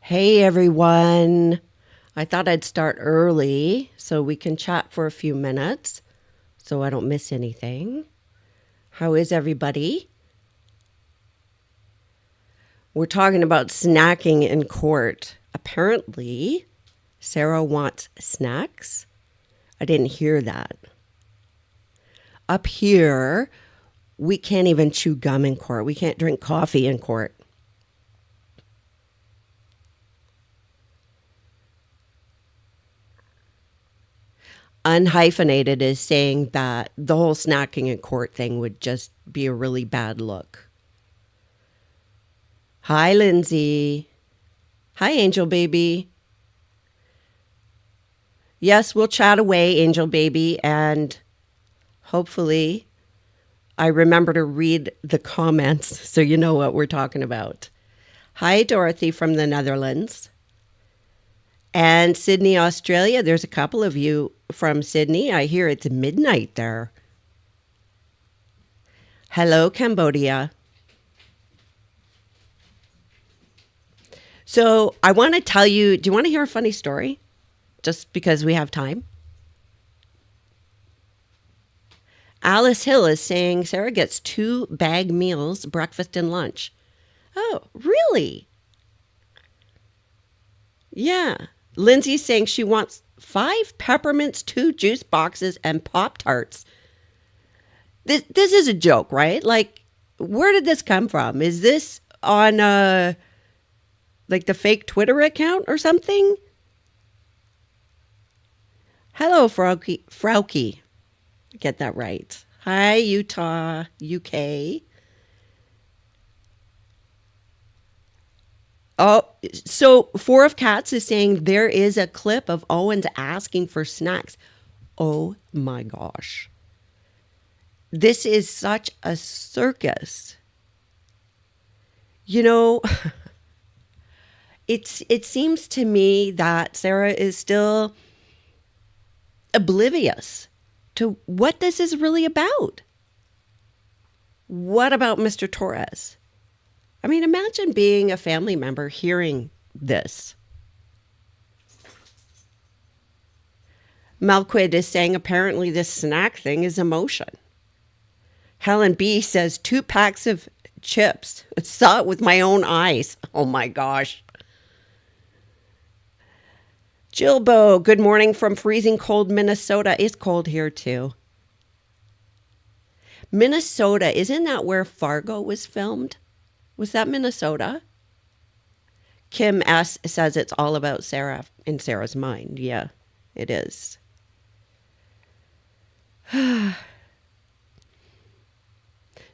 Hey everyone. I thought I'd start early so we can chat for a few minutes so I don't miss anything. How is everybody? We're talking about snacking in court. Apparently, Sarah wants snacks. I didn't hear that. Up here, we can't even chew gum in court. We can't drink coffee in court. Unhyphenated is saying that the whole snacking in court thing would just be a really bad look. Hi, Lindsay. Hi, Angel Baby. Yes, we'll chat away, Angel Baby, and hopefully I remember to read the comments so you know what we're talking about. Hi, Dorothy from the Netherlands. And Sydney, Australia. There's a couple of you from Sydney. I hear it's midnight there. Hello, Cambodia. So I want to tell you, do you want to hear a funny story? Just because we have time. Alice Hill is saying Sarah gets 2 bag meals, breakfast and lunch. Oh, really? Yeah. Lindsay's saying she wants 5 peppermints, 2 juice boxes, and Pop-Tarts. This is a joke, right? Like, where did this come from? Is this on like the fake Twitter account or something? Hello, Frauke. Get that right. Hi, Utah, UK. Oh, so 4 of Cats is saying there is a clip of Owens asking for snacks. Oh my gosh. This is such a circus. You know, it seems to me that Sarah is still oblivious to what this is really about. What about Mr. Torres? I mean, imagine being a family member hearing this. Malquid is saying apparently this snack thing is emotion. Helen B says 2 packs of chips. Saw it with my own eyes. Oh my gosh. Jilbo, good morning from freezing cold Minnesota. It's cold here too. Minnesota, isn't that where Fargo was filmed? Was that Minnesota? Kim S. says it's all about Sarah in Sarah's mind. Yeah, it is.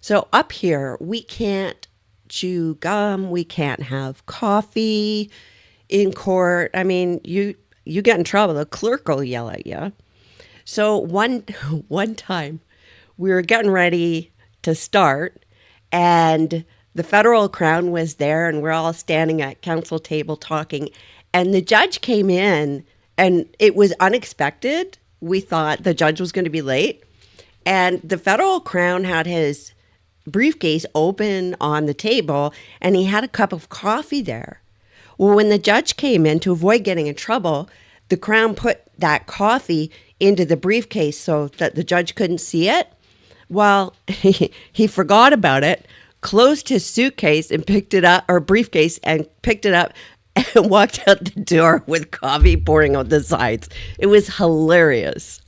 So up here, we can't chew gum. We can't have coffee in court. I mean, you get in trouble. The clerk will yell at you. So one time, we were getting ready to start, and the federal crown was there, and we're all standing at council table talking. And the judge came in, and it was unexpected. We thought the judge was going to be late. And the federal crown had his briefcase open on the table, and he had a cup of coffee there. Well, when the judge came in, to avoid getting in trouble, the crown put that coffee into the briefcase so that the judge couldn't see it. Well, he forgot about it, closed his suitcase and picked it up, or briefcase, and picked it up and walked out the door with coffee pouring out the sides. It was hilarious.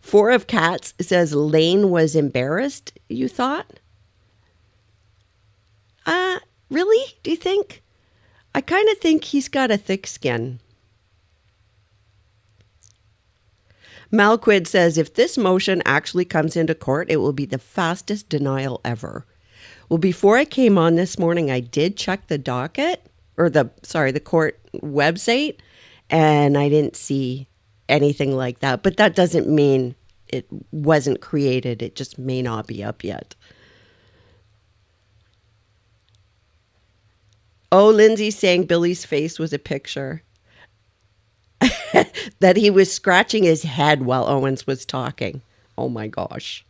4 of Cats says Lane was embarrassed, you thought? Really? Do you think? I kind of think he's got a thick skin. Malquid says, if this motion actually comes into court, it will be the fastest denial ever. Well, before I came on this morning, I did check the docket, or the court website, and I didn't see anything like that. But that doesn't mean it wasn't created. It just may not be up yet. Oh, Lindsay's saying Billy's face was a picture. That he was scratching his head while Owens was talking. Oh my gosh.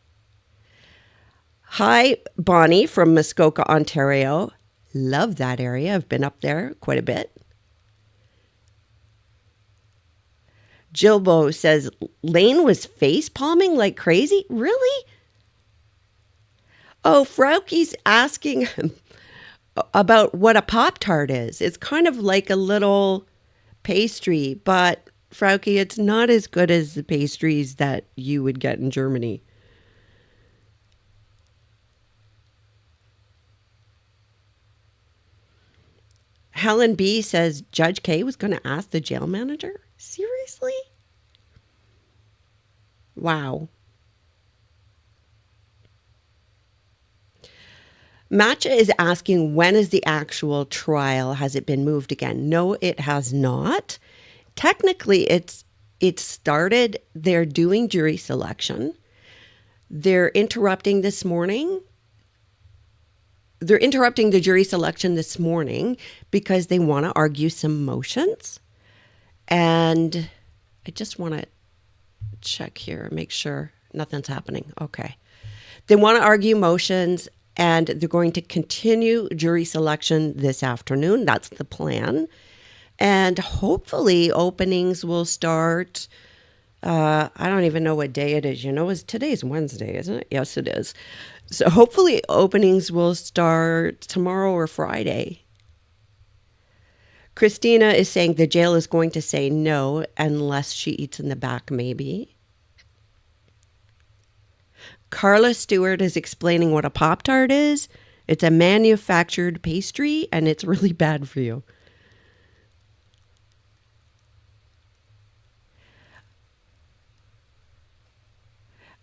Hi, Bonnie from Muskoka, Ontario. Love that area. I've been up there quite a bit. Jilbo says, Lane was face palming like crazy? Really? Oh, Frauke's asking about what a Pop-Tart is. It's kind of like a little pastry, but Frauke, it's not as good as the pastries that you would get in Germany. Helen B says Judge K was going to ask the jail manager? Seriously? Wow. Matcha is asking, when is the actual trial? Has it been moved again? No, it has not. Technically, it started. They're doing jury selection. They're interrupting this morning. They're interrupting the jury selection this morning because they want to argue some motions. And I just want to check here, make sure nothing's happening. Okay. They want to argue motions, and they're going to continue jury selection this afternoon. That's the plan. And hopefully openings will start. I don't even know what day it is. Today's Wednesday, isn't it? Yes, it is. So hopefully openings will start tomorrow or Friday. Christina is saying the jail is going to say no unless she eats in the back, maybe. Carla Stewart is explaining what a Pop-Tart is. It's a manufactured pastry, and it's really bad for you.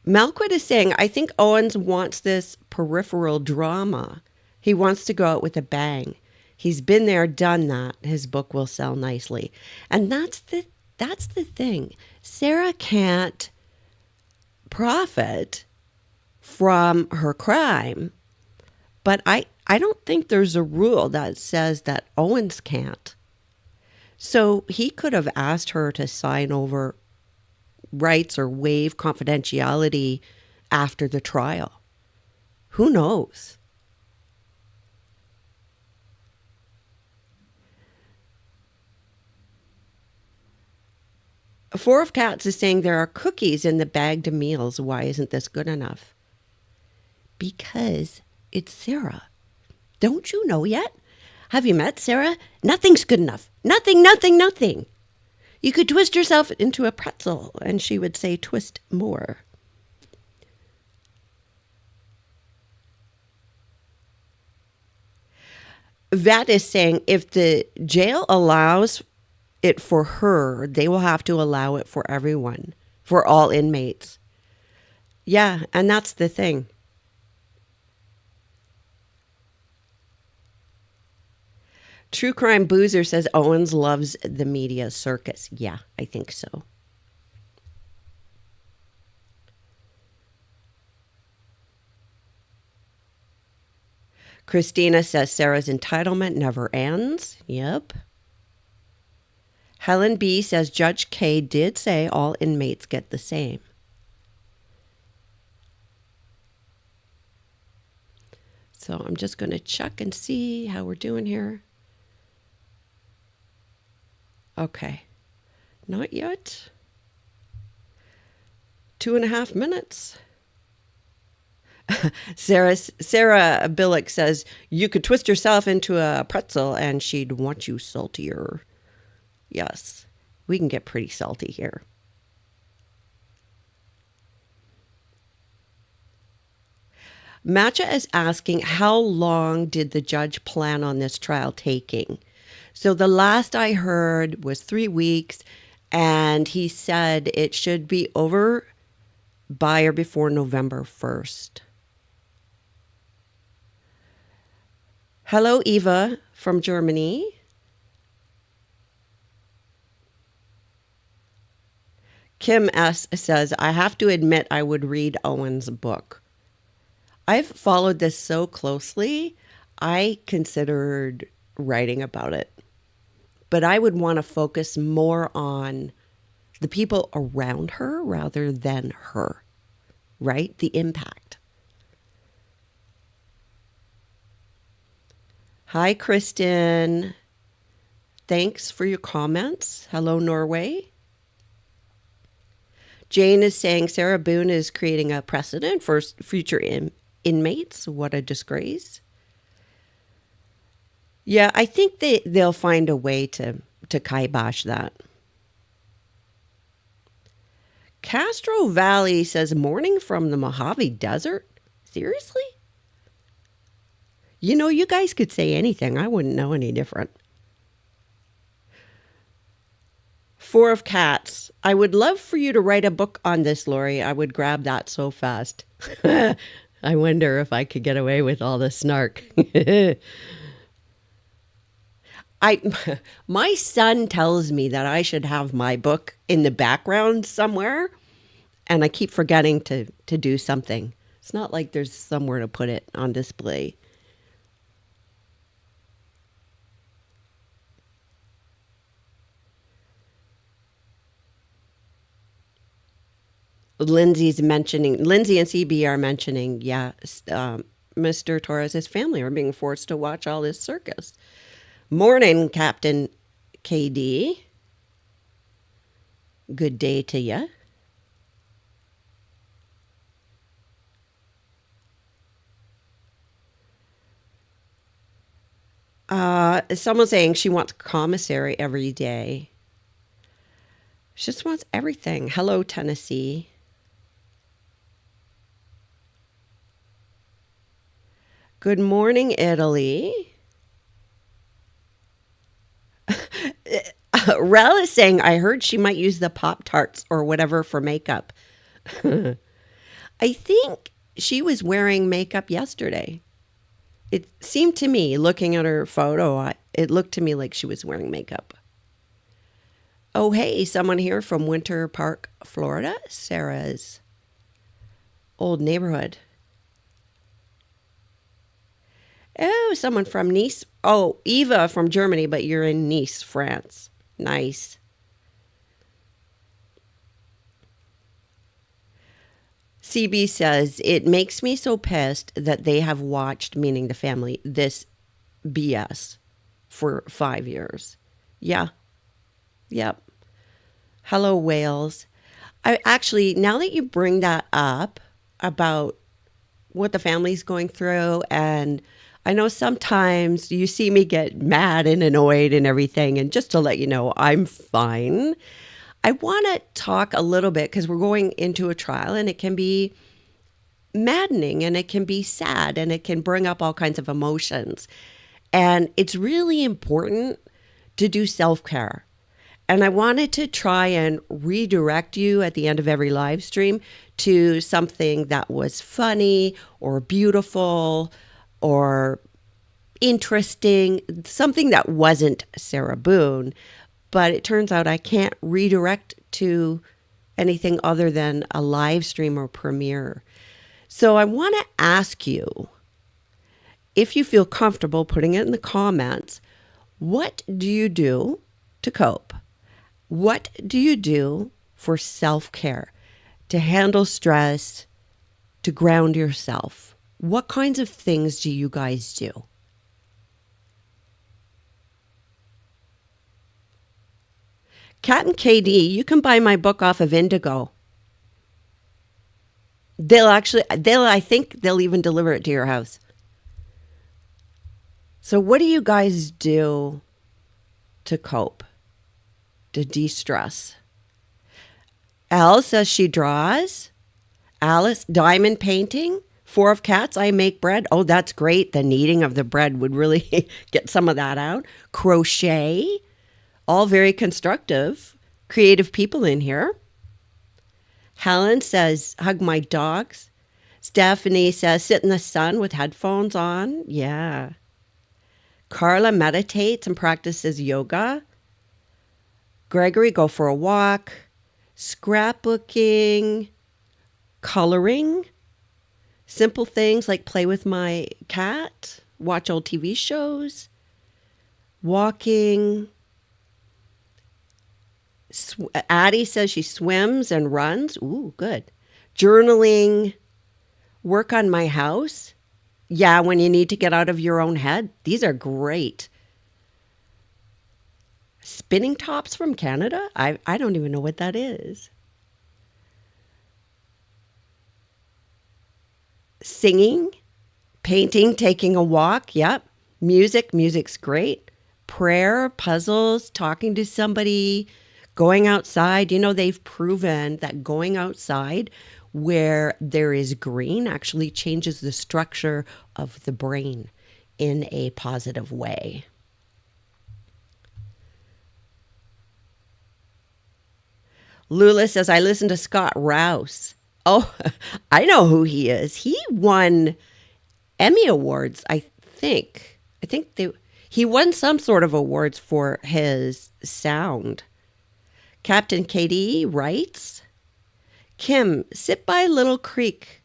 Malquid is saying, I think Owens wants this peripheral drama. He wants to go out with a bang. He's been there, done that. His book will sell nicely. And that's the thing. Sarah can't profit from her crime, but I don't think there's a rule that says that Owens can't. So he could have asked her to sign over rights or waive confidentiality after the trial. Who knows? Four of Cats is saying there are cookies in the bagged meals. Why isn't this good enough? Because it's Sarah. Don't you know yet? Have you met Sarah? Nothing's good enough. Nothing. You could twist yourself into a pretzel, and she would say, twist more. That is saying if the jail allows it for her, they will have to allow it for everyone, for all inmates. Yeah, and that's the thing. True Crime Boozer says Owens loves the media circus. Yeah, I think so. Christina says Sarah's entitlement never ends. Yep. Helen B says Judge K did say all inmates get the same. So I'm just going to check and see how we're doing here. Okay. Not yet. 2.5 minutes. Sarah Billick says you could twist yourself into a pretzel and she'd want you saltier. Yes, we can get pretty salty here. Matcha is asking, how long did the judge plan on this trial taking? So the last I heard was 3 weeks, and he said it should be over by or before November 1st. Hello, Eva from Germany. Kim S. says, I have to admit I would read Owen's book. I've followed this so closely, I considered writing about it. But I would want to focus more on the people around her rather than her, right? The impact. Hi, Kristen. Thanks for your comments. Hello, Norway. Jane is saying Sarah Boone is creating a precedent for future inmates. What a disgrace. Yeah, I think they'll find a way to kibosh that. Castro Valley says morning from the Mojave Desert? Seriously? You know, you guys could say anything. I wouldn't know any different. Four of Cats. I would love for you to write a book on this, Lori. I would grab that so fast. I wonder if I could get away with all the snark. My son tells me that I should have my book in the background somewhere, and I keep forgetting to do something. It's not like there's somewhere to put it on display. Lindsay and CB are mentioning, Mr. Torres's family are being forced to watch all this circus. Morning, Captain KD. Good day to you. Someone's saying she wants commissary every day. She just wants everything. Hello, Tennessee. Good morning, Italy. Rel is saying, I heard she might use the Pop-Tarts or whatever for makeup. I think she was wearing makeup yesterday. It seemed to me, looking at her photo, it looked to me like she was wearing makeup. Oh, hey, someone here from Winter Park, Florida. Sarah's old neighborhood. Oh, someone from Nice. Oh, Eva from Germany, but you're in Nice, France. Nice. CB says, it makes me so pissed that they have watched, meaning the family, this BS for 5 years. Yeah. Yep. Hello, Wales. I actually, now that you bring that up about what the family's going through, and I know sometimes you see me get mad and annoyed and everything, and just to let you know, I'm fine. I want to talk a little bit because we're going into a trial and it can be maddening and it can be sad and it can bring up all kinds of emotions. And it's really important to do self-care. And I wanted to try and redirect you at the end of every live stream to something that was funny or beautiful or interesting, something that wasn't Sarah Boone. But it turns out I can't redirect to anything other than a live stream or premiere. So I want to ask you, if you feel comfortable putting it in the comments, what do you do to cope? What do you do for self-care, to handle stress, to ground yourself? What kinds of things do you guys do? Kat and KD, you can buy my book off of Indigo. I think they'll even deliver it to your house. So what do you guys do to cope, to de-stress? Elle says she draws. Alice, diamond painting. Four of Cats, I make bread. Oh, that's great. The kneading of the bread would really get some of that out. Crochet. All very constructive, creative people in here. Helen says, hug my dogs. Stephanie says, sit in the sun with headphones on. Yeah. Carla meditates and practices yoga. Gregory, go for a walk. Scrapbooking. Coloring. Simple things like play with my cat. Watch old TV shows. Walking. Addie says she swims and runs. Ooh, good. Journaling, work on my house. Yeah, when you need to get out of your own head, these are great. Spinning tops from Canada? I don't even know what that is. Singing, painting, taking a walk. Yep. Music's great. Prayer, puzzles, talking to somebody, going outside. You know, they've proven that going outside where there is green actually changes the structure of the brain in a positive way. Lula says, I listen to Scott Rouse. Oh, I know who he is. He won Emmy Awards, I think. He won some sort of awards for his sound. Captain KD writes, Kim, sit by a little creek.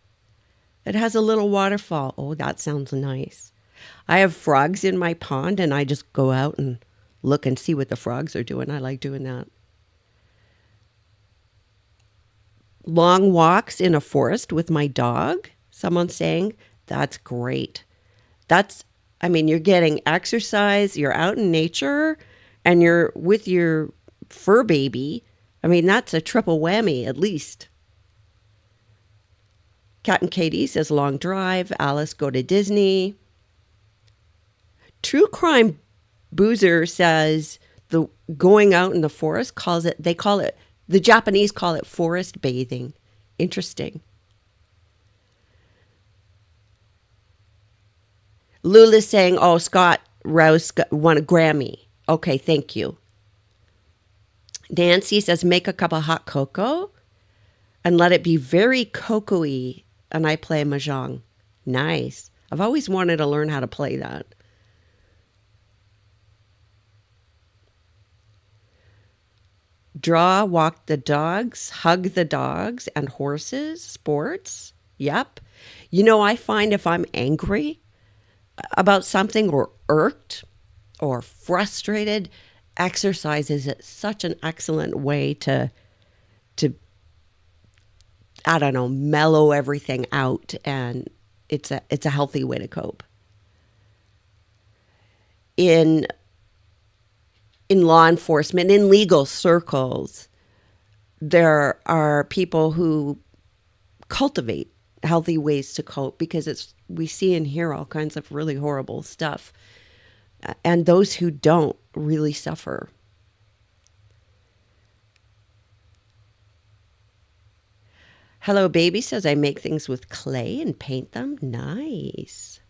It has a little waterfall. Oh, that sounds nice. I have frogs in my pond and I just go out and look and see what the frogs are doing. I like doing that. Long walks in a forest with my dog. Someone's saying, that's great. You're getting exercise, you're out in nature, and you're with your fur baby. That's a triple whammy at least. Cat and Katie says long drive. Alice, go to Disney. True Crime Boozer says the going out in the forest the Japanese call it forest bathing. Interesting. Lula's saying, oh, Scott Rouse won a Grammy. Okay, thank you. Nancy says, make a cup of hot cocoa and let it be very cocoa-y, and I play mahjong. Nice. I've always wanted to learn how to play that. Draw, walk the dogs, hug the dogs and horses, sports. Yep. I find if I'm angry about something or irked or frustrated, exercise is such an excellent way to I don't know, mellow everything out, and it's a healthy way to cope. In law enforcement, in legal circles, there are people who cultivate healthy ways to cope because we see and hear all kinds of really horrible stuff. And those who don't really suffer. Hello Baby says, I make things with clay and paint them. Nice.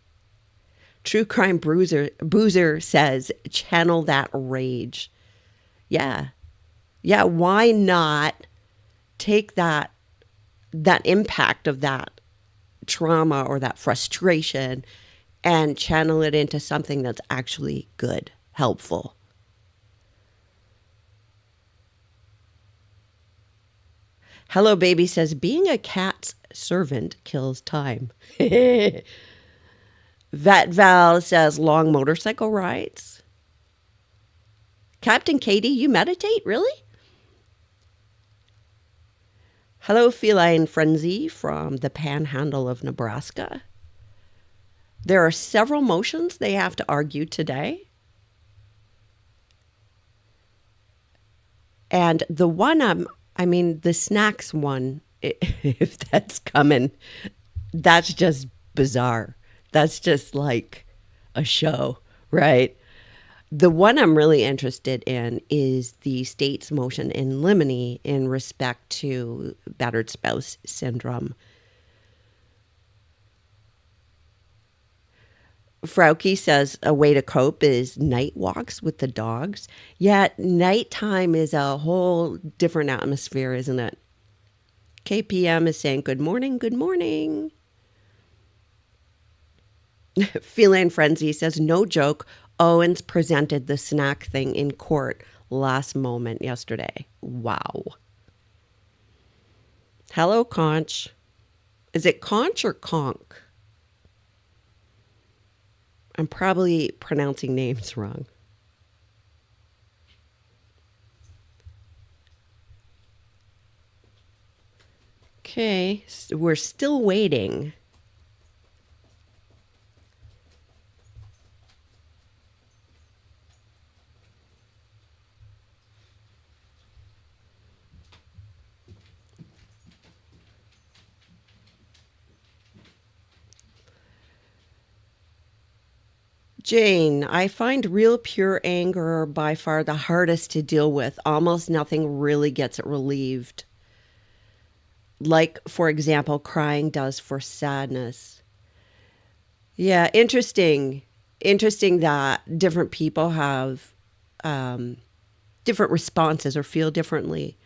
True Crime Boozer says, channel that rage. Yeah. Yeah, why not take that impact of that trauma or that frustration and channel it into something that's actually good, helpful. Hello Baby says, being a cat's servant kills time. Vet Val says, long motorcycle rides. Captain Katie, you meditate, really? Hello Feline Frenzy from the Panhandle of Nebraska. There are several motions they have to argue today. And the one the snacks one, if that's coming, that's just bizarre. That's just like a show, right? The one I'm really interested in is the state's motion in limine in respect to battered spouse syndrome. Frauke says a way to cope is night walks with the dogs. Yet nighttime is a whole different atmosphere, isn't it? KPM is saying, good morning, good morning. Feline Frenzy says, no joke, Owens presented the snack thing in court last moment yesterday. Wow. Hello, Conch. Is it Conch or Conch? I'm probably pronouncing names wrong. Okay, so we're still waiting. Jane, I find real pure anger by far the hardest to deal with. Almost nothing really gets it relieved. Like, for example, crying does for sadness. Yeah, interesting. Interesting that different people have different responses or feel differently.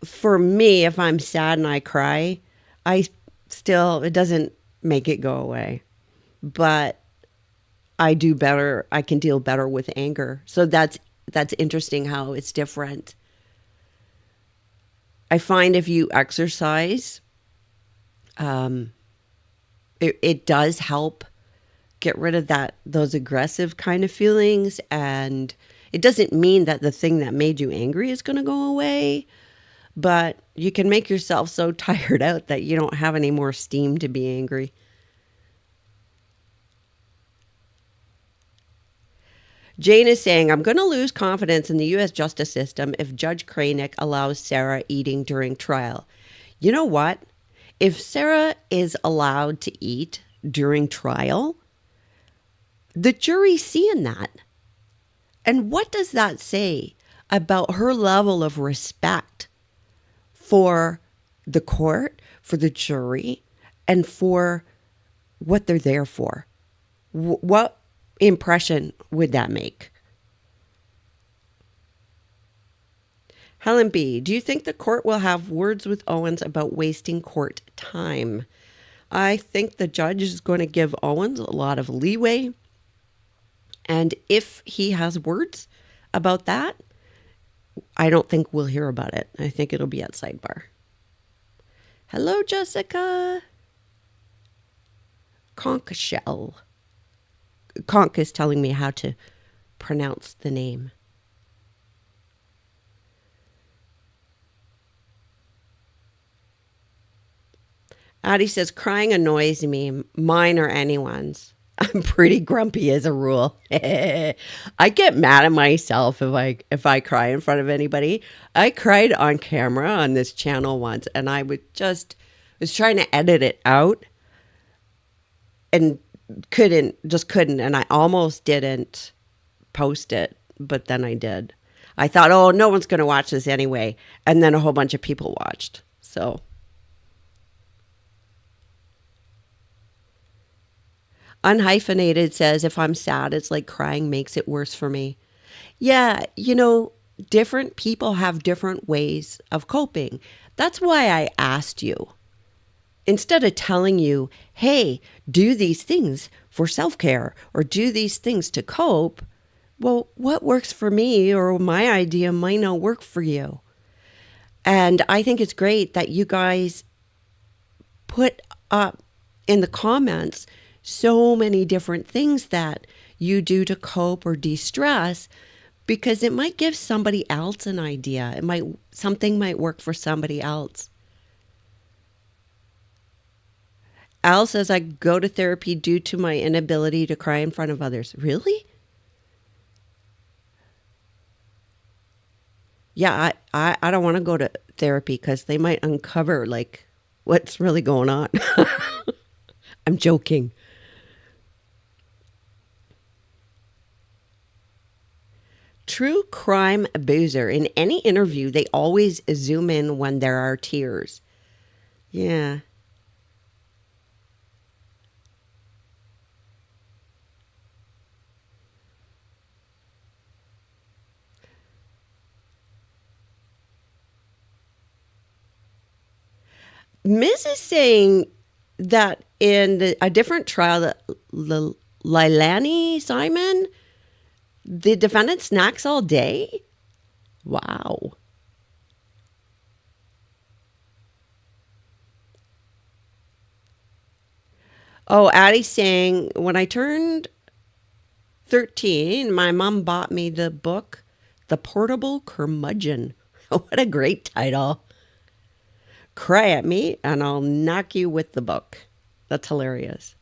For me, if I'm sad and I cry, I still, it doesn't make it go away. But I do better, I can deal better with anger. So that's interesting how it's different. I find if you exercise, it does help get rid of those aggressive kind of feelings, and it doesn't mean that the thing that made you angry is going to go away, but you can make yourself so tired out that you don't have any more steam to be angry. Jane is saying, I'm going to lose confidence in the U.S. justice system if Judge Kranick allows Sarah eating during trial. You know what? If Sarah is allowed to eat during trial, the jury's seeing that. And what does that say about her level of respect for the court, for the jury, and for what they're there for? What impression would that make? Helen B., do you think the court will have words with Owens about wasting court time? I think the judge is going to give Owens a lot of leeway. And if he has words about that, I don't think we'll hear about it. I think it'll be at sidebar. Hello, Jessica. Conch shell. Conch is telling me how to pronounce the name. Addie says, crying annoys me, mine or anyone's. I'm pretty grumpy as a rule. I get mad at myself if I cry in front of anybody. I cried on camera on this channel once, and I was trying to edit it out and couldn't, and I almost didn't post it, but then I did. I thought, oh, no one's going to watch this anyway, and then a whole bunch of people watched. So Unhyphenated says, if I'm sad, it's like crying makes it worse for me. Yeah, different people have different ways of coping. That's why I asked you. Instead of telling you, hey, do these things for self-care or do these things to cope, well, what works for me or my idea might not work for you. And I think it's great that you guys put up in the comments so many different things that you do to cope or de-stress, because it might give somebody else an idea. Something might work for somebody else. Al says, I go to therapy due to my inability to cry in front of others. Really? Yeah, I don't want to go to therapy because they might uncover what's really going on. I'm joking. True crime boozer. In any interview, they always zoom in when there are tears. Yeah. Ms. is saying that in a different trial, that Leilani Simon, the defendant snacks all day? Wow. Oh, Addie's saying, when I turned 13, my mom bought me the book, The Portable Curmudgeon. What a great title. Cry at me and I'll knock you with the book. That's hilarious.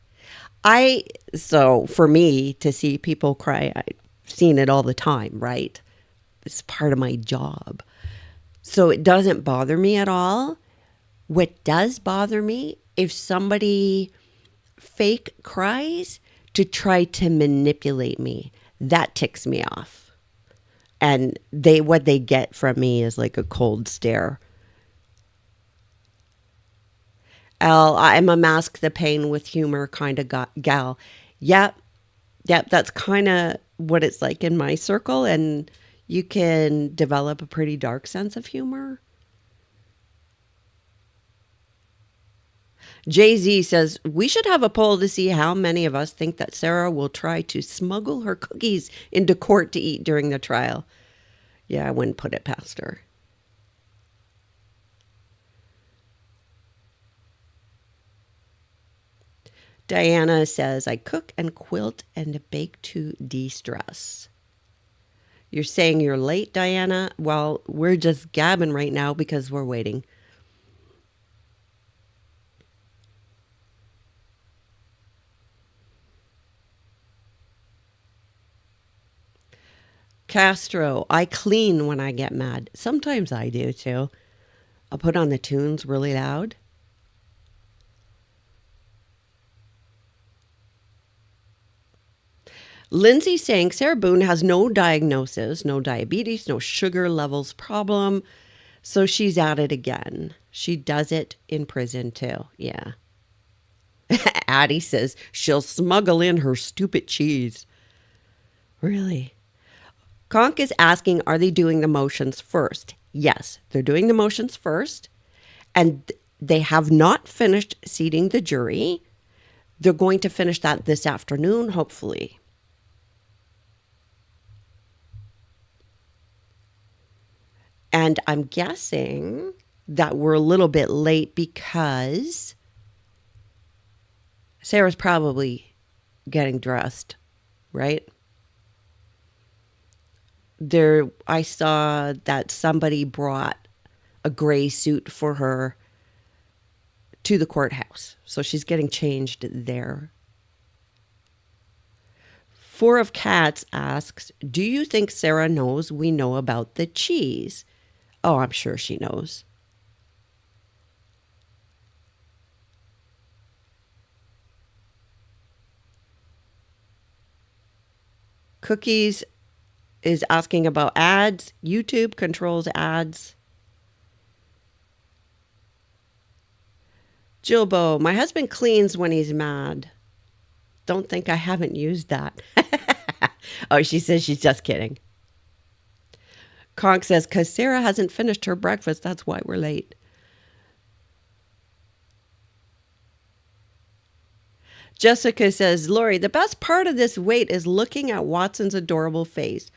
So for me to see people cry, I've seen it all the time, right? It's part of my job. So it doesn't bother me at all. What does bother me, if somebody fake cries to try to manipulate me. That ticks me off. And what they get from me is like a cold stare. I'm a mask the pain with humor kind of gal. Yep. Yep. That's kind of what it's like in my circle. And you can develop a pretty dark sense of humor. Jay-Z says, we should have a poll to see how many of us think that Sarah will try to smuggle her cookies into court to eat during the trial. Yeah, I wouldn't put it past her. Diana says, I cook and quilt and bake to de-stress. You're saying you're late, Diana? Well, we're just gabbing right now because we're waiting. Castro, I clean when I get mad. Sometimes I do too. I'll put on the tunes really loud. Lindsay saying Sarah Boone has no diagnosis, no diabetes, no sugar levels problem. So she's at it again. She does it in prison too. Yeah. Addie says she'll smuggle in her stupid cheese. Really? Conk is asking, are they doing the motions first? Yes, they're doing the motions first. And they have not finished seating the jury. They're going to finish that this afternoon, hopefully. And I'm guessing that we're a little bit late because Sarah's probably getting dressed, right? I saw that somebody brought a gray suit for her to the courthouse. So she's getting changed there. Four of Cats asks, do you think Sarah knows we know about the cheese? Oh, I'm sure she knows. Cookies is asking about ads. YouTube controls ads. Jilbo, my husband cleans when he's mad. Don't think I haven't used that. Oh, she says she's just kidding. Conk says, because Sarah hasn't finished her breakfast, that's why we're late. Jessica says, Lori, the best part of this wait is looking at Watson's adorable face.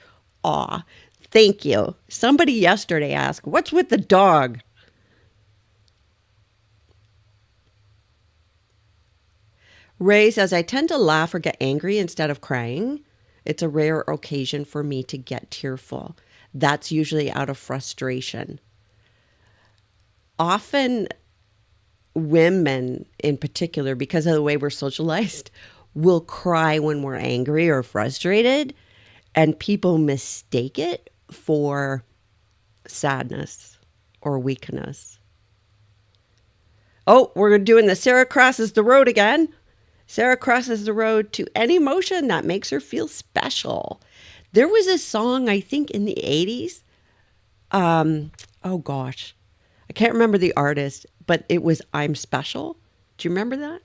Aw, thank you. Somebody yesterday asked, what's with the dog? Ray says, I tend to laugh or get angry instead of crying. It's a rare occasion for me to get tearful. That's usually out of frustration. Often women in particular, because of the way we're socialized, will cry when we're angry or frustrated, and people mistake it for sadness or weakness. Oh, we're doing the Sarah crosses the road again. Sarah crosses the road to any emotion that makes her feel special. There was a song, I think, in the 80s. Oh, gosh. I can't remember the artist, but it was I'm Special. Do you remember that?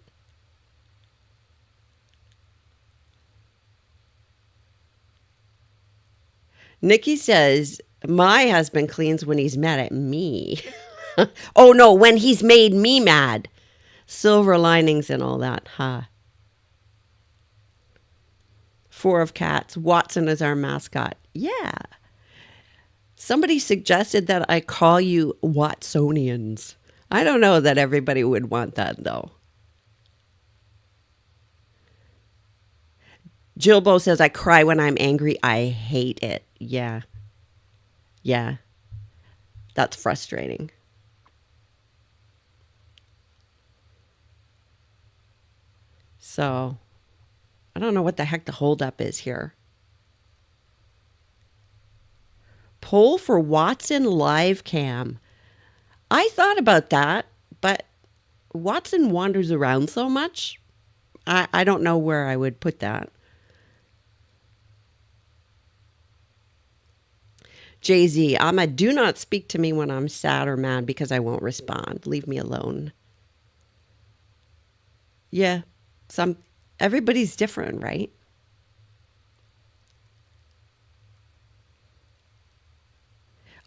Nikki says, my husband cleans when he's mad at me. Oh, no, when he's made me mad. Silver linings and all that, huh? Four of Cats. Watson is our mascot. Yeah. Somebody suggested that I call you Watsonians. I don't know that everybody would want that, though. Jilbo says, I cry when I'm angry. I hate it. Yeah. Yeah. That's frustrating. So, I don't know what the heck the holdup is here. Poll for Watson live cam. I thought about that, but Watson wanders around so much. I don't know where I would put that. Jay-Z, Amma, do not speak to me when I'm sad or mad because I won't respond. Leave me alone. Yeah, some everybody's different, right?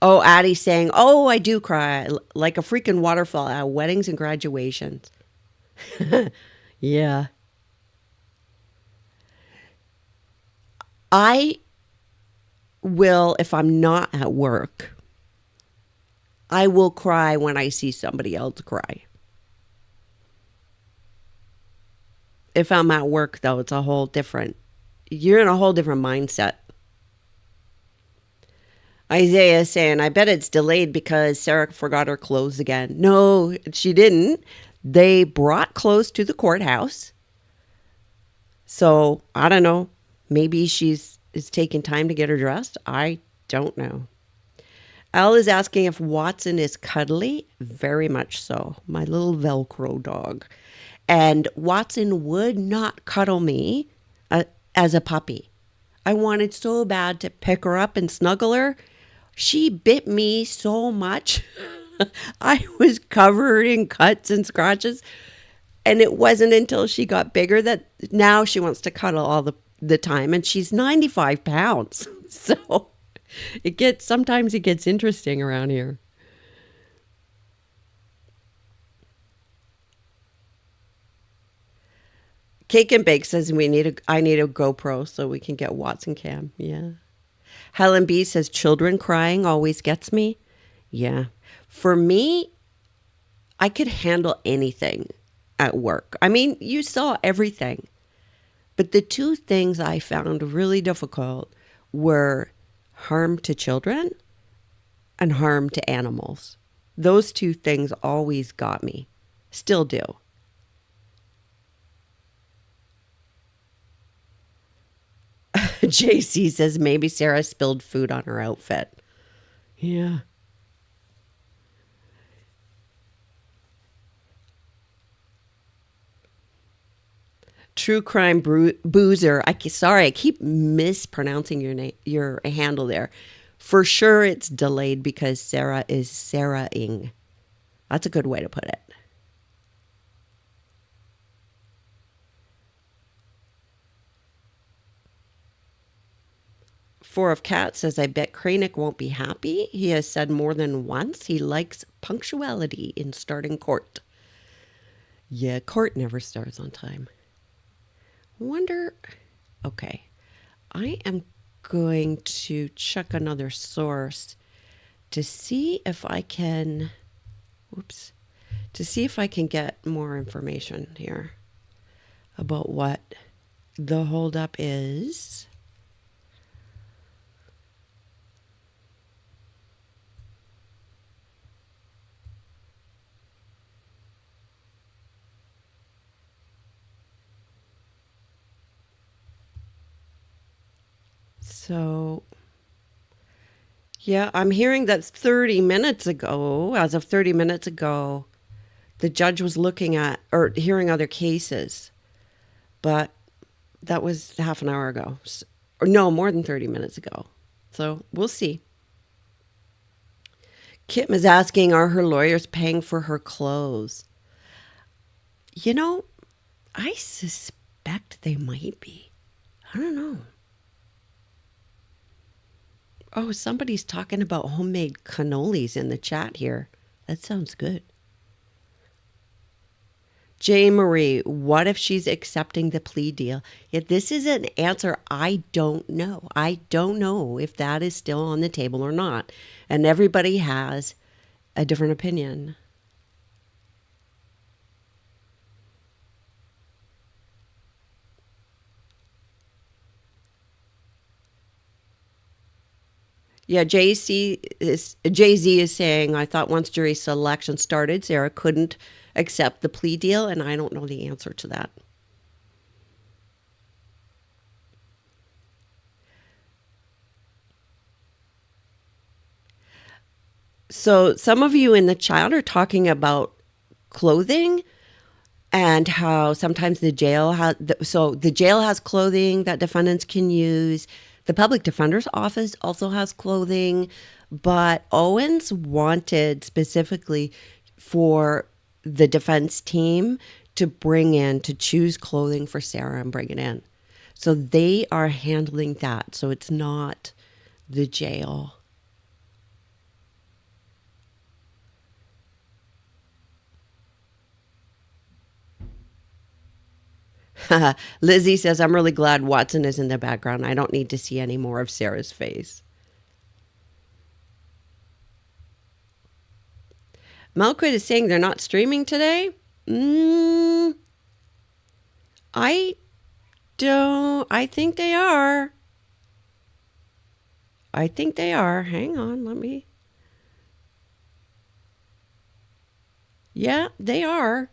Oh, Addie's saying, "Oh, I do cry like a freaking waterfall at weddings and graduations." Yeah. I will, if I'm not at work, I will cry when I see somebody else cry. If I'm at work, though, it's a whole different, you're in a whole different mindset. Isaiah is saying, I bet it's delayed because Sarah forgot her clothes again. No, she didn't. They brought clothes to the courthouse. So I don't know. Maybe she's is taking time to get her dressed. I don't know. Al is asking if Watson is cuddly. Very much so. My little Velcro dog. And Watson would not cuddle me as a puppy. I wanted so bad to pick her up and snuggle her. She bit me so much. I was covered in cuts and scratches. And it wasn't until she got bigger that now she wants to cuddle all the time. And she's 95 pounds. So sometimes it gets interesting around here. Cake and Bake says I need a GoPro so we can get Watson cam. Yeah. Helen B says children crying always gets me. Yeah. For me, I could handle anything at work. I mean, you saw everything. But the two things I found really difficult were harm to children and harm to animals. Those two things always got me. Still do. JC says maybe Sarah spilled food on her outfit. Yeah. True crime boozer. Sorry, I keep mispronouncing your name, your handle there. For sure, it's delayed because Sarah is Sarah-ing. That's a good way to put it. Four of Cats says, I bet Kranick won't be happy. He has said more than once he likes punctuality in starting court. Yeah, court never starts on time. Wonder. Okay. I am going to check another source to see if I can. Whoops. To see if I can get more information here about what the holdup is. So, yeah, I'm hearing that 30 minutes ago, as of 30 minutes ago, the judge was looking at or hearing other cases, but that was half an hour ago. Or no, more than 30 minutes ago. So we'll see. Kim is asking, are her lawyers paying for her clothes? You know, I suspect they might be. I don't know. Oh, somebody's talking about homemade cannolis in the chat here. That sounds good. J. Marie, what if she's accepting the plea deal? Yeah, this is an answer I don't know. I don't know if that is still on the table or not. And everybody has a different opinion. Yeah, Jay-Z is saying, I thought once jury selection started, Sarah couldn't accept the plea deal, and I don't know the answer to that. So some of you in the chat are talking about clothing, and how sometimes the jail has, so the jail has clothing that defendants can use. The public defender's office also has clothing, but Owens wanted specifically for the defense team to choose clothing for Sarah and bring it in. So they are handling that. So it's not the jail. Lizzie says, I'm really glad Watson is in the background. I don't need to see any more of Sarah's face. Melquid is saying they're not streaming today. I don't. I think they are. I think they are. Hang on. Let me. Yeah, they are.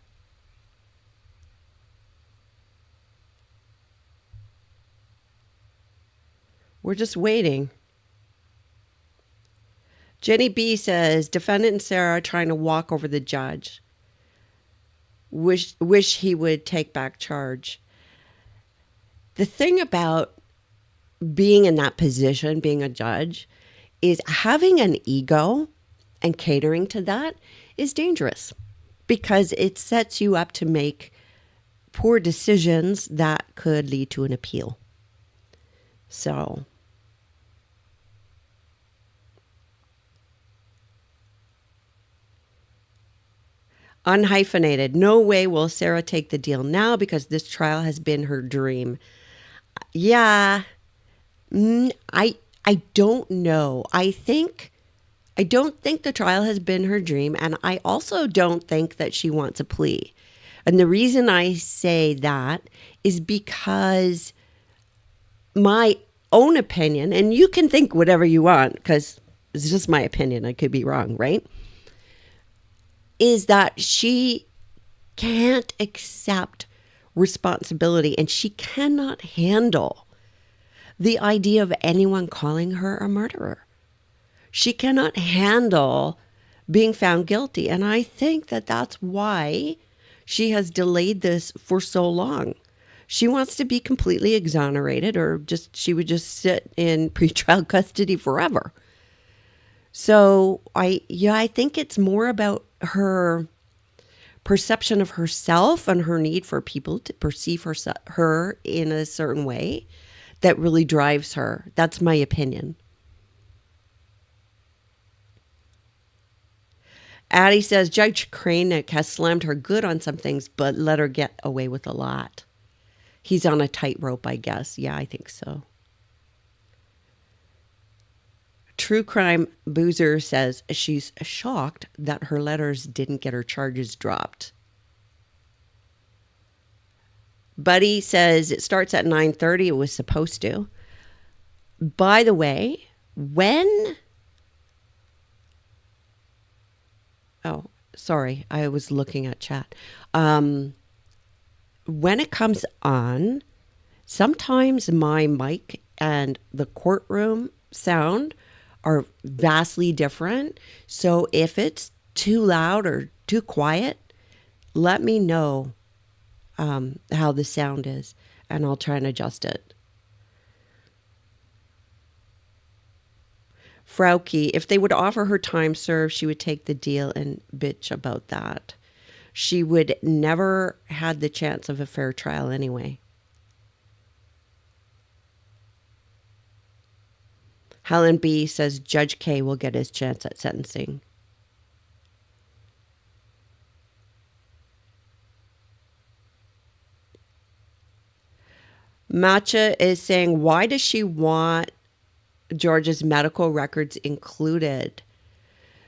We're just waiting. Jenny B says, defendant and Sarah are trying to walk over the judge. Wish he would take back charge. The thing about being in that position, being a judge, is having an ego and catering to that is dangerous because it sets you up to make poor decisions that could lead to an appeal. So unhyphenated, no way will Sarah take the deal now because this trial has been her dream. Yeah, I don't know. I don't think the trial has been her dream, and I also don't think that she wants a plea. And the reason I say that is because my own opinion, and you can think whatever you want because it's just my opinion, I could be wrong, right? Is that she can't accept responsibility and she cannot handle the idea of anyone calling her a murderer. She cannot handle being found guilty. And I think that that's why she has delayed this for so long. She wants to be completely exonerated or she would just sit in pretrial custody forever. So I think it's more about her perception of herself and her need for people to perceive her in a certain way that really drives her. That's my opinion. Addie says Judge Kranick has slammed her good on some things, but let her get away with a lot. He's on a tightrope, I guess. Yeah, I think so. True Crime Boozer says she's shocked that her letters didn't get her charges dropped. Buddy says it starts at 9:30. It was supposed to. By the way, oh, sorry, I was looking at chat. When it comes on, sometimes my mic and the courtroom sound are vastly different. So if it's too loud or too quiet, let me know how the sound is, and I'll try and adjust it. Frauke, if they would offer her time served, she would take the deal and bitch about that. She would never had the chance of a fair trial anyway. Helen B says Judge K will get his chance at sentencing. Matcha is saying, why does she want George's medical records included?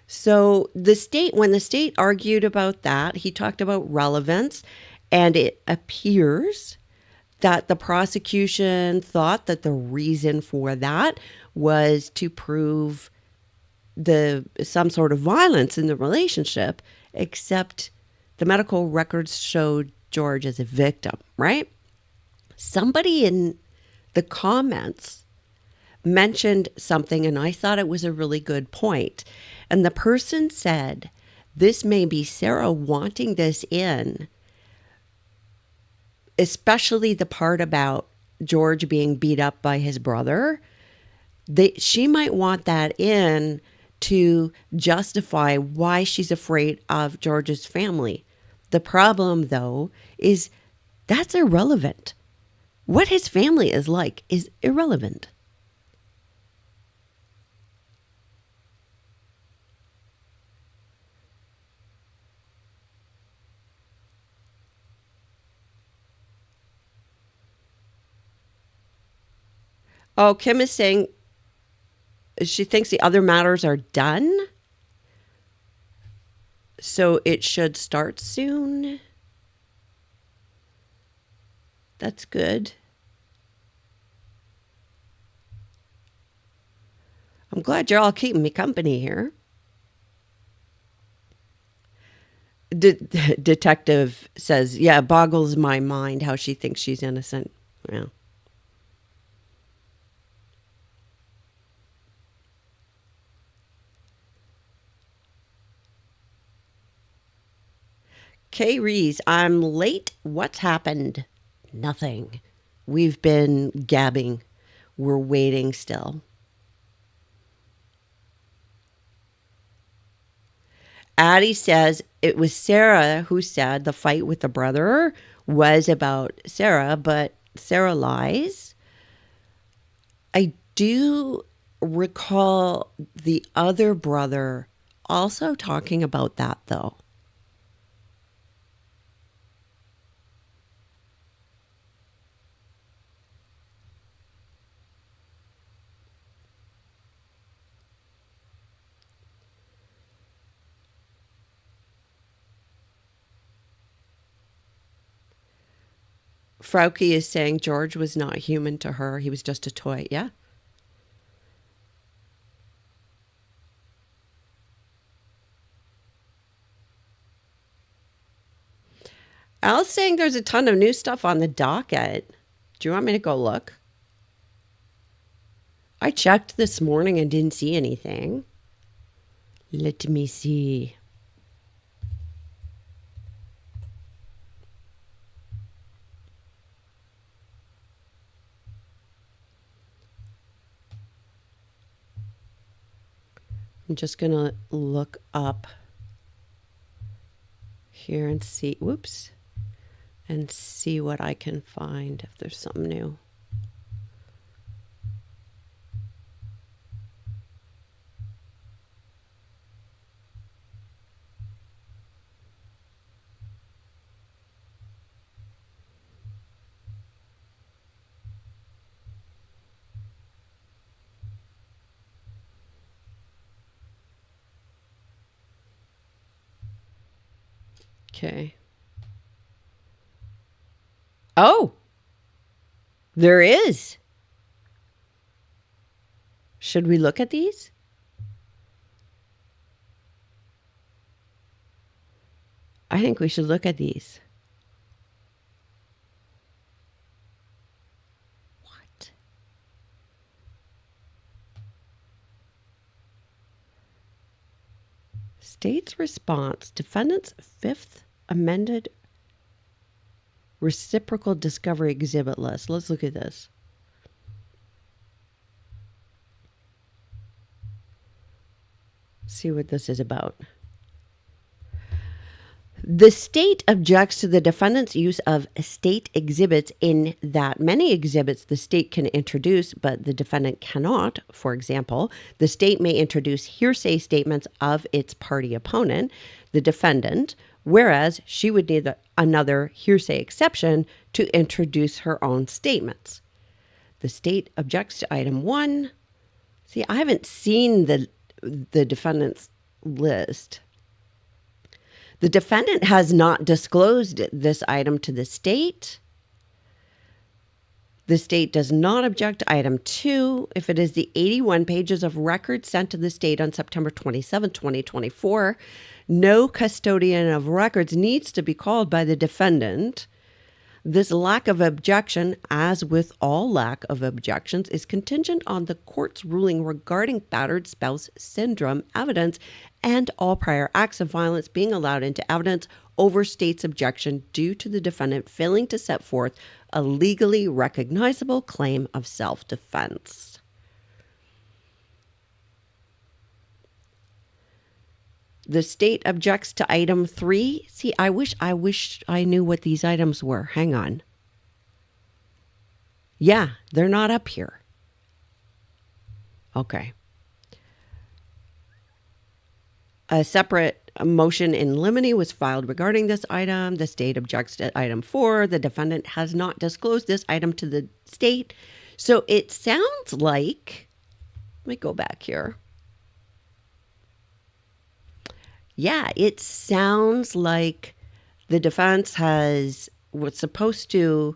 So when the state argued about that, he talked about relevance, and it appears that the prosecution thought that the reason for that was to prove some sort of violence in the relationship, except the medical records showed George as a victim, right? Somebody in the comments mentioned something, and I thought it was a really good point. And the person said, this may be Sarah wanting this in especially the part about George being beat up by his brother. She might want that in to justify why she's afraid of George's family. The problem, though, is that's irrelevant. What his family is like is irrelevant. Oh, Kim is saying she thinks the other matters are done, so it should start soon. That's good. I'm glad you're all keeping me company here. Detective says, yeah, it boggles my mind how she thinks she's innocent. Yeah. Kay Rees, I'm late. What's happened? Nothing. We've been gabbing. We're waiting still. Addie says it was Sarah who said the fight with the brother was about Sarah, but Sarah lies. I do recall the other brother also talking about that, though. Frauke is saying George was not human to her. He was just a toy. Yeah. Al's saying there's a ton of new stuff on the docket. Do you want me to go look? I checked this morning and didn't see anything. Let me see. I'm just going to look up here and see, whoops, and see what I can find if there's something new. Okay. Oh, there is. Should we look at these? I think we should look at these. What? State's response, defendant's fifth amended reciprocal discovery exhibit list. Let's look at this. See what this is about. The state objects to the defendant's use of state exhibits in that many exhibits the state can introduce, but the defendant cannot. For example, the state may introduce hearsay statements of its party opponent, the defendant, whereas she would need another hearsay exception to introduce her own statements. The state objects to item 1. See, I haven't seen the defendant's list. The defendant has not disclosed this item to the state. The state does not object to item 2 if it is the 81 pages of records sent to the state on September 27, 2024. No custodian of records needs to be called by the defendant. This lack of objection, as with all lack of objections, is contingent on the court's ruling regarding battered spouse syndrome evidence and all prior acts of violence being allowed into evidence over state's objection due to the defendant failing to set forth a legally recognizable claim of self-defense. The state objects to item 3. See, I wish I knew what these items were. Hang on. Yeah, they're not up here. Okay. A separate motion in limine was filed regarding this item. The state objects to item 4. The defendant has not disclosed this item to the state. So it sounds like, let me go back here. Yeah, it sounds like the defense was supposed to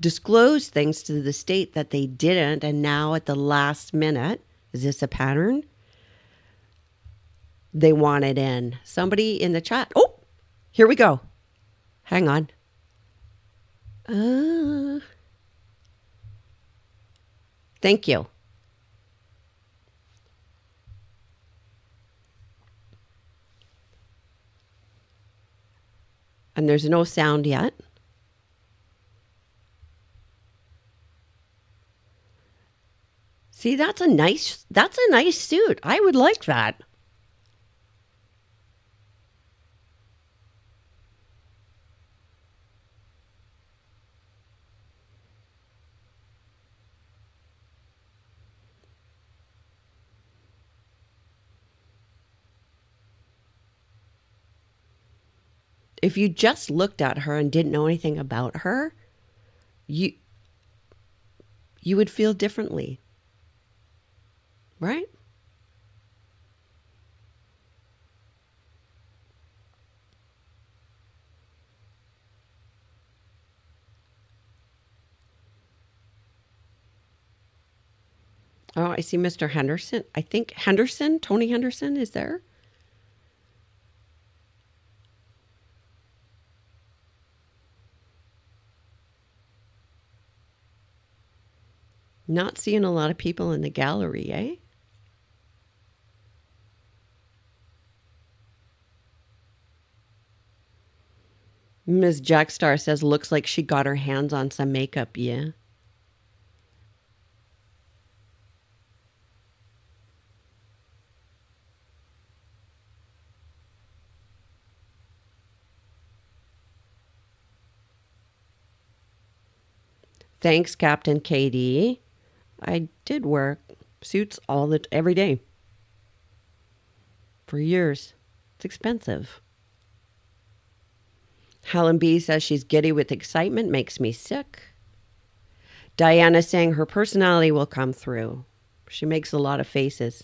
disclose things to the state that they didn't, and now at the last minute, is this a pattern? They want it in. Somebody in the chat. Oh, here we go. Hang on. Thank you. And there's no sound yet. See, that's a nice suit. I would like that. If you just looked at her and didn't know anything about her, you would feel differently. Right? Oh, I see Mr. Henderson. I think Tony Henderson is there. Not seeing a lot of people in the gallery, eh? Ms. Jackstar says, looks like she got her hands on some makeup, yeah. Thanks, Captain Katie. I did wear suits every day. For years. It's expensive. Helen B says she's giddy with excitement, makes me sick. Diana saying her personality will come through. She makes a lot of faces.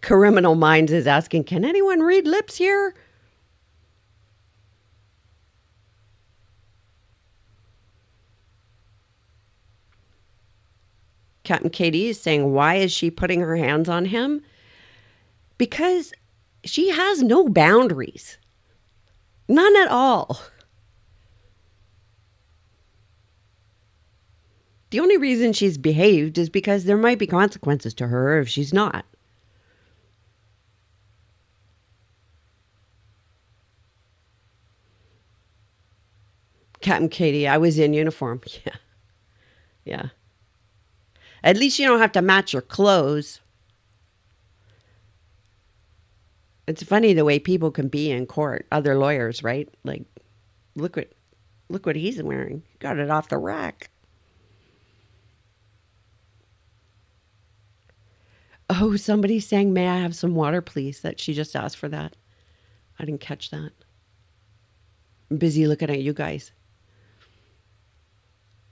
Criminal Minds is asking, can anyone read lips here? Captain Katie is saying, why is she putting her hands on him? Because she has no boundaries. None at all. The only reason she's behaved is because there might be consequences to her if she's not. Captain Katie, I was in uniform. Yeah. Yeah. At least you don't have to match your clothes. It's funny the way people can be in court, other lawyers, right? Like, look what he's wearing. He got it off the rack. Oh, somebody's saying, may I have some water, please? That she just asked for that. I didn't catch that. I'm busy looking at you guys.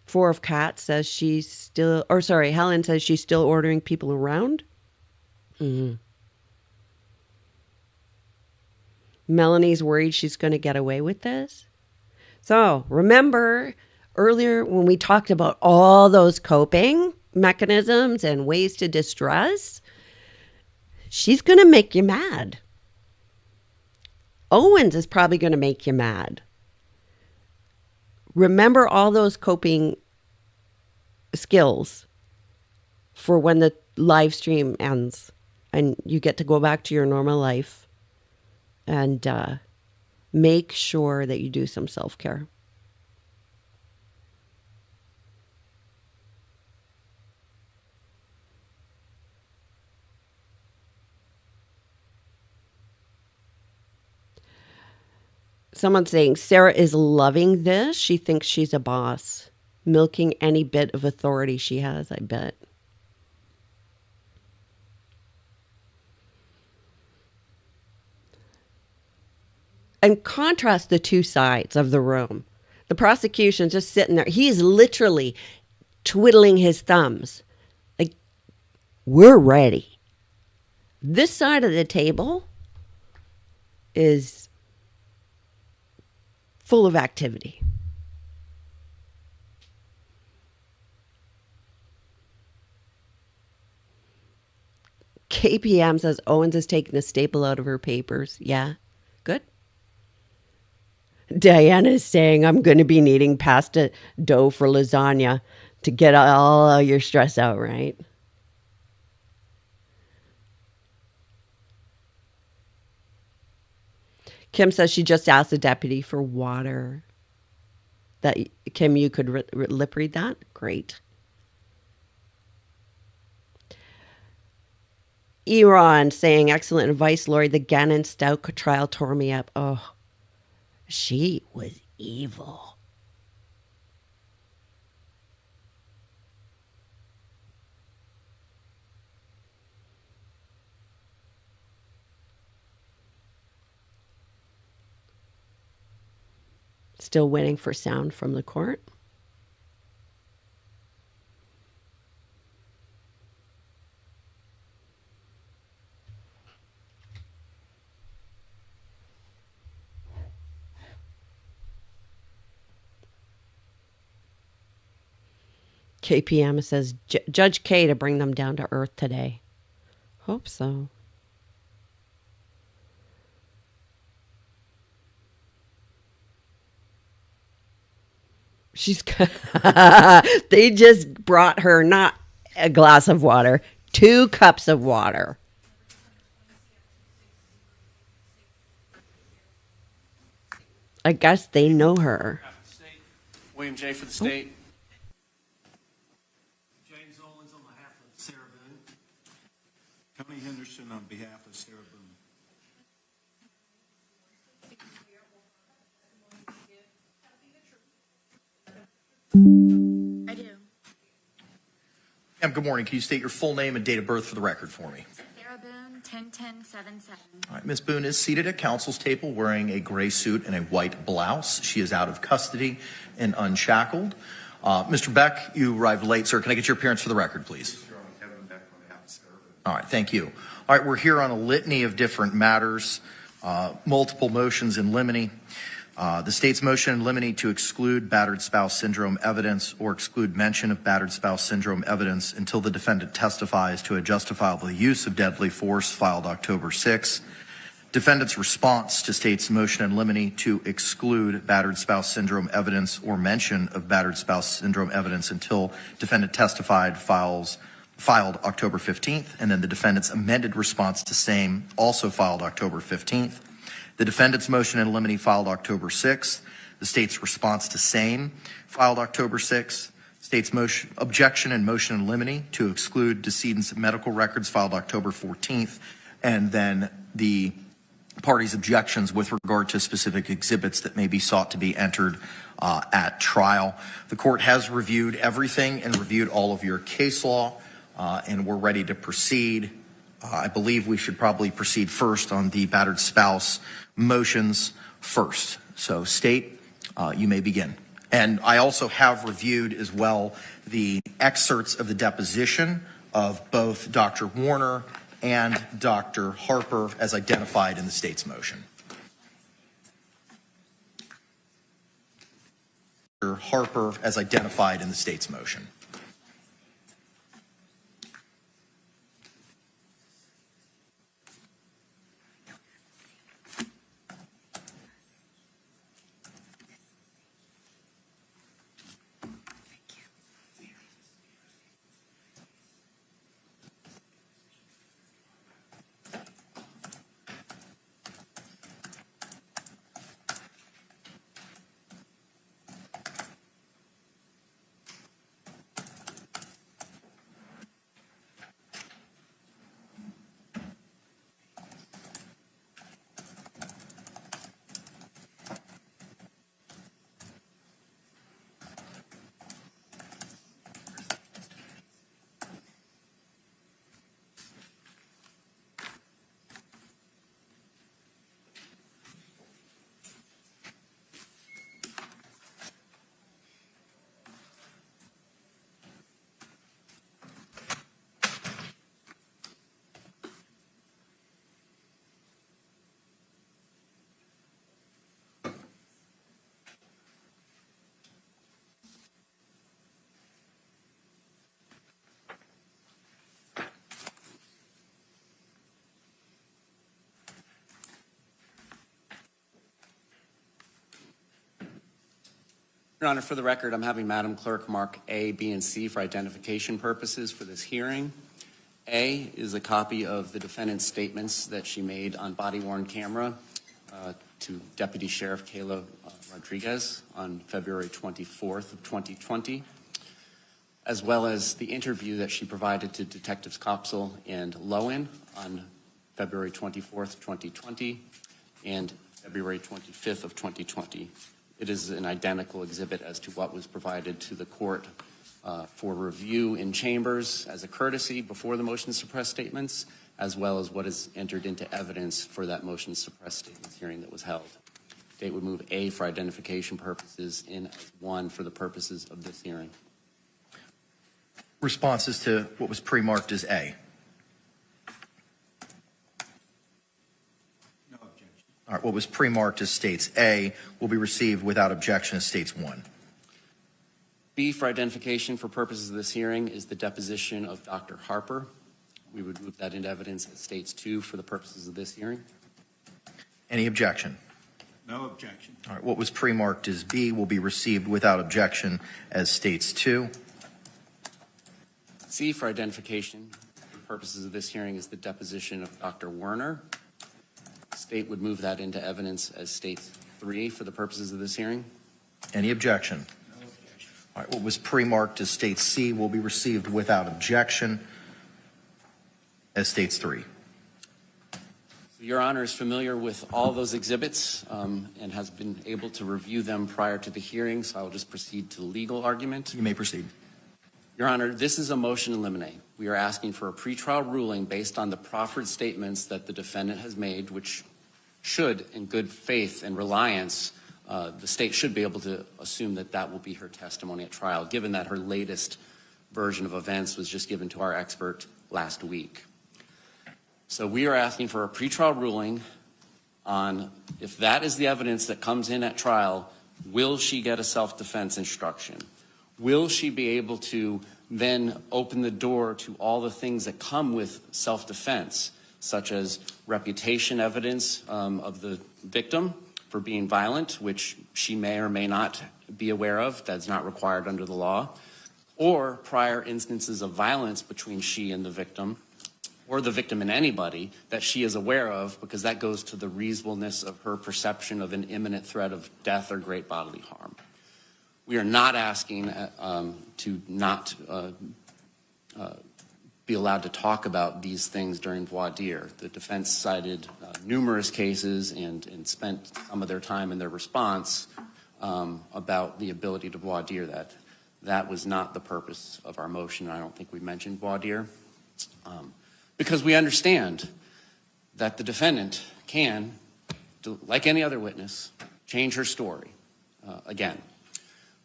Four of Cats says Helen says she's still ordering people around. Mm-hmm. Melanie's worried she's going to get away with this. So remember earlier when we talked about all those coping mechanisms and ways to distress, she's going to make you mad. Owens is probably going to make you mad. Remember all those coping skills for when the live stream ends and you get to go back to your normal life, and make sure that you do some self-care. Someone's saying Sarah is loving this. She thinks she's a boss, milking any bit of authority she has, I bet. And contrast the two sides of the room. The prosecution just sitting there. He's literally twiddling his thumbs. Like, we're ready. This side of the table is full of activity. KPM says Owens is taking the staple out of her papers. Yeah, good. Diana is saying, I'm going to be needing pasta dough for lasagna to get all your stress out, right? Kim says she just asked the deputy for water. That Kim, you could lip read that? Great. Iran saying, excellent advice, Lori. The Gannon Stout trial tore me up. Oh, she was evil. Still waiting for sound from the court. KPM says, Judge K to bring them down to earth today. Hope so. They just brought her not a glass of water, 2 cups of water. I guess they know her. William J. for the state. James Owens on behalf of Sarah Boone. Tony Henderson on behalf of Sarah Boone. I do. Ma'am, good morning. Can you state your full name and date of birth for the record for me? Sarah Boone, 10-10-7-7. All right, Ms. Boone is seated at counsel's table wearing a gray suit and a white blouse. She is out of custody and unshackled. Mr. Beck, you arrived late, sir. Can I get your appearance for the record, please? All right, thank you. All right, we're here on a litany of different matters, multiple motions in limine. The state's motion in limine to exclude battered spouse syndrome evidence or exclude mention of battered spouse syndrome evidence until the defendant testifies to a justifiable use of deadly force filed October 6. Defendant's response to state's motion in limine to exclude battered spouse syndrome evidence or mention of battered spouse syndrome evidence until defendant testified filed October 15th, and then the defendant's amended response to same also filed October 15th. The defendant's motion in limine filed October 6th. The state's response to same filed October 6th. State's motion, objection and motion in limine to exclude decedent's medical records filed October 14th. And then the parties' objections with regard to specific exhibits that may be sought to be entered at trial. The court has reviewed everything and reviewed all of your case law, and we're ready to proceed. I believe we should probably proceed first on the battered spouse motions first. So state, you may begin. And I also have reviewed as well the excerpts of the deposition of both Dr. Warner and Dr. Harper as identified in the state's motion. Dr. Harper as identified in the state's motion. Your Honor, for the record, I'm having Madam Clerk mark A, B, and C for identification purposes for this hearing. A is a copy of the defendant's statements that she made on body-worn camera to Deputy Sheriff Kayla Rodriguez on February 24th of 2020, as well as the interview that she provided to Detectives Copsell and Lowen on February 24th, 2020, and February 25th of 2020. It is an identical exhibit as to what was provided to the court for review in chambers as a courtesy before the motion to suppress statements, as well as what is entered into evidence for that motion to suppress statements hearing that was held. State would move A for identification purposes in as 1 for the purposes of this hearing. Responses to what was pre-marked as A. No objection. All right, what was pre-marked as states A will be received without objection as states 1. B for identification for purposes of this hearing is the deposition of Dr. Harper. We would move that into evidence as states 2 for the purposes of this hearing. Any objection? No objection. All right, what was pre-marked as B will be received without objection as states 2. C for identification for purposes of this hearing is the deposition of Dr. Werner. State would move that into evidence as states 3 for the purposes of this hearing. Any objection? No objection. All right, what was pre-marked as states C will be received without objection as states 3. Your Honor is familiar with all those exhibits and has been able to review them prior to the hearing, so I will just proceed to the legal argument. You may proceed. Your Honor, this is a motion to eliminate. We are asking for a pretrial ruling based on the proffered statements that the defendant has made, which should, in good faith and reliance, the state should be able to assume that that will be her testimony at trial, given that her latest version of events was just given to our expert last week. So we are asking for a pretrial ruling on if that is the evidence that comes in at trial, will she get a self-defense instruction? Will she be able to then open the door to all the things that come with self-defense, such as reputation evidence of the victim for being violent, which she may or may not be aware of, that's not required under the law, or prior instances of violence between she and the victim, or the victim and anybody that she is aware of, because that goes to the reasonableness of her perception of an imminent threat of death or great bodily harm. We are not asking to not be allowed to talk about these things during voir dire. The defense cited numerous cases and spent some of their time in their response about the ability to voir dire. That was not the purpose of our motion. I don't think we mentioned voir dire. Because we understand that the defendant can, like any other witness, change her story again.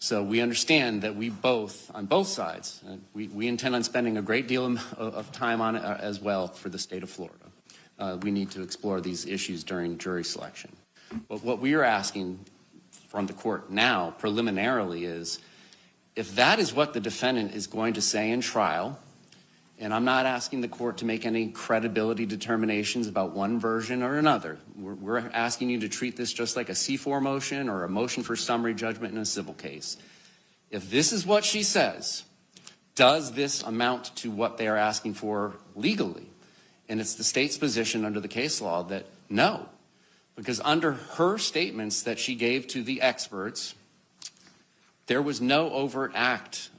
So we understand that we both, on both sides, we intend on spending a great deal of time on it as well for the state of Florida. We need to explore these issues during jury selection. But what we are asking from the court now, preliminarily, is if that is what the defendant is going to say in trial, and I'm not asking the court to make any credibility determinations about one version or another. We're asking you to treat this just like a C4 motion or a motion for summary judgment in a civil case. If this is what she says, does this amount to what they are asking for legally? And it's the state's position under the case law that no, because under her statements that she gave to the experts, there was no overt act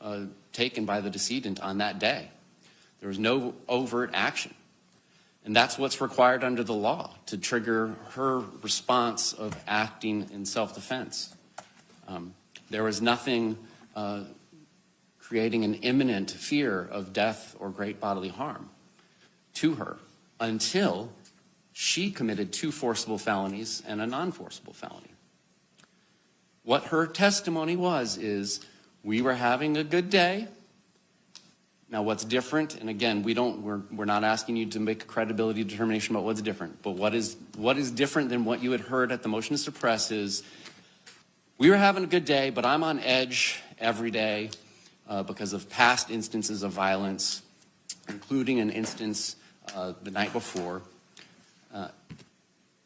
taken by the decedent on that day. There was no overt action. And that's what's required under the law to trigger her response of acting in self-defense. There was nothing creating an imminent fear of death or great bodily harm to her until she committed 2 forcible felonies and a non-forcible felony. What her testimony was is, we were having a good day. Now, what's different, and again, we're not asking you to make a credibility determination about what's different, but what is different than what you had heard at the motion to suppress is, we were having a good day, but I'm on edge every day because of past instances of violence, including an instance the night before.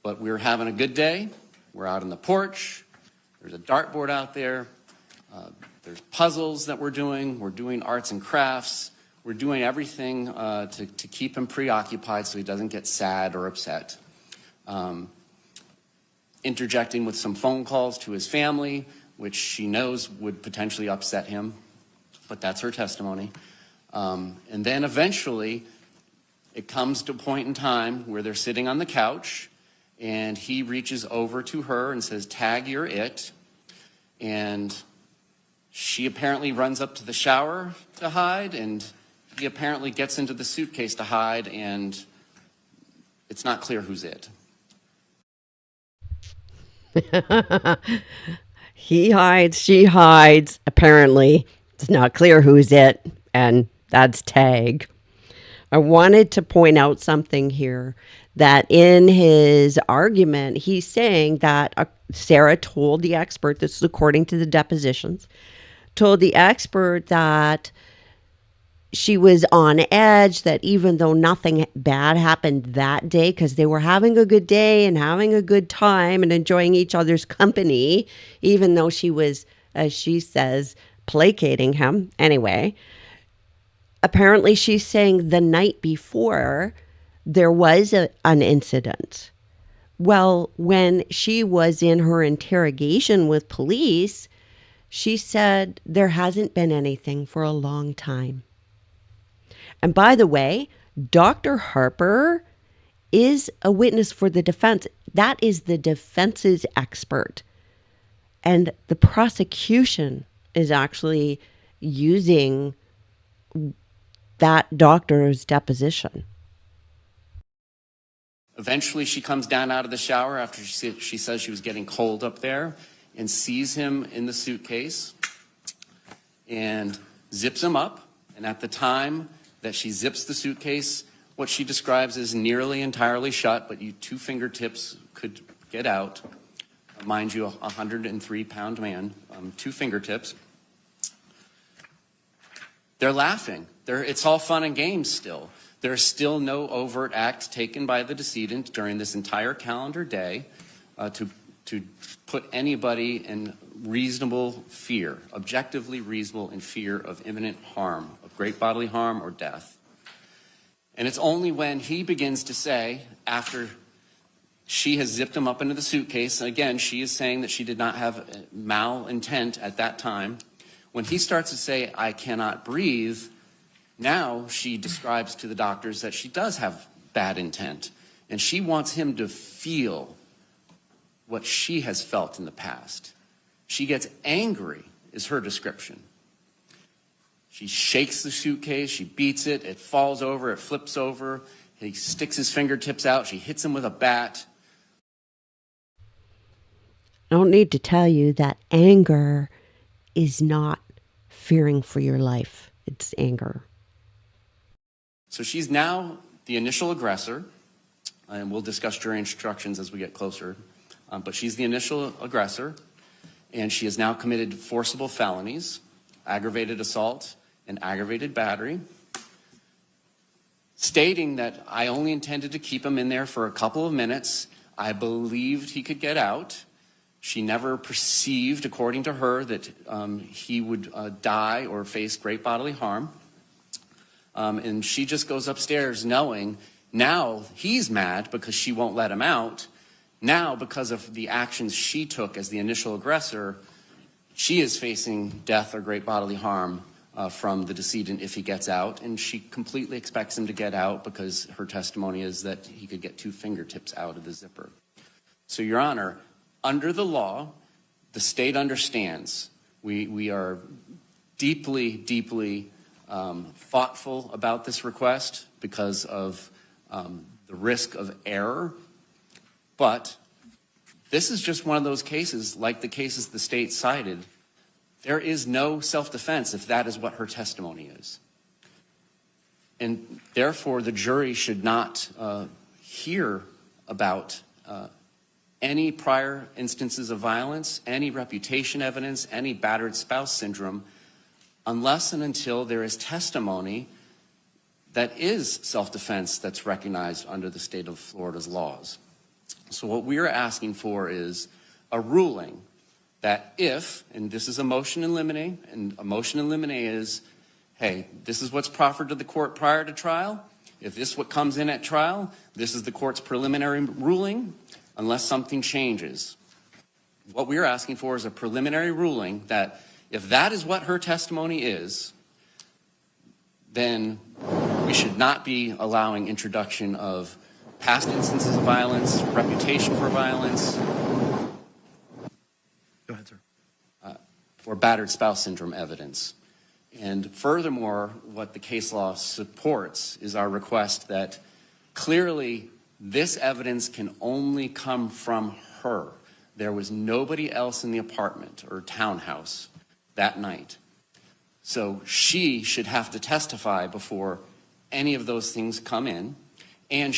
But we were having a good day. We're out on the porch. There's a dartboard out there. There's puzzles that we're doing arts and crafts, we're doing everything to keep him preoccupied so he doesn't get sad or upset. Interjecting with some phone calls to his family, which she knows would potentially upset him, but that's her testimony. And then eventually, it comes to a point in time where they're sitting on the couch, and he reaches over to her and says, "Tag, you're it." And she apparently runs up to the shower to hide, and he apparently gets into the suitcase to hide, and it's not clear who's it. He hides, she hides. Apparently, it's not clear who's it, and that's Tag. I wanted to point out something here that in his argument, he's saying that Sarah told the expert, this is according to the depositions, told the expert that she was on edge, that even though nothing bad happened that day, because they were having a good day and having a good time and enjoying each other's company, even though she was, as she says, placating him. Anyway, apparently she's saying the night before there was an incident. Well, when she was in her interrogation with police, she said there hasn't been anything for a long time. And by the way, Dr. Harper is a witness for the defense. That is the defense's expert. And the prosecution is actually using that doctor's deposition. Eventually, she comes down out of the shower after she says she was getting cold up there and sees him in the suitcase and zips him up. And at the time that she zips the suitcase, what she describes as nearly entirely shut, but two fingertips could get out. Mind you, a 103-pound man, 2 fingertips. They're laughing. It's all fun and games still. There's still no overt act taken by the decedent during this entire calendar day to put anybody in reasonable fear, objectively reasonable in fear of imminent harm, of great bodily harm or death. And it's only when he begins to say, after she has zipped him up into the suitcase, and again, she is saying that she did not have malintent at that time, when he starts to say, "I cannot breathe," now she describes to the doctors that she does have bad intent, and she wants him to feel what she has felt in the past. She gets angry, is her description. She shakes the suitcase, she beats it, it falls over, it flips over, he sticks his fingertips out, she hits him with a bat. I don't need to tell you that anger is not fearing for your life. It's anger. So she's now the initial aggressor, and we'll discuss jury instructions as we get closer, but she's the initial aggressor, and she has now committed forcible felonies, aggravated assault, and aggravated battery, stating that I only intended to keep him in there for a couple of minutes. I believed he could get out. She never perceived, according to her, that he would die or face great bodily harm. And she just goes upstairs knowing now he's mad because she won't let him out. Now, because of the actions she took as the initial aggressor, she is facing death or great bodily harm from the decedent if he gets out. And she completely expects him to get out because her testimony is that he could get 2 fingertips out of the zipper. So, Your Honor, under the law, the state understands. We are deeply, deeply thoughtful about this request because of the risk of error. But this is just one of those cases, like the cases the state cited. There is no self-defense if that is what her testimony is. And therefore, the jury should not hear about any prior instances of violence, any reputation evidence, any battered spouse syndrome, unless and until there is testimony that is self-defense that's recognized under the state of Florida's laws. So what we are asking for is a ruling that if, and this is a motion in limine, and a motion in limine is, hey, this is what's proffered to the court prior to trial. If this is what comes in at trial, this is the court's preliminary ruling, unless something changes. What we're asking for is a preliminary ruling that if that is what her testimony is, then we should not be allowing introduction of past instances of violence, reputation for violence, Go ahead, sir. or battered spouse syndrome evidence. And furthermore, what the case law supports is our request that clearly this evidence can only come from her. There was nobody else in the apartment or townhouse that night. So she should have to testify before any of those things come in, and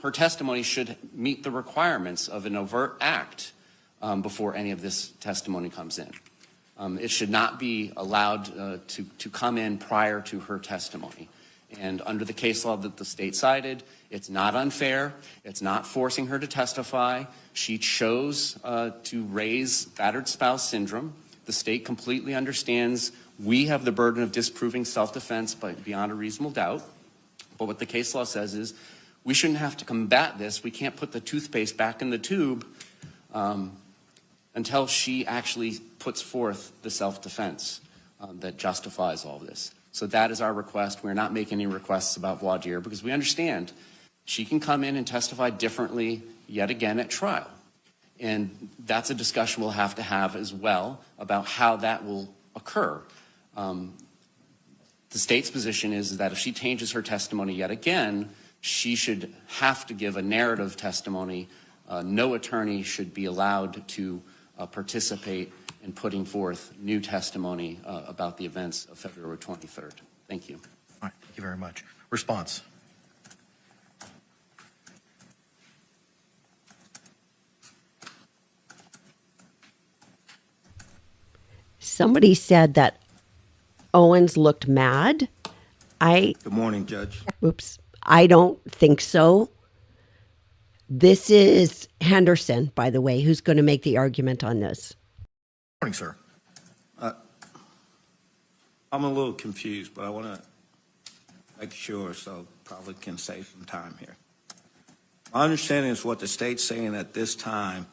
her testimony should meet the requirements of an overt act before any of this testimony comes in. It should not be allowed to come in prior to her testimony. And under the case law that the state cited, it's not unfair. It's not forcing her to testify. She chose to raise battered spouse syndrome. The state completely understands we have the burden of disproving self-defense beyond a reasonable doubt. But what the case law says is we shouldn't have to combat this. We can't put the toothpaste back in the tube until she actually puts forth the self-defense that justifies all this. So that is our request. We're not making any requests about voir dire because we understand she can come in and testify differently yet again at trial. And that's a discussion we'll have to have as well about how that will occur. The state's position is that if she changes her testimony yet again, she should have to give a narrative testimony. No attorney should be allowed to participate in putting forth new testimony about the events of February 23rd. Thank you. All right, thank you very much. Response. Somebody said that Owens looked mad. Good morning, Judge. I don't think so. This is Henderson, by the way, who's going to make the argument on this. Good morning, sir. I'm a little confused, but I want to make sure so probably can save some time here. My understanding is what the state's saying at this time,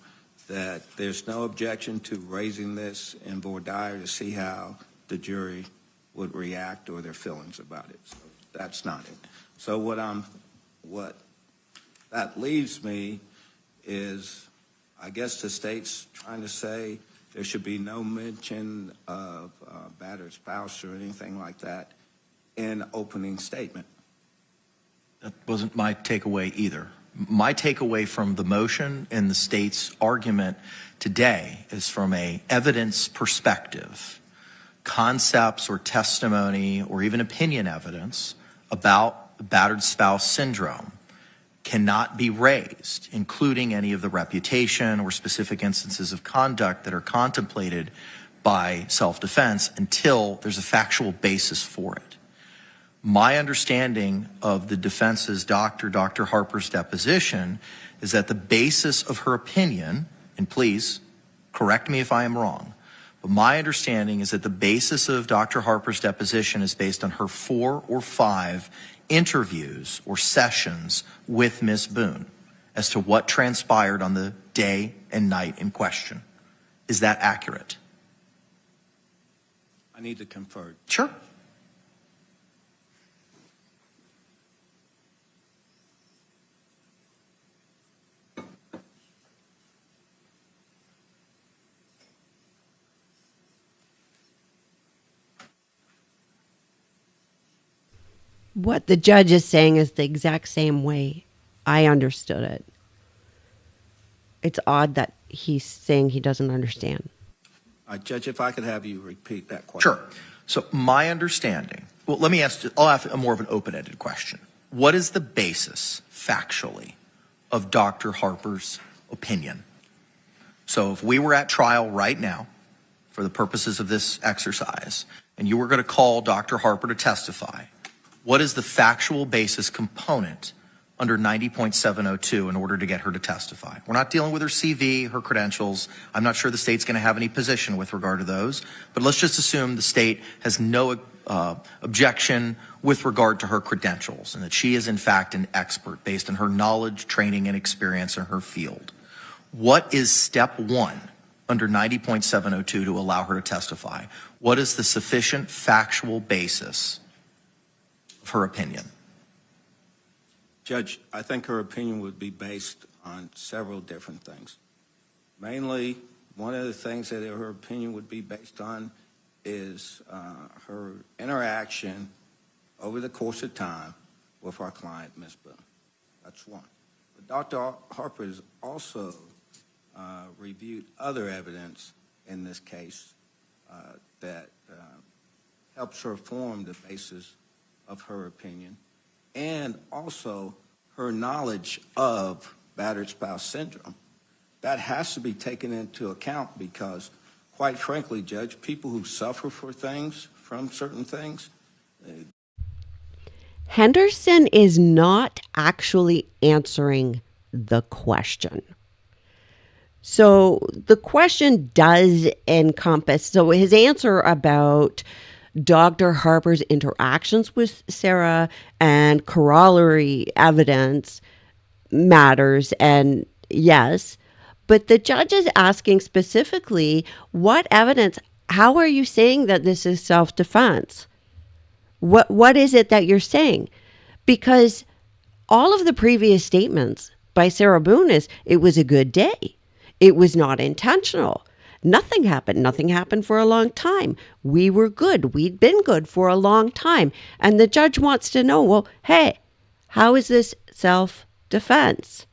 that there's no objection to raising this in voir dire to see how the jury would react or their feelings about it. So that's not it. So what that leaves me is, I guess the state's trying to say there should be no mention of battered spouse or anything like that in opening statement. That wasn't my takeaway either. My takeaway from the motion and the state's argument today is from a evidence perspective, concepts or testimony or even opinion evidence about battered spouse syndrome cannot be raised, including any of the reputation or specific instances of conduct that are contemplated by self-defense until there's a factual basis for it. My understanding of the defense's Dr. Harper's deposition is that the basis of her opinion, and please correct me if I am wrong, but my understanding is that the basis of Dr. Harper's deposition is based on her 4 or 5 interviews or sessions with Ms. Boone as to what transpired on the day and night in question. Is that accurate? I need to confer. Sure. What the judge is saying is the exact same way I understood it. It's odd that he's saying he doesn't understand. Judge, if I could have you repeat that question. Sure. So my understanding, well, let me ask, I'll ask a more of an open-ended question. What is the basis, factually, of Dr. Harper's opinion? So if we were at trial right now, for the purposes of this exercise, and you were going to call Dr. Harper to testify, what is the factual basis component under 90.702 in order to get her to testify. We're not dealing with her CV, her credentials. I'm not sure the state's going to have any position with regard to those, but let's just assume the state has no objection with regard to her credentials and that she is in fact an expert based on her knowledge, training, and experience in her field. What is step one under 90.702 to allow her to testify? What is the sufficient factual basis of her opinion? Judge, I think her opinion would be based on several different things. Mainly, one of the things that her opinion would be based on is her interaction over the course of time with our client, Ms. Boone. That's one. But Dr. Harper has also reviewed other evidence in this case that helps her form the basis of her opinion, and also her knowledge of battered spouse syndrome. That has to be taken into account because, quite frankly, Judge, people who suffer from certain things. Henderson is not actually answering the question. So the question does encompass, so his answer about Dr. Harper's interactions with Sarah and corollary evidence matters, and yes, but the judge is asking specifically, what evidence, how are you saying that this is self-defense? What is it that you're saying? Because all of the previous statements by Sarah Boone is, it was a good day. It was not intentional. Nothing happened. Nothing happened for a long time. We were good. We'd been good for a long time. And the judge wants to know, well, hey, how is this self-defense?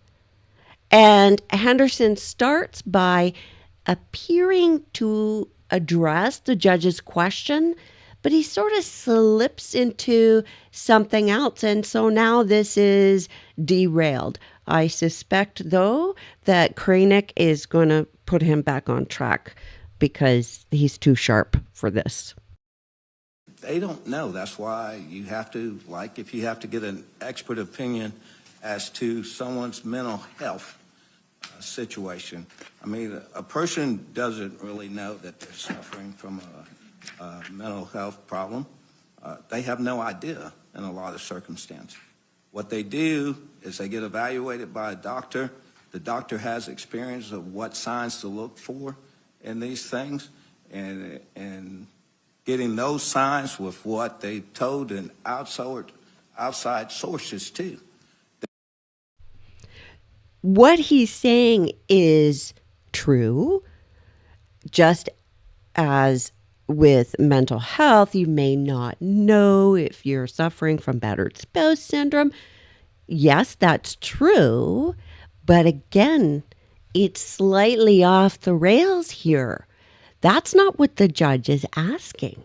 And Henderson starts by appearing to address the judge's question, but he sort of slips into something else. And so now this is derailed. I suspect, though, that Kranick is going to put him back on track because he's too sharp for this. They don't know. That's why you have to, like if you have to get an expert opinion as to someone's mental health situation. I mean, a person doesn't really know that they're suffering from a mental health problem. They have no idea in a lot of circumstances. What they do is they get evaluated by a doctor. The doctor has experience of what signs to look for in these things, and getting those signs with what they told in outside sources too. What he's saying is true, just as with mental health, you may not know if you're suffering from battered spouse syndrome. Yes, that's true. But again, it's slightly off the rails here. That's not what the judge is asking.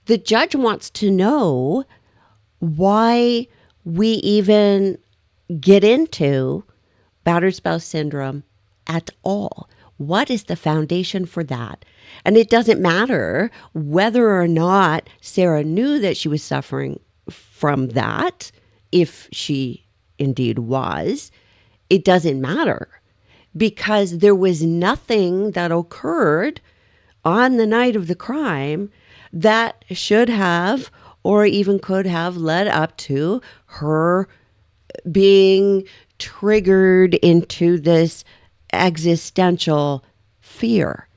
The judge wants to know why we even get into battered spouse syndrome at all. What is the foundation for that? And it doesn't matter whether or not Sarah knew that she was suffering from that, if she indeed was. It doesn't matter because there was nothing that occurred on the night of the crime that should have or even could have led up to her being triggered into this existential fear.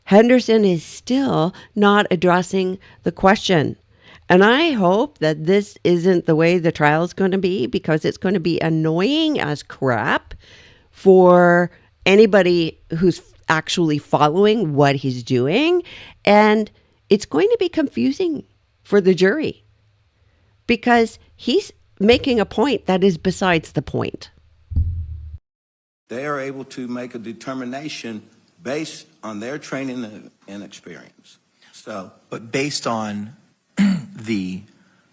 Henderson is still not addressing the question. And I hope that this isn't the way the trial is going to be, because it's going to be annoying as crap for anybody who's actually following what he's doing. And it's going to be confusing for the jury because he's making a point that is besides the point. They are able to make a determination based on their training and experience. So, But based on the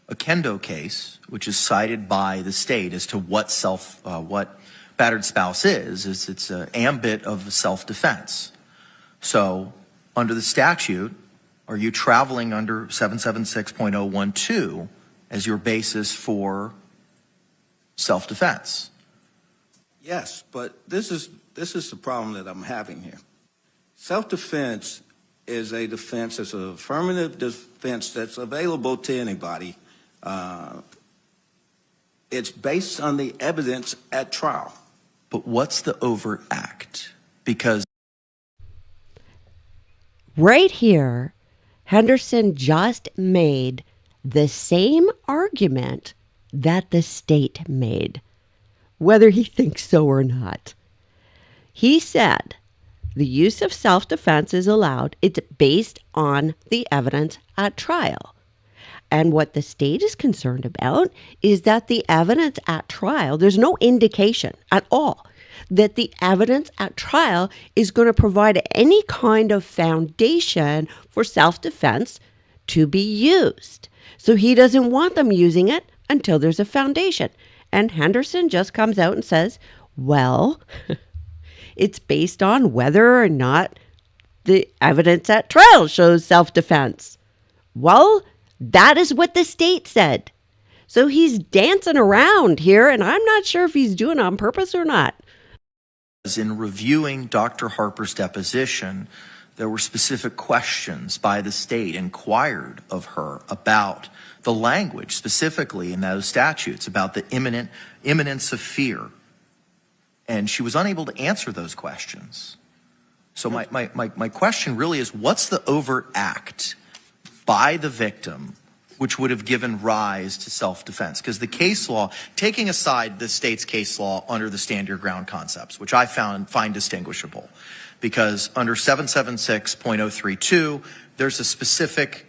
Akendo case, which is cited by the state as to what battered spouse is it's an ambit of self-defense. So under the statute, are you traveling under 776.012 as your basis for self-defense. Yes, but this is the problem that I'm having here. Self-defense is a defense, it's an affirmative defense that's available to anybody. It's based on the evidence at trial. But what's the overt act? Because Right here, Henderson just made the same argument that the state made, whether he thinks so or not. He said the use of self-defense is allowed. It's based on the evidence at trial. And what the state is concerned about is that the evidence at trial, there's no indication at all that the evidence at trial is going to provide any kind of foundation for self-defense to be used. So he doesn't want them using it until there's a foundation. And Henderson just comes out and says, well, it's based on whether or not the evidence at trial shows self-defense. Well, that is what the state said. So he's dancing around here, and I'm not sure if he's doing it on purpose or not. in reviewing Dr. Harper's deposition, there were specific questions by the state inquired of her about the language, specifically in those statutes, about the imminence of fear. And she was unable to answer those questions. So my question really is, what's the overt act by the victim which would have given rise to self-defense? Because the case law, taking aside the state's case law under the stand your ground concepts, which I find distinguishable, because under 776.032, there's a specific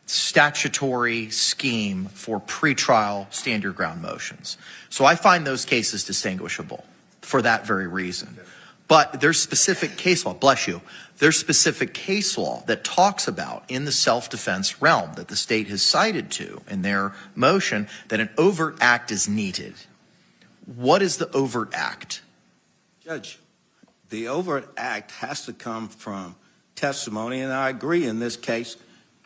statutory scheme for pretrial stand your ground motions. So I find those cases distinguishable for that very reason. But there's specific case law, bless you, there's specific case law that talks about in the self-defense realm that the state has cited to in their motion that an overt act is needed. What is the overt act? Judge, the overt act has to come from testimony, and I agree in this case,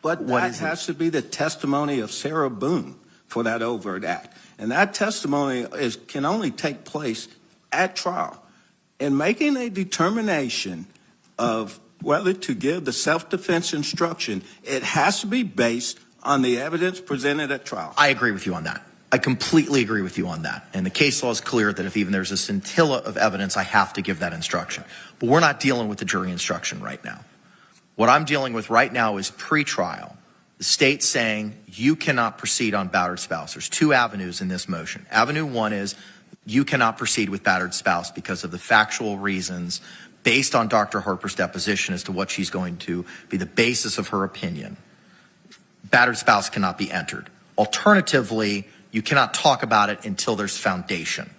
but that has to be the testimony of Sarah Boone for that overt act. And that testimony can only take place at trial. In making a determination of whether to give the self-defense instruction, it has to be based on the evidence presented at trial. I agree with you on that. I completely agree with you on that. And the case law is clear that if even there's a scintilla of evidence, I have to give that instruction. But we're not dealing with the jury instruction right now. What I'm dealing with right now is pretrial. The state saying you cannot proceed on battered spouse. There's two avenues in this motion. Avenue one is you cannot proceed with battered spouse because of the factual reasons based on Dr. Harper's deposition as to what she's going to be the basis of her opinion. Battered spouse cannot be entered. Alternatively, you cannot talk about it until there's foundation.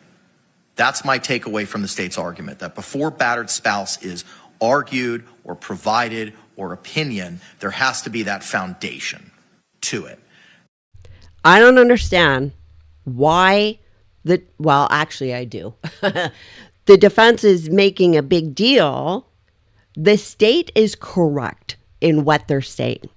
That's my takeaway from the state's argument, that before battered spouse is argued or provided or opinion, there has to be that foundation to it. I don't understand why well, actually I do. The defense is making a big deal. The state is correct in what they're saying.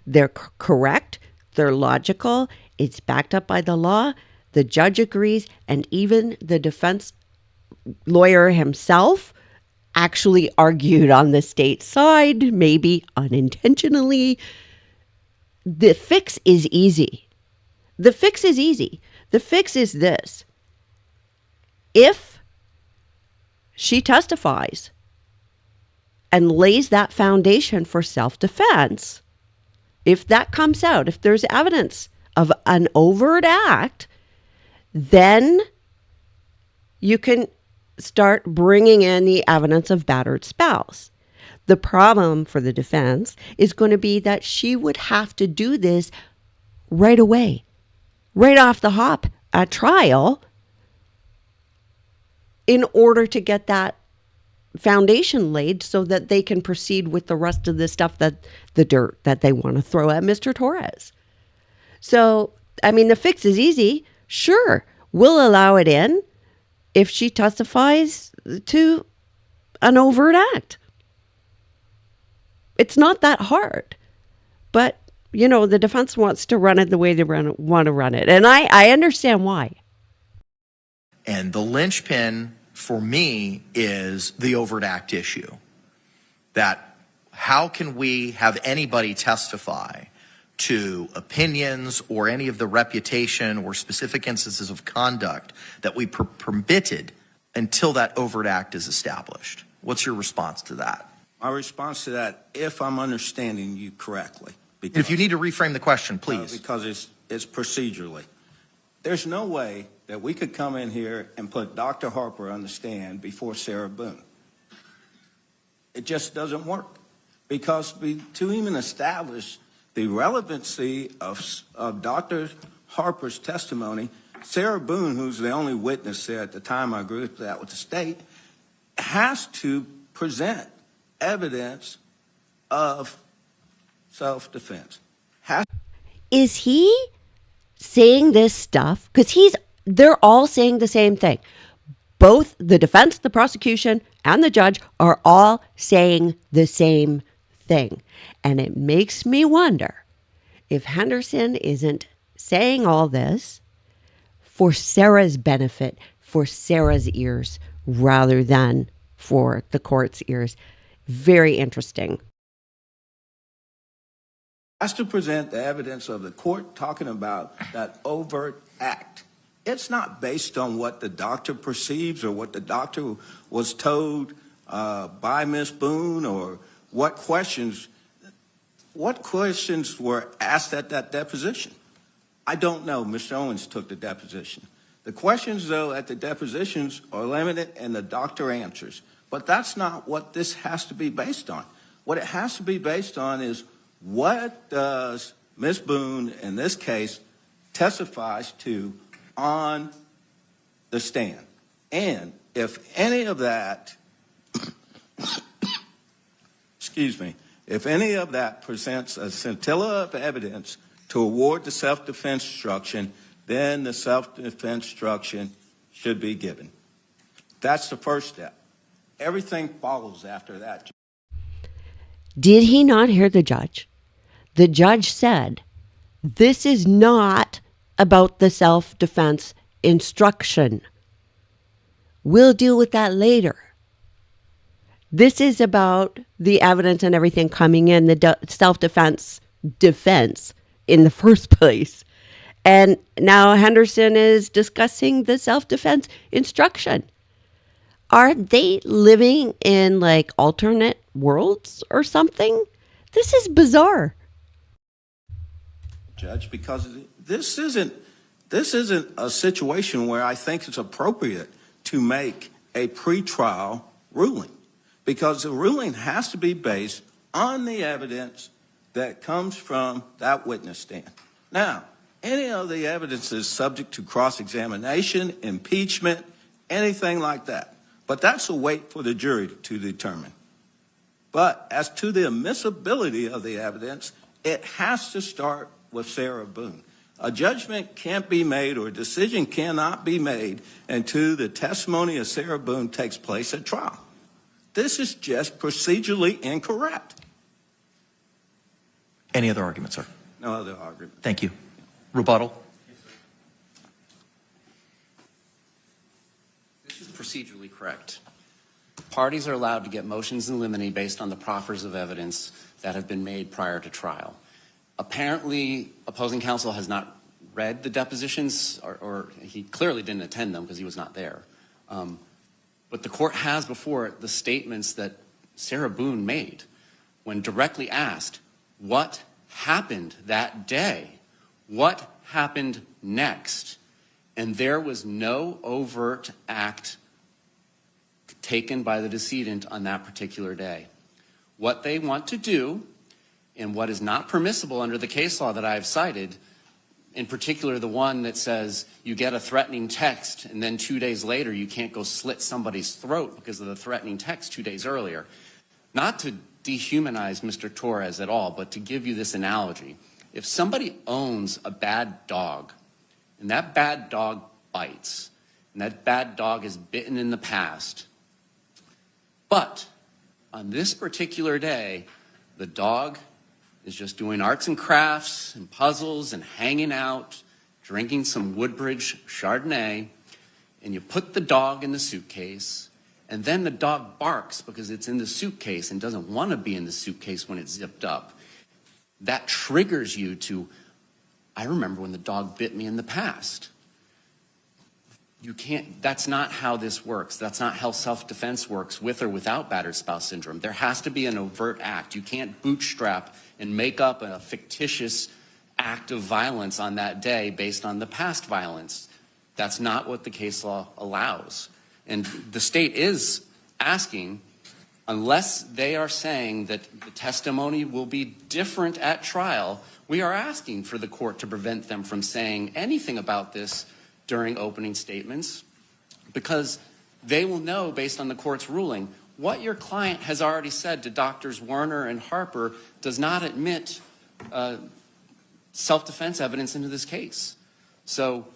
They're correct. They're logical. It's backed up by the law. The judge agrees. And even the defense lawyer himself actually argued on the state side, maybe unintentionally. The fix is easy. The fix is easy. The fix is this. If she testifies and lays that foundation for self-defense, if that comes out, if there's evidence of an overt act, then you can start bringing in the evidence of battered spouse. The problem for the defense is going to be that she would have to do this right away, right off the hop at trial, in order to get that foundation laid so that they can proceed with the rest of the stuff, that the dirt that they want to throw at Mr. Torres. So, I mean, the fix is easy. Sure, we'll allow it in if she testifies to an overt act. It's not that hard. But, you know, the defense wants to run it the way they want to run it. And I understand why. And the linchpin for me is the overt act issue. That how can we have anybody testify to opinions or any of the reputation or specific instances of conduct that we permitted until that overt act is established? What's your response to that? My response to that, if I'm understanding you correctly. If you need to reframe the question, please. Because it's procedurally. There's no way that we could come in here and put Dr. Harper on the stand before Sarah Boone. It just doesn't work. Because to even establish the relevancy of Dr. Harper's testimony, Sarah Boone, who's the only witness there at the time, I agree with that with the state, has to present evidence of self-defense. Is he saying this stuff? Because they're all saying the same thing. Both the defense, the prosecution, and the judge are all saying the same thing. And it makes me wonder if Henderson isn't saying all this for Sarah's benefit, for Sarah's ears, rather than for the court's ears. Very interesting. Has to present the evidence of the court talking about that overt act. It's not based on what the doctor perceives or what the doctor was told by Ms. Boone, or what questions were asked at that deposition. I don't know. Mr. Owens took the deposition. The questions, though, at the depositions are limited, and the doctor answers. But that's not what this has to be based on. What it has to be based on is, what does Ms. Boone, in this case, testifies to on the stand? And if any of that, if any of that presents a scintilla of evidence to award the self-defense instruction, then the self-defense instruction should be given. That's the first step. Everything follows after that. Did he not hear the judge? The judge said, this is not about the self-defense instruction. We'll deal with that later. This is about the evidence and everything coming in, the self-defense defense in the first place. And now Henderson is discussing the self-defense instruction. Are they living in like alternate worlds or something? This is bizarre. Judge, because this isn't a situation where I think it's appropriate to make a pretrial ruling, because the ruling has to be based on the evidence that comes from that witness stand. Now, any of the evidence is subject to cross-examination, impeachment, anything like that. But that's a wait for the jury to determine. But as to the admissibility of the evidence, it has to start with Sarah Boone. A judgment can't be made, or a decision cannot be made until the testimony of Sarah Boone takes place at trial. This is just procedurally incorrect. Any other arguments, sir? No other argument. Thank you. Rebuttal. This is procedurally correct. Parties are allowed to get motions in limine based on the proffers of evidence that have been made prior to trial. Apparently, opposing counsel has not read the depositions, or he clearly didn't attend them because he was not there. But the court has before it the statements that Sarah Boone made when directly asked, what happened that day? What happened next? And there was no overt act taken by the decedent on that particular day. What they want to do, and what is not permissible under the case law that I have cited, in particular the one that says you get a threatening text and then 2 days later you can't go slit somebody's throat because of the threatening text 2 days earlier. Not to dehumanize Mr. Torres at all, but to give you this analogy. If somebody owns a bad dog, and that bad dog bites, and that bad dog is bitten in the past, but on this particular day, the dog is just doing arts and crafts and puzzles and hanging out, drinking some Woodbridge Chardonnay, and you put the dog in the suitcase, and then the dog barks because it's in the suitcase and doesn't want to be in the suitcase when it's zipped up, that triggers you to, I remember when the dog bit me in the past. You can't, that's not how this works. That's not how self-defense works with or without battered spouse syndrome. There has to be an overt act. You can't bootstrap and make up a fictitious act of violence on that day based on the past violence. That's not what the case law allows. And the state is asking, unless they are saying that the testimony will be different at trial, we are asking for the court to prevent them from saying anything about this during opening statements, because they will know, based on the court's ruling, what your client has already said to Doctors Werner and Harper does not admit self-defense evidence into this case. So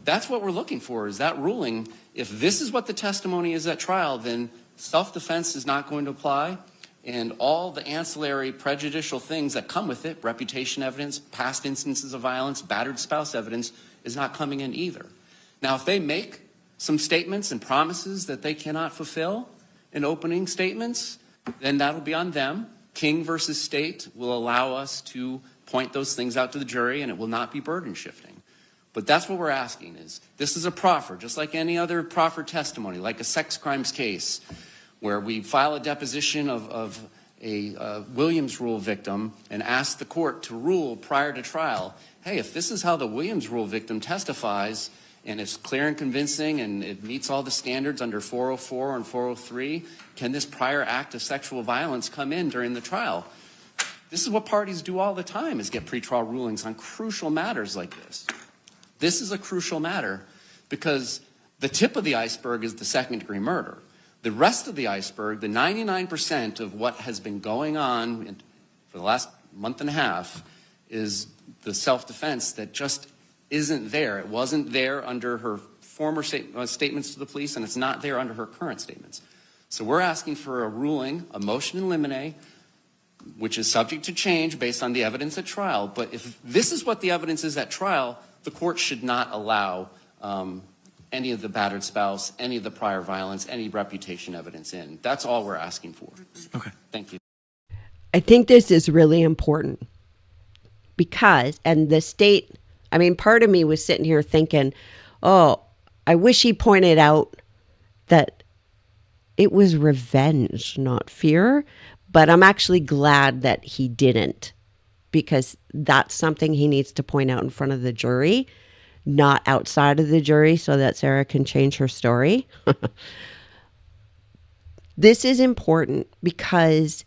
that's what we're looking for, is that ruling. If this is what the testimony is at trial, then self-defense is not going to apply, and all the ancillary prejudicial things that come with it, reputation evidence, past instances of violence, battered spouse evidence, is not coming in either. Now, if they make some statements and promises that they cannot fulfill in opening statements, then that'll be on them. King versus State will allow us to point those things out to the jury, and it will not be burden shifting. But that's what we're asking is, this is a proffer, just like any other proffer testimony, like a sex crimes case, where we file a deposition of a Williams Rule victim and ask the court to rule prior to trial, hey, if this is how the Williams Rule victim testifies, and it's clear and convincing and it meets all the standards under 404 and 403, can this prior act of sexual violence come in during the trial? This is what parties do all the time, is get pretrial rulings on crucial matters like this. This is a crucial matter because the tip of the iceberg is the second-degree murder. The rest of the iceberg, the 99% of what has been going on for the last month and a half, is the self-defense that just isn't there. It wasn't there under her former statements to the police, and it's not there under her current statements. So we're asking for a ruling, a motion in limine, which is subject to change based on the evidence at trial. But if this is what the evidence is at trial, the court should not allow any of the battered spouse, any of the prior violence, any reputation evidence in. That's all we're asking for. Okay. Thank you. I think this is really important because, and the state, I mean, part of me was sitting here thinking, oh, I wish he pointed out that it was revenge, not fear. But I'm actually glad that he didn't, because that's something he needs to point out in front of the jury, not outside of the jury, so that Sarah can change her story. This is important because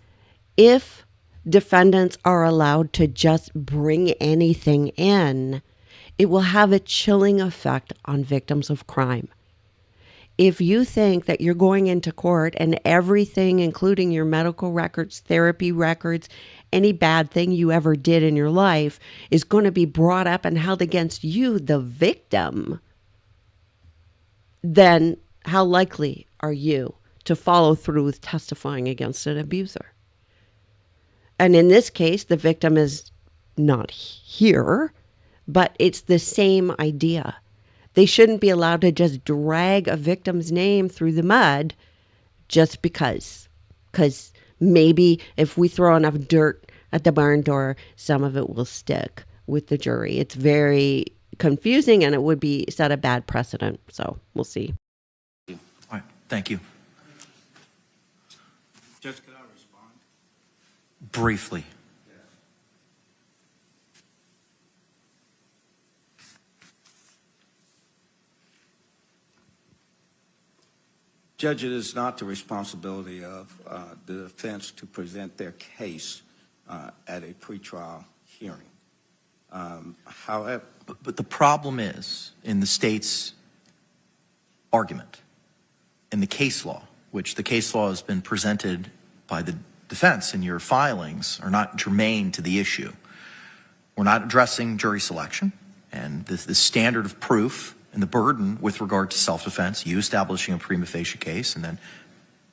if defendants are allowed to just bring anything in, it will have a chilling effect on victims of crime. If you think that you're going into court and everything, including your medical records, therapy records, any bad thing you ever did in your life, is going to be brought up and held against you, the victim, then how likely are you to follow through with testifying against an abuser? And in this case, the victim is not here, but it's the same idea. They shouldn't be allowed to just drag a victim's name through the mud just because. Because maybe if we throw enough dirt at the barn door, some of it will stick with the jury. It's very confusing, and it would be set a bad precedent. So we'll see. All right. Thank you. Judge, could I respond? Briefly. Judge, it is not the responsibility of the defense to present their case at a pretrial hearing. However, But the problem is, in the state's argument, in the case law, which the case law has been presented by the defense in your filings, are not germane to the issue. We're not addressing jury selection and the standard of proof and the burden with regard to self-defense, you establishing a prima facie case, and then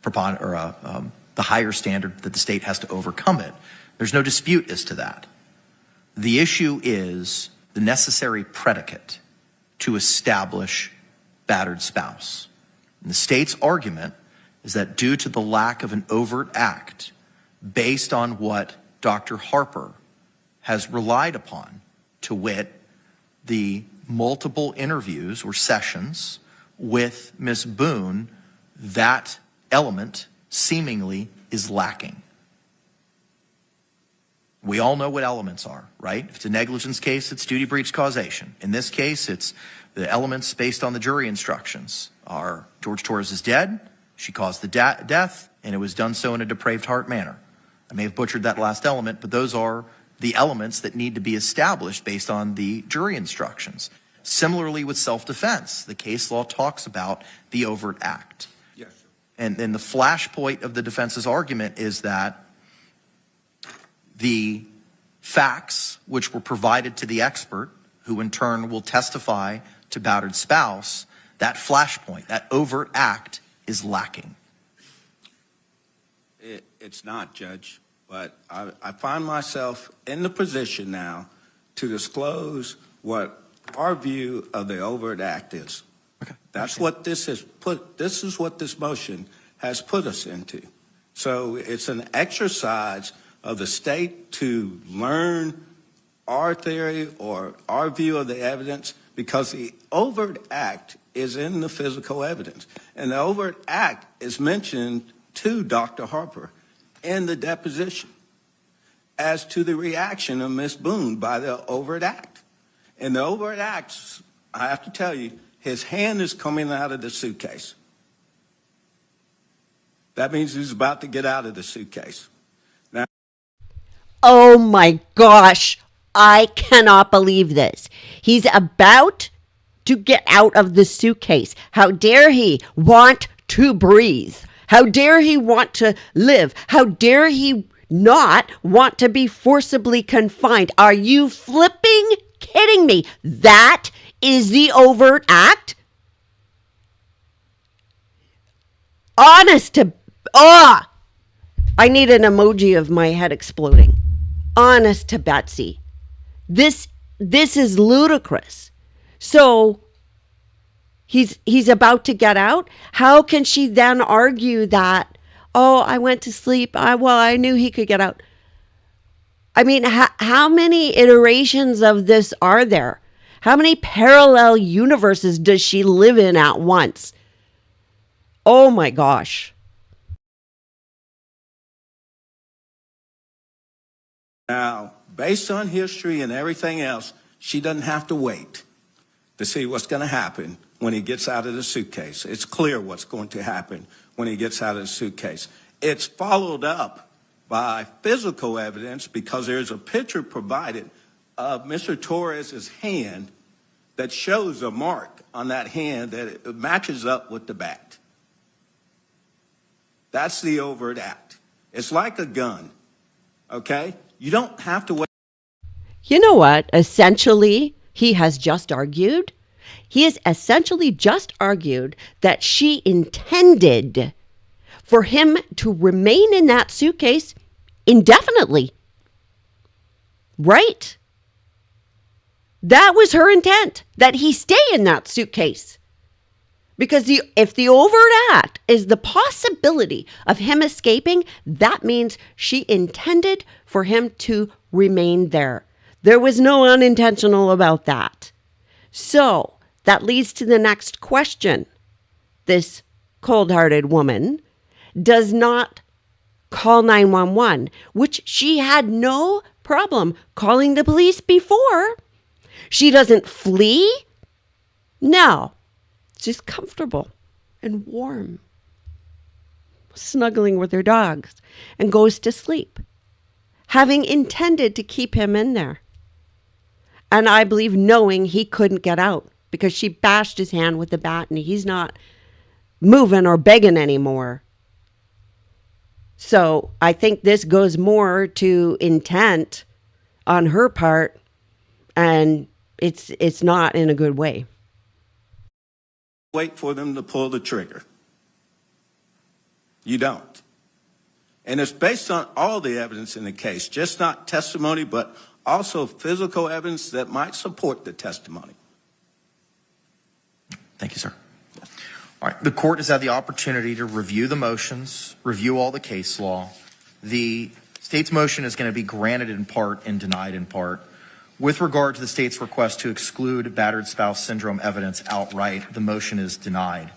the higher standard that the state has to overcome it. There's no dispute as to that. The issue is the necessary predicate to establish battered spouse. And the state's argument is that due to the lack of an overt act, based on what Dr. Harper has relied upon, to wit, the multiple interviews or sessions with Ms. Boone, that element seemingly is lacking. We all know what elements are, right? If it's a negligence case, it's duty breach causation. In this case, it's the elements based on the jury instructions are George Torres is dead, she caused the death, and it was done so in a depraved heart manner. I may have butchered that last element, but those are the elements that need to be established based on the jury instructions. Similarly with self-defense, the case law talks about the overt act. Yes, sir. And then the flashpoint of the defense's argument is that the facts which were provided to the expert, who in turn will testify to battered spouse, that flashpoint, that overt act is lacking. It's not, Judge, but I find myself in the position now to disclose what our view of the overt act is. Okay. That's what this is what this motion has put us into. So it's an exercise of the state to learn our theory or our view of the evidence, because the overt act is in the physical evidence. And the overt act is mentioned to Dr. Harper in the deposition as to the reaction of Ms. Boone by the overt act. And the overt act, I have to tell you, his hand is coming out of the suitcase. That means he's about to get out of the suitcase. Now, Oh my gosh, I cannot believe this. He's about to get out of the suitcase. How dare he want to breathe? How dare he want to live? How dare he not want to be forcibly confined? Are you flipping kidding me? That is the overt act? Honest to... I need an emoji of my head exploding. Honest to Betsy. This is ludicrous. So he's about to get out. How can she then argue that, oh, I went to sleep. I knew he could get out. I mean, how many iterations of this are there? How many parallel universes does she live in at once? Oh my gosh. Now, based on history and everything else, she doesn't have to wait to see what's going to happen when he gets out of the suitcase. It's clear what's going to happen when he gets out of the suitcase. It's followed up by physical evidence, because there's a picture provided of Mr. Torres's hand that shows a mark on that hand that it matches up with the bat. That's the overt act. It's like a gun, okay? You don't have to wait. You know what? Essentially, he has just argued. He has essentially just argued that she intended for him to remain in that suitcase indefinitely. Right? That was her intent, that he stay in that suitcase. Because if the overt act is the possibility of him escaping, that means she intended for him to remain there. There was no unintentional about that. So that leads to the next question. This cold-hearted woman does not call 911, which she had no problem calling the police before. She doesn't flee. No. She's comfortable and warm, snuggling with her dogs, and goes to sleep, having intended to keep him in there. And I believe knowing he couldn't get out, because she bashed his hand with the bat and he's not moving or begging anymore. So I think this goes more to intent on her part, and it's not in a good way. Wait for them to pull the trigger. You don't. And it's based on all the evidence in the case, just not testimony, but also physical evidence that might support the testimony. Thank you, sir. All right. The court has had the opportunity to review the motions, review all the case law. The state's motion is going to be granted in part and denied in part. With regard to the state's request to exclude battered spouse syndrome evidence outright, the motion is denied.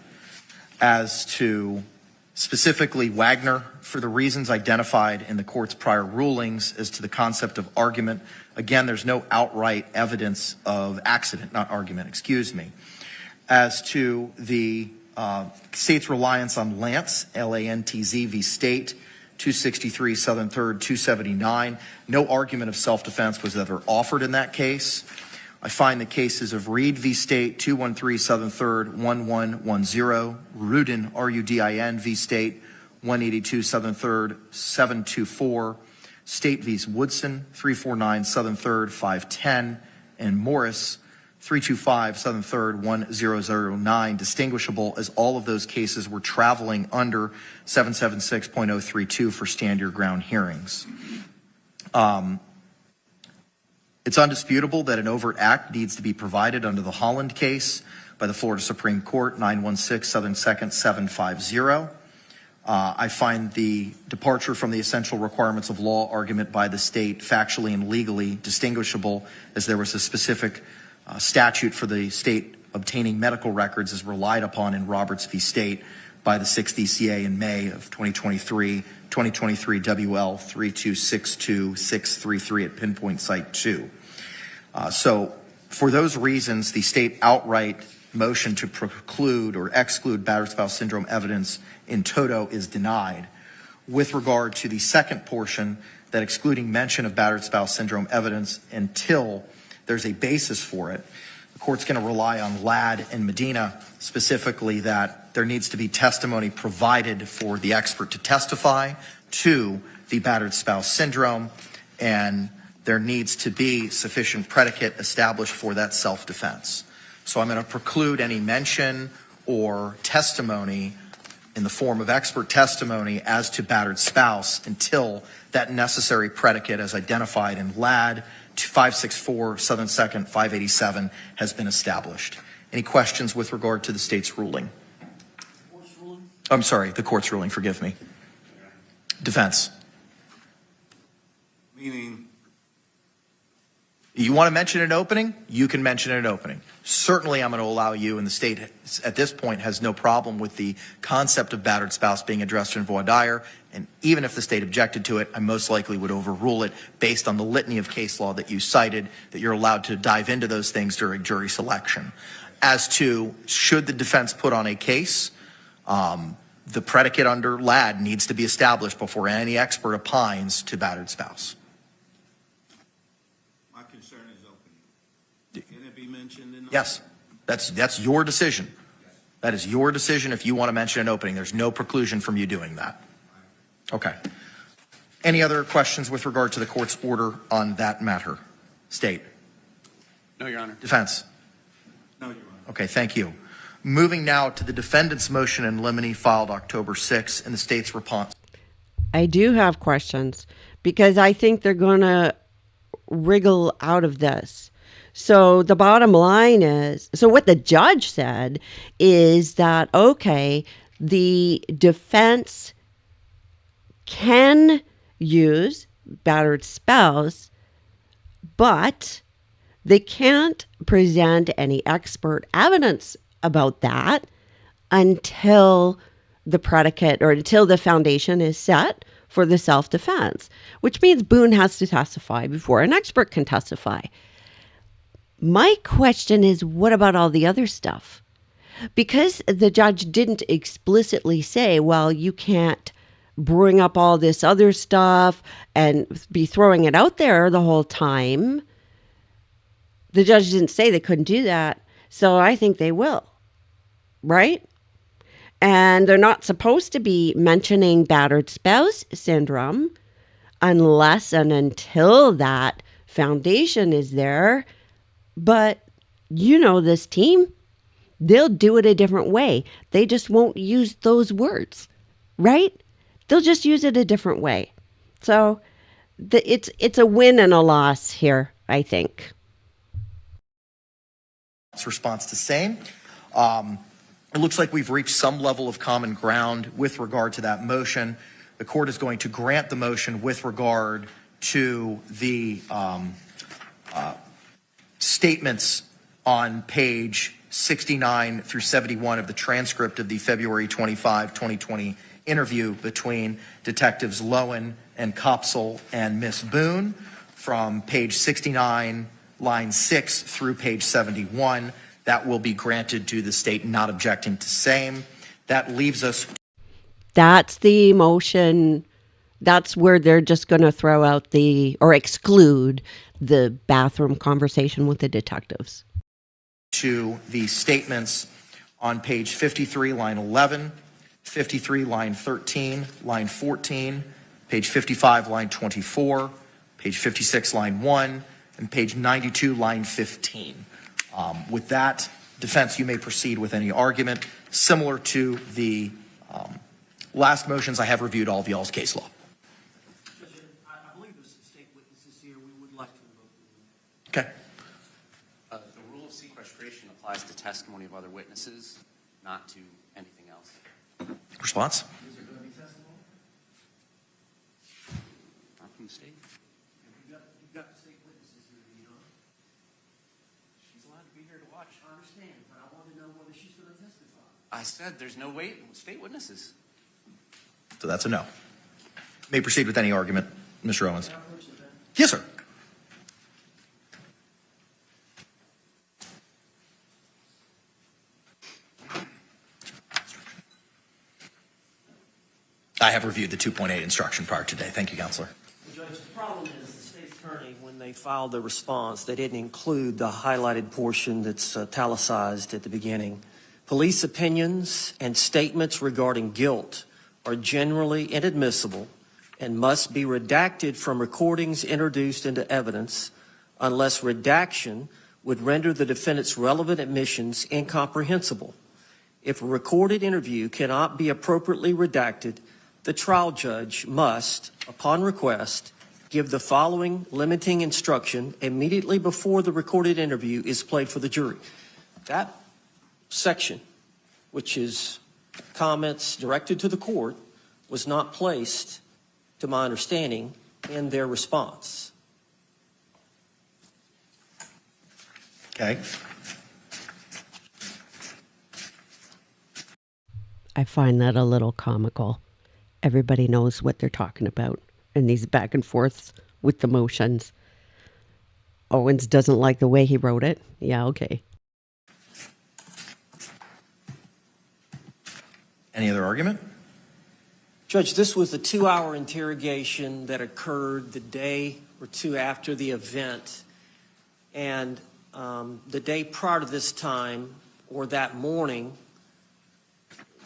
As to specifically Wagner, for the reasons identified in the court's prior rulings as to the concept of argument, again, there's no outright evidence of accident, not argument, excuse me. As to the state's reliance on Lantz, L-A-N-T-Z v. State, 263 Southern 3rd, 279, no argument of self-defense was ever offered in that case. I find the cases of Reed v. State, 213 Southern 3rd, 1110, Rudin, R-U-D-I-N v. State, 182 Southern 3rd, 724, State v. Woodson, 349 Southern 3rd, 510, and Morris, 325 Southern 3rd, 1009, distinguishable as all of those cases were traveling under 776.032 for stand your ground hearings. It's undisputable that an overt act needs to be provided under the Holland case by the Florida Supreme Court, 916 Southern 2nd, 750. I find the departure from the essential requirements of law argument by the state factually and legally distinguishable, as there was a specific statute for the state obtaining medical records as relied upon in Roberts v. State by the 6th ECA in May of 2023 WL 3262633 at Pinpoint Site 2. So for those reasons, the state outright motion to preclude or exclude battered spouse syndrome evidence in toto is denied. With regard to the second portion, that excluding mention of battered spouse syndrome evidence until there's a basis for it, the court's going to rely on Ladd and Medina, specifically that there needs to be testimony provided for the expert to testify to the battered spouse syndrome, and there needs to be sufficient predicate established for that self-defense. So I'm going to preclude any mention or testimony in the form of expert testimony as to battered spouse until that necessary predicate as identified in Ladd 564 Southern 2nd 587 has been established. Any questions with regard to the state's ruling? I'm sorry, the court's ruling, forgive me. Defense. Meaning? You want to mention an opening? You can mention an opening. Certainly I'm going to allow you, and the state at this point has no problem with the concept of battered spouse being addressed in voir dire, and even if the state objected to it, I most likely would overrule it based on the litany of case law that you cited, that you're allowed to dive into those things during jury selection. As to should the defense put on a case, the predicate under Ladd needs to be established before any expert opines to battered spouse. My concern is opening. Can it be mentioned in the Yes, that's your decision. That is your decision if you want to mention an opening. There's no preclusion from you doing that. Okay. Any other questions with regard to the court's order on that matter? State. No, Your Honor. Defense. No, Your Honor. Okay, thank you. Moving now to the defendant's motion in limine filed October 6 and the state's response. I do have questions because I think they're going to wriggle out of this. So the bottom line is, so what the judge said is that, okay, the defense can use battered spouse, but they can't present any expert evidence about that until the predicate or until the foundation is set for the self-defense, which means Boone has to testify before an expert can testify. My question is, what about all the other stuff? Because the judge didn't explicitly say, well, you can't bring up all this other stuff and be throwing it out there the whole time. The judge didn't say they couldn't do that. So I think they will, right? And they're not supposed to be mentioning battered spouse syndrome unless and until that foundation is there. But you know this team, they'll do it a different way. They just won't use those words, right? They'll just use it a different way. So it's a win and a loss here, I think. Response the same. It looks like we've reached some level of common ground with regard to that motion. The court is going to grant the motion with regard to the statements on page 69 through 71 of the transcript of the February 25, 2020 interview between Detectives Lowen and Kopsel and Miss Boone from page 69, line 6 through page 71. That will be granted to the state not objecting to same. That leaves us. That's the motion. That's where they're just going to throw out or exclude the bathroom conversation with the detectives. To the statements on page 53, line 11, 53, line 13, line 14, page 55, line 24, page 56, line 1, and page 92, line 15. With that, defense, you may proceed with any argument. Similar to the last motions, I have reviewed all of y'all's case law. I believe there's some state witnesses here. We would like to invoke them. Okay. The rule of sequestration applies to testimony of other witnesses, not to anything else. Response? Is there going to be testimony? Not from the state. You've got state witnesses here, do you know? She's allowed to be here to watch. I understand, but I want to know whether she's going to testify. I said there's no state witnesses. So that's a no. May proceed with any argument, Mr. Owens. Can I approach the bench? Yes, sir. I have reviewed the 2.8 instruction prior today. Thank you, Counselor. Judge, the problem is the state attorney, when they filed the response, they didn't include the highlighted portion that's italicized at the beginning. Police opinions and statements regarding guilt are generally inadmissible and must be redacted from recordings introduced into evidence unless redaction would render the defendant's relevant admissions incomprehensible. If a recorded interview cannot be appropriately redacted, the trial judge must, upon request, give the following limiting instruction immediately before the recorded interview is played for the jury. That section, which is comments directed to the court, was not placed, to my understanding, in their response. Okay. I find that a little comical. Everybody knows what they're talking about in these back and forths with the motions. Owens doesn't like the way he wrote it. Yeah, okay. Any other argument? Judge, this was a 2-hour interrogation that occurred the day or two after the event. And the day prior to this time, or that morning,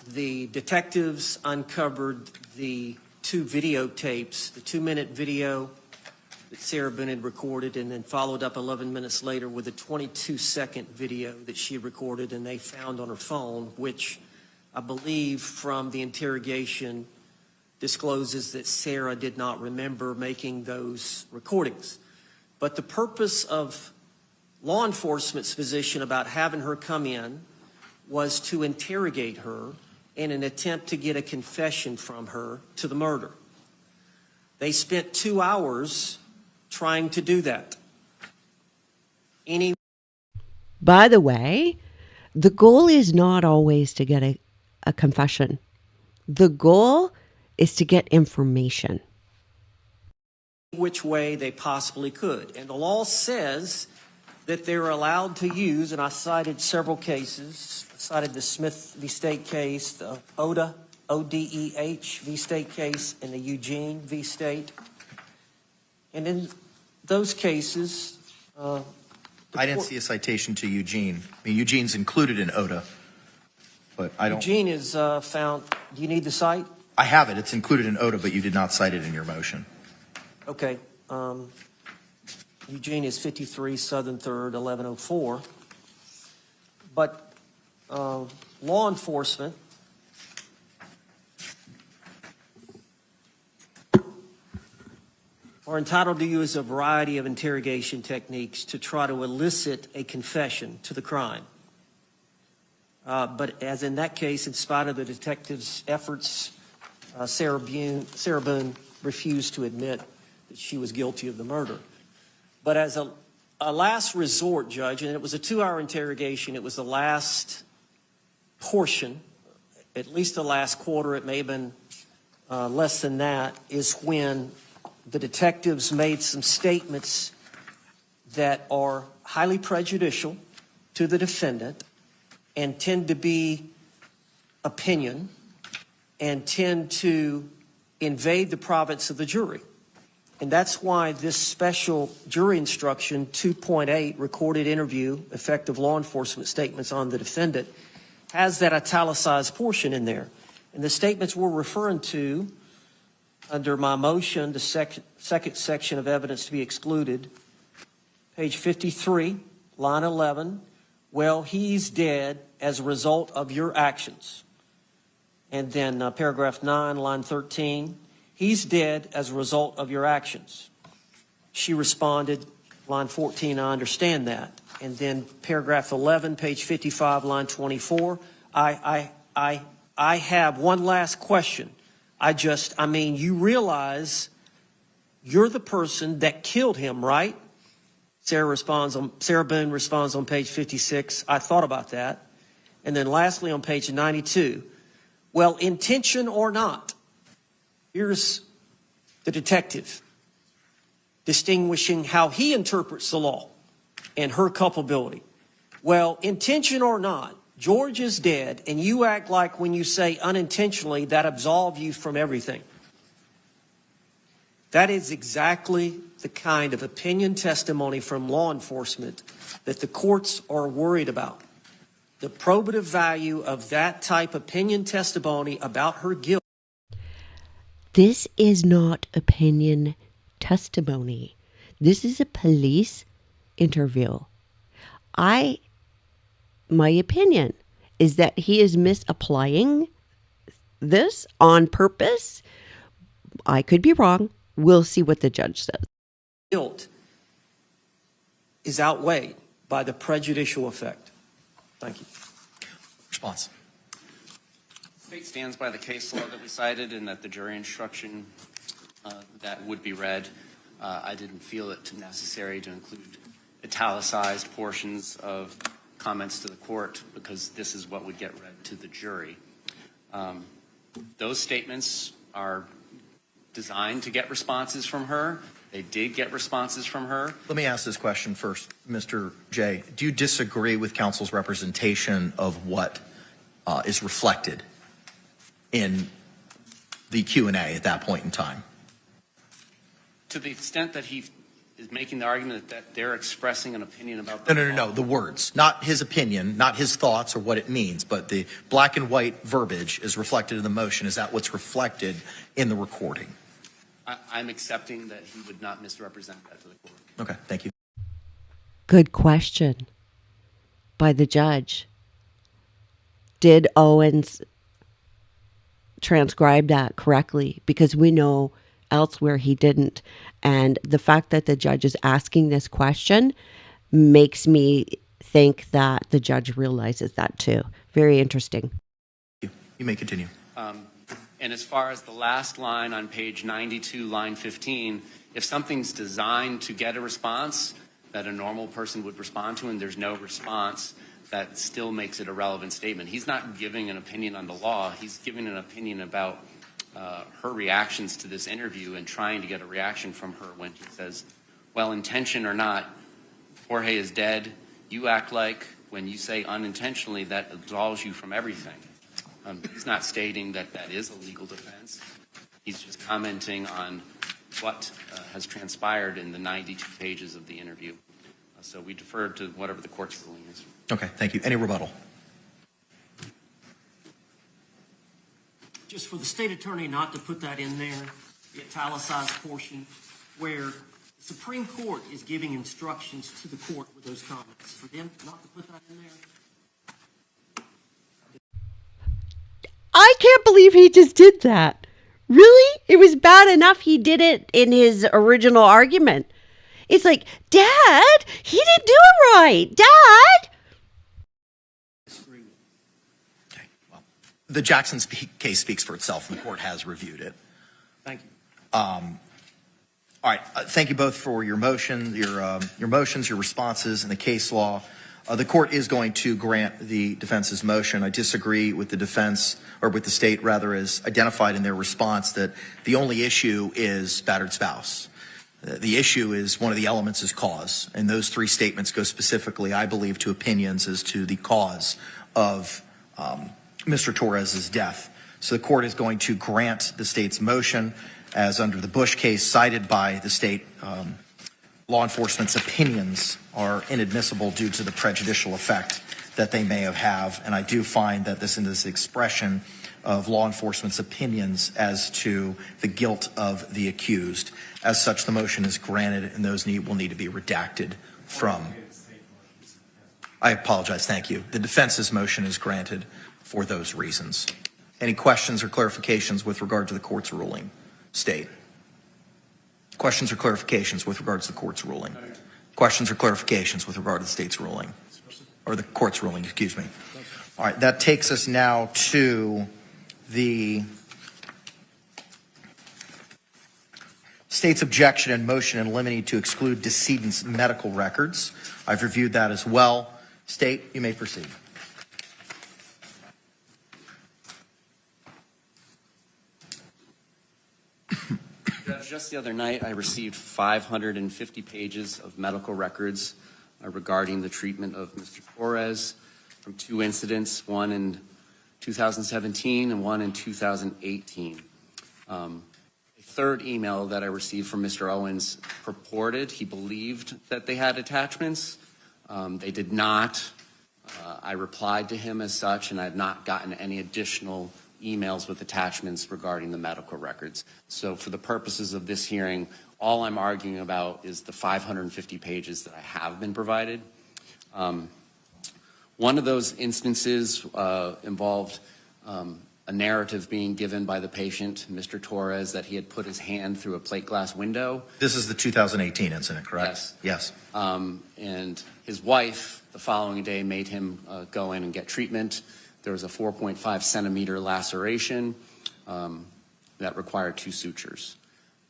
the detectives uncovered the 2 videotapes, the 2-minute video that Sarah Boone had recorded, and then followed up 11 minutes later with a 22-second video that she recorded and they found on her phone, which I believe from the interrogation discloses that Sarah did not remember making those recordings. But the purpose of law enforcement's position about having her come in was to interrogate her in an attempt to get a confession from her to the murder. They spent 2 hours trying to do that. By the way, the goal is not always to get a confession. The goal is to get information. Which way they possibly could. And the law says that they're allowed to use, and I cited several cases, I cited the Smith v. State case, the ODEH, O-D-E-H v. State case, and the Eugene v. State. And in those cases, I didn't see a citation to Eugene. I mean, Eugene's included in ODA, but I don't. Eugene is found. Do you need the cite? I have it. It's included in ODA, but you did not cite it in your motion. Okay. Eugene is 53 Southern 3rd, 1104. But law enforcement are entitled to use a variety of interrogation techniques to try to elicit a confession to the crime. But as in that case, in spite of the detective's efforts, Sarah Boone refused to admit that she was guilty of the murder. But as a last resort, Judge, and it was a 2-hour interrogation, it was the last portion, at least the last quarter, it may have been less than that, is when the detectives made some statements that are highly prejudicial to the defendant and tend to be opinion and tend to invade the province of the jury. And that's why this special jury instruction 2.8, recorded interview, effective law enforcement statements on the defendant, has that italicized portion in there. And the statements we're referring to under my motion, the second section of evidence to be excluded, page 53, line 11, well, he's dead as a result of your actions. And then paragraph 9, line 13, he's dead as a result of your actions. She responded, line 14, I understand that. And then paragraph 11, page 55, line 24, I have one last question. You realize you're the person that killed him, right? Sarah Boone responds on page 56, I thought about that. And then lastly on page 92, well, intention or not, here's the detective distinguishing how he interprets the law and her culpability. Well, intention or not, George is dead, and you act like when you say unintentionally, that absolves you from everything. That is exactly the kind of opinion testimony from law enforcement that the courts are worried about. The probative value of that type of opinion testimony about her guilt. This is not opinion testimony. This is a police interview. My opinion is that he is misapplying this on purpose. I could be wrong. We'll see what the judge says. Guilt is outweighed by the prejudicial effect. Thank you. Response. The state stands by the case law that we cited and that the jury instruction that would be read. I didn't feel it necessary to include italicized portions of comments to the court because this is what would get read to the jury. Those statements are designed to get responses from her. They did get responses from her. Let me ask this question first, Mr. J. Do you disagree with counsel's representation of what is reflected in the Q&A at that point in time? To the extent that he is making the argument that they're expressing an opinion about the No. The words, not his opinion, not his thoughts or what it means, but the black and white verbiage is reflected in the motion. Is that what's reflected in the recording? I'm accepting that he would not misrepresent that to the court. Okay, thank you. Good question by the judge. Did Owens transcribe that correctly? Because we know elsewhere he didn't. And the fact that the judge is asking this question makes me think that the judge realizes that too. Very interesting. You may continue. And as far as the last line on page 92, line 15, if something's designed to get a response that a normal person would respond to and there's no response, that still makes it a relevant statement. He's not giving an opinion on the law. He's giving an opinion about her reactions to this interview and trying to get a reaction from her when he says, well, intention or not, Jorge is dead. You act like when you say unintentionally, that absolves you from everything. He's not stating that that is a legal defense. He's just commenting on what has transpired in the 92 pages of the interview. So we defer to whatever the court's ruling is. Okay, thank you. Any rebuttal? Just for the state attorney not to put that in there, the italicized portion, where the Supreme Court is giving instructions to the court with those comments, for them not to put that in there. I can't believe he just did that. Really? It was bad enough he did it in his original argument. It's like, Dad, he didn't do it right. Dad! The Jackson case speaks for itself, and the court has reviewed it. Thank you. All right. Thank you both for your motions, your responses, and the case law. The court is going to grant the defense's motion. I disagree with the defense, or with the state rather, as identified in their response, that the only issue is battered spouse. The issue is one of the elements is cause, and those three statements go specifically, I believe, to opinions as to the cause of Mr. Torres's death. So the court is going to grant the state's motion, as under the Bush case cited by the state, law enforcement's opinions are inadmissible due to the prejudicial effect that they may have. And I do find that this is an expression of law enforcement's opinions as to the guilt of the accused. As such, the motion is granted, and those will need to be redacted from. I apologize. Thank you. The defense's motion is granted for those reasons. Any questions or clarifications with regard to the court's ruling? State. Questions or clarifications with regards to the court's ruling? Questions or clarifications with regard to the state's ruling? Or the court's ruling, excuse me. All right, that takes us now to the state's objection and motion in limine to exclude decedent's medical records. I've reviewed that as well. State, you may proceed. Judge, just the other night, I received 550 pages of medical records regarding the treatment of Mr. Torres from two incidents, one in 2017 and one in 2018. A third email that I received from Mr. Owens purported he believed that they had attachments. They did not. I replied to him as such, and I have not gotten any additional emails with attachments regarding the medical records. So for the purposes of this hearing, all I'm arguing about is the 550 pages that I have been provided. One of those instances involved a narrative being given by the patient, Mr. Torres, that he had put his hand through a plate glass window. This is the 2018 incident, correct? Yes. Yes. And his wife, the following day, made him go in and get treatment. There was a 4.5 centimeter laceration that required 2 sutures.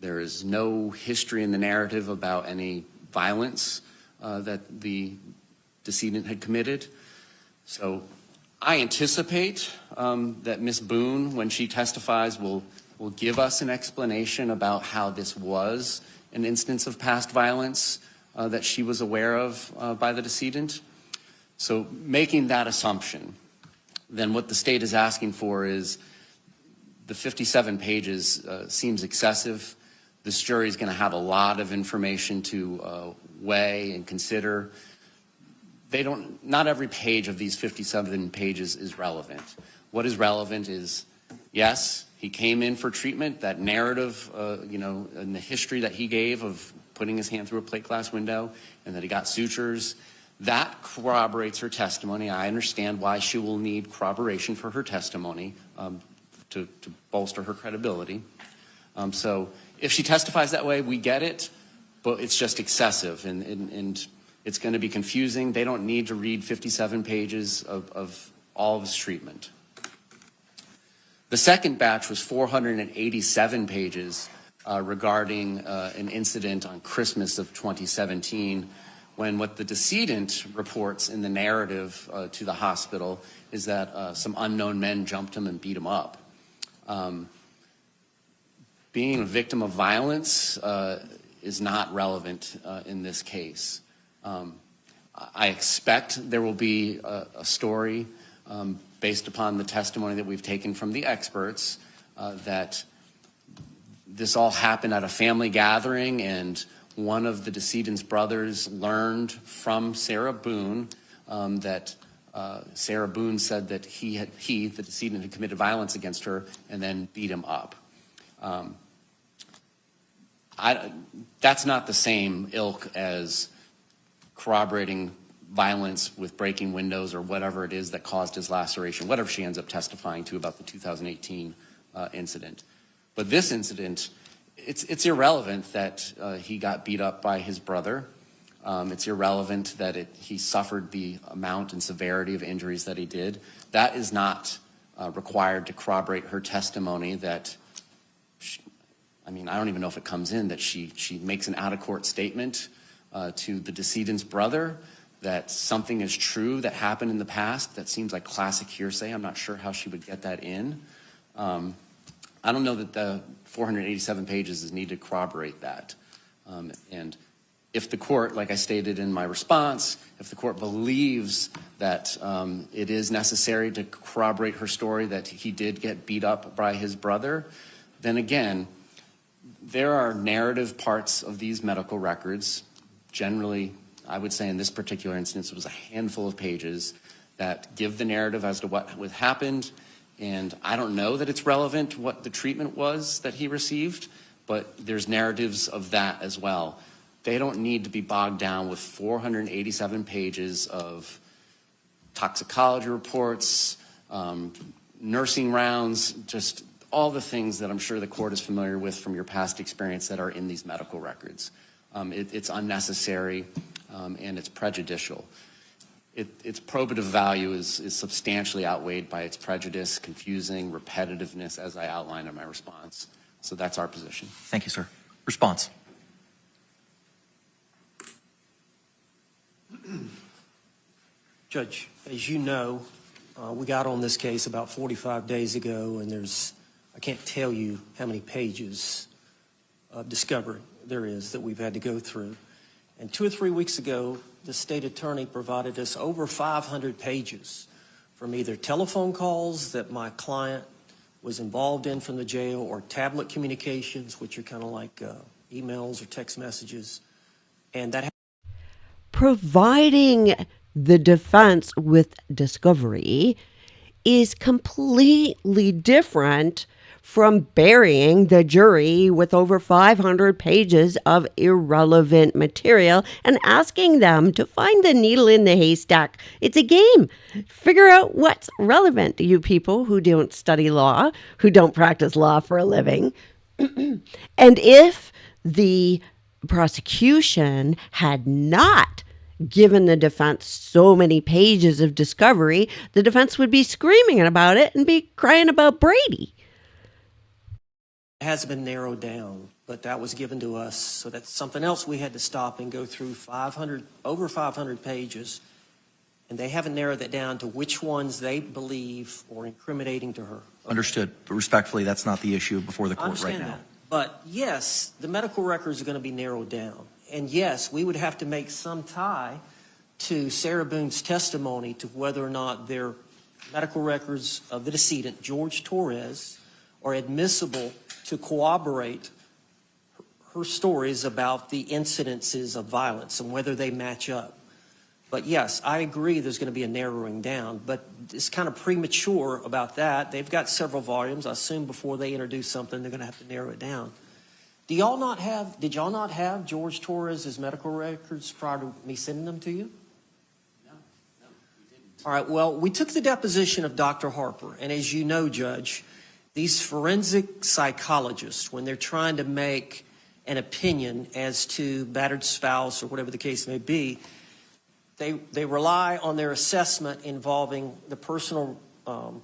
There is no history in the narrative about any violence that the decedent had committed. So I anticipate that Ms. Boone, when she testifies, will give us an explanation about how this was an instance of past violence that she was aware of by the decedent. So making that assumption, then what the state is asking for is the 57 pages seems excessive. This jury is going to have a lot of information to weigh and consider. Not every page of these 57 pages is relevant. What is relevant is, yes, he came in for treatment. That narrative, and the history that he gave of putting his hand through a plate glass window and that he got sutures, that corroborates her testimony. I understand why she will need corroboration for her testimony to bolster her credibility. So if she testifies that way, we get it, but it's just excessive and it's going to be confusing. They don't need to read 57 pages of all of his treatment. The second batch was 487 pages regarding an incident on Christmas of 2017, when what the decedent reports in the narrative to the hospital is that some unknown men jumped him and beat him up. Being a victim of violence is not relevant in this case. I expect there will be a story based upon the testimony that we've taken from the experts that this all happened at a family gathering, and one of the decedent's brothers learned from Sarah Boone that Sarah Boone said that the decedent, had committed violence against her and then beat him up. That's not the same ilk as corroborating violence with breaking windows or whatever it is that caused his laceration, whatever she ends up testifying to about the 2018 incident. But this incident, it's irrelevant that he got beat up by his brother. It's irrelevant that he suffered the amount and severity of injuries that he did. That is not required to corroborate her testimony that, I don't even know if it comes in, that she makes an out-of-court statement to the decedent's brother that something is true that happened in the past. That seems like classic hearsay. I'm not sure how she would get that in. I don't know that the 487 pages is needed to corroborate that. And if the court, like I stated in my response, if the court believes that it is necessary to corroborate her story that he did get beat up by his brother, then again, there are narrative parts of these medical records. Generally, I would say in this particular instance, it was a handful of pages that give the narrative as to what happened. And I don't know that it's relevant what the treatment was that he received, but there's narratives of that as well. They don't need to be bogged down with 487 pages of toxicology reports, nursing rounds, just all the things that I'm sure the court is familiar with from your past experience that are in these medical records. It's unnecessary and it's prejudicial. Its probative value is substantially outweighed by its prejudice, confusing, repetitiveness, as I outlined in my response. So that's our position. Thank you, sir. Response. Judge, as you know, we got on this case about 45 days ago, and I can't tell you how many pages of discovery there is that we've had to go through. And 2 or 3 weeks ago, the state attorney provided us over 500 pages from either telephone calls that my client was involved in from the jail or tablet communications, which are kind of like emails or text messages. And that Providing the defense with discovery is completely different from burying the jury with over 500 pages of irrelevant material and asking them to find the needle in the haystack. It's a game. Figure out what's relevant to you people who don't study law, who don't practice law for a living. And if the prosecution had not given the defense so many pages of discovery, the defense would be screaming about it and be crying about Brady. has been narrowed down, but that was given to us. So that's something else we had to stop and go through over 500 pages. And they haven't narrowed that down to which ones they believe are incriminating to her. Understood. But respectfully, that's not the issue before the I court right understand now. that. But yes, the medical records are going to be narrowed down. And yes, we would have to make some tie to Sarah Boone's testimony to whether or not their medical records of the decedent, George Torres, are admissible to corroborate her stories about the incidences of violence and whether they match up. But yes, I agree there's going to be a narrowing down, but it's kind of premature about that. They've got several volumes. I assume before they introduce something, they're going to have to narrow it down. Did y'all not have George Torres' medical records prior to me sending them to you? No, we didn't. All right, well, we took the deposition of Dr. Harper, and as you know, Judge, these forensic psychologists, when they're trying to make an opinion as to battered spouse or whatever the case may be, they rely on their assessment involving the personal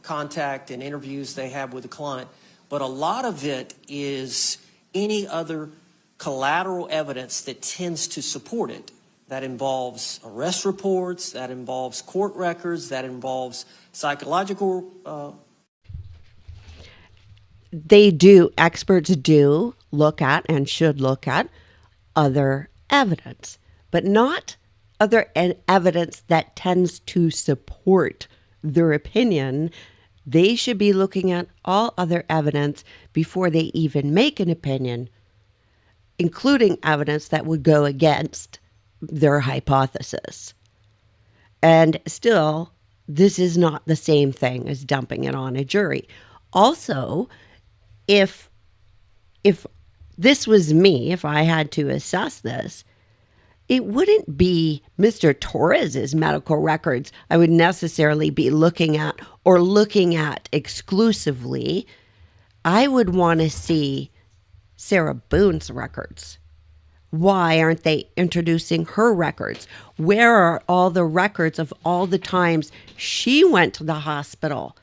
contact and interviews they have with the client. But a lot of it is any other collateral evidence that tends to support it. That involves arrest reports, that involves court records, that involves psychological. Experts do look at and should look at other evidence, but not other evidence that tends to support their opinion. They should be looking at all other evidence before they even make an opinion, including evidence that would go against their hypothesis. And still, this is not the same thing as dumping it on a jury. Also, if this was me, if I had to assess this, it wouldn't be Mr. Torres's medical records I would necessarily be looking at exclusively. I would want to see Sarah Boone's records. Why aren't they introducing her records? Where are all the records of all the times she went to the hospital?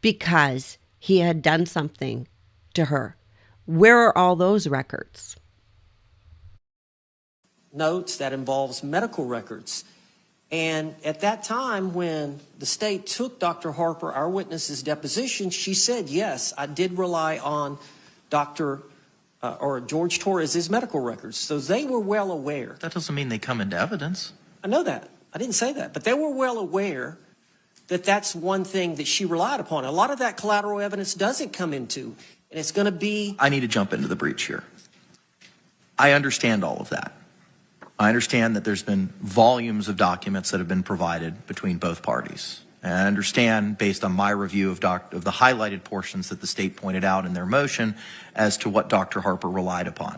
because he had done something to her. Where are all those records? Notes that involves medical records. And at that time, when the state took Dr. Harper, our witness's deposition, she said, yes, I did rely on George Torres's medical records. So they were well aware. That doesn't mean they come into evidence. I know that. I didn't say that. But they were well aware that that's one thing that she relied upon. A lot of that collateral evidence doesn't come into, and it's going to be... I need to jump into the breach here. I understand all of that. I understand that there's been volumes of documents that have been provided between both parties. And I understand, based on my review of the highlighted portions that the state pointed out in their motion, as to what Dr. Harper relied upon.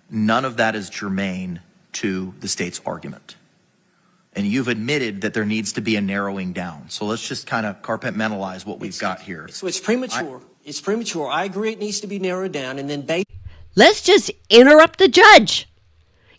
None of that is germane to the state's argument. And you've admitted that there needs to be a narrowing down. So let's just kind of compartmentalize what we've got here. So it's premature. It's premature. I agree it needs to be narrowed down. And then Let's just interrupt the judge.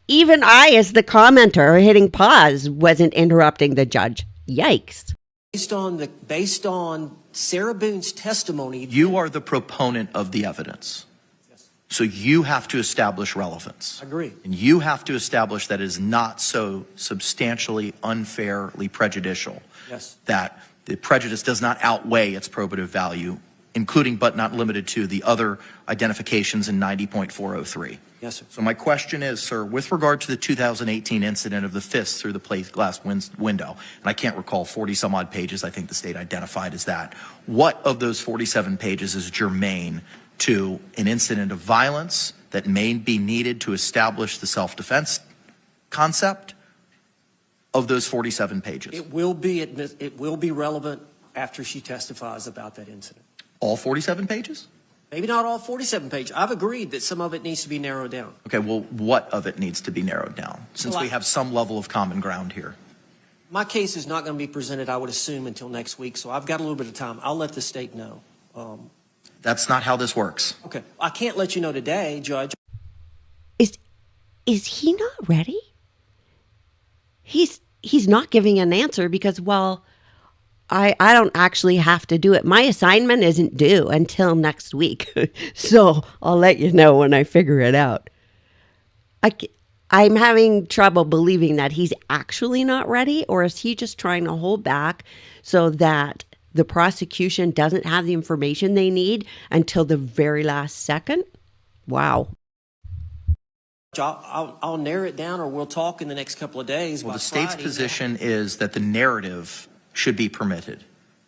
Even I, as the commenter hitting pause, wasn't interrupting the judge. Yikes. Based on Sarah Boone's testimony... You are the proponent of the evidence. Yes. So you have to establish relevance. I agree. And you have to establish that it is not so substantially unfairly prejudicial. Yes. That the prejudice does not outweigh its probative value, including but not limited to the other identifications in 90.403. Yes, sir. So my question is, sir, with regard to the 2018 incident of the fist through the plate glass window, and I can't recall 40 some odd pages I think the state identified as that, what of those 47 pages is germane to an incident of violence that may be needed to establish the self-defense concept of those 47 pages? It will be relevant after she testifies about that incident. All 47 pages? Maybe not all 47 pages. I've agreed that some of it needs to be narrowed down. Okay, well, what of it needs to be narrowed down, since we have some level of common ground here? My case is not going to be presented, I would assume, until next week, so I've got a little bit of time. I'll let the state know. That's not how this works. Okay. I can't let you know today, Judge. Is he not ready? He's not giving an answer because, well, I don't actually have to do it. My assignment isn't due until next week. So I'll let you know when I figure it out. I'm having trouble believing that he's actually not ready, or is he just trying to hold back so that the prosecution doesn't have the information they need until the very last second? Wow. I'll narrow it down, or we'll talk in the next couple of days. Well, by the state's Friday. position is that the narrative should be permitted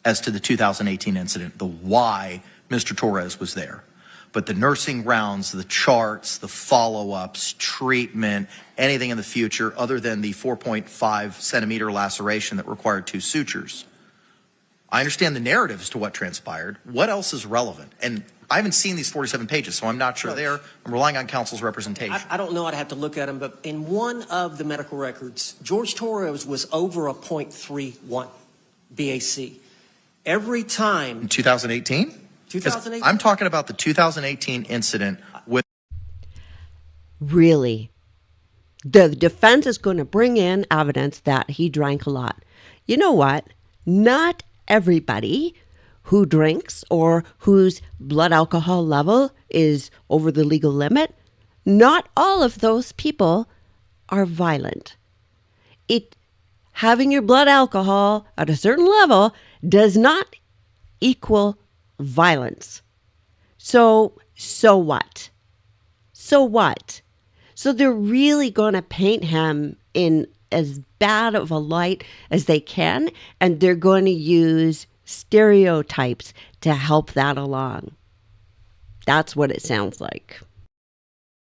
as to the 2018 incident, the why Mr. Torres was there. But the nursing rounds, the charts, the follow-ups, treatment, anything in the future other than the 4.5 centimeter laceration that required 2 sutures. I understand the narrative as to what transpired. What else is relevant? And I haven't seen these 47 pages, so I'm not sure there. I'm relying on counsel's representation. I don't know. I'd have to look at them. But in one of the medical records, George Torres was over a .31 BAC. Every time. In 2018? 2018. I'm talking about the 2018 incident with... Really? The defense is going to bring in evidence that he drank a lot. You know what? Not everybody who drinks or whose blood alcohol level is over the legal limit, not all of those people are violent. Having your blood alcohol at a certain level does not equal violence. So what? So what? So they're really going to paint him in as bad of a light as they can, and they're going to use stereotypes to help that along. That's what it sounds like.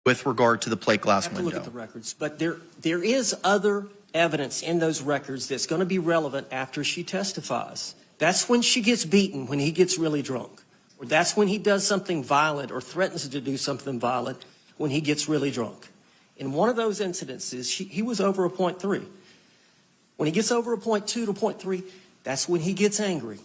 With regard to the plate glass I have to window. look at the records. But there is other evidence in those records that's going to be relevant after she testifies. That's when she gets beaten, when he gets really drunk. Or that's when he does something violent or threatens to do something violent when he gets really drunk. In one of those incidences, he was over a .3. When he gets over a .2 to .3, that's when he gets angry.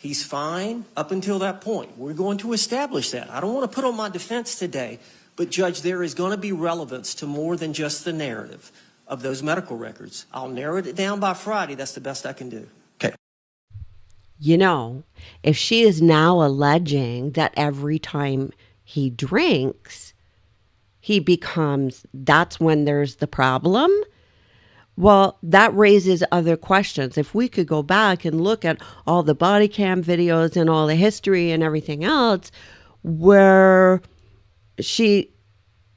He's fine up until that point. We're going to establish that. I don't want to put on my defense today, but Judge, there is going to be relevance to more than just the narrative of those medical records. I'll narrow it down by Friday. That's the best I can do. Okay. you know, if she is now alleging that every time he drinks, he becomes, that's when there's the problem. Well, that raises other questions. If we could go back and look at all the body cam videos and all the history and everything else where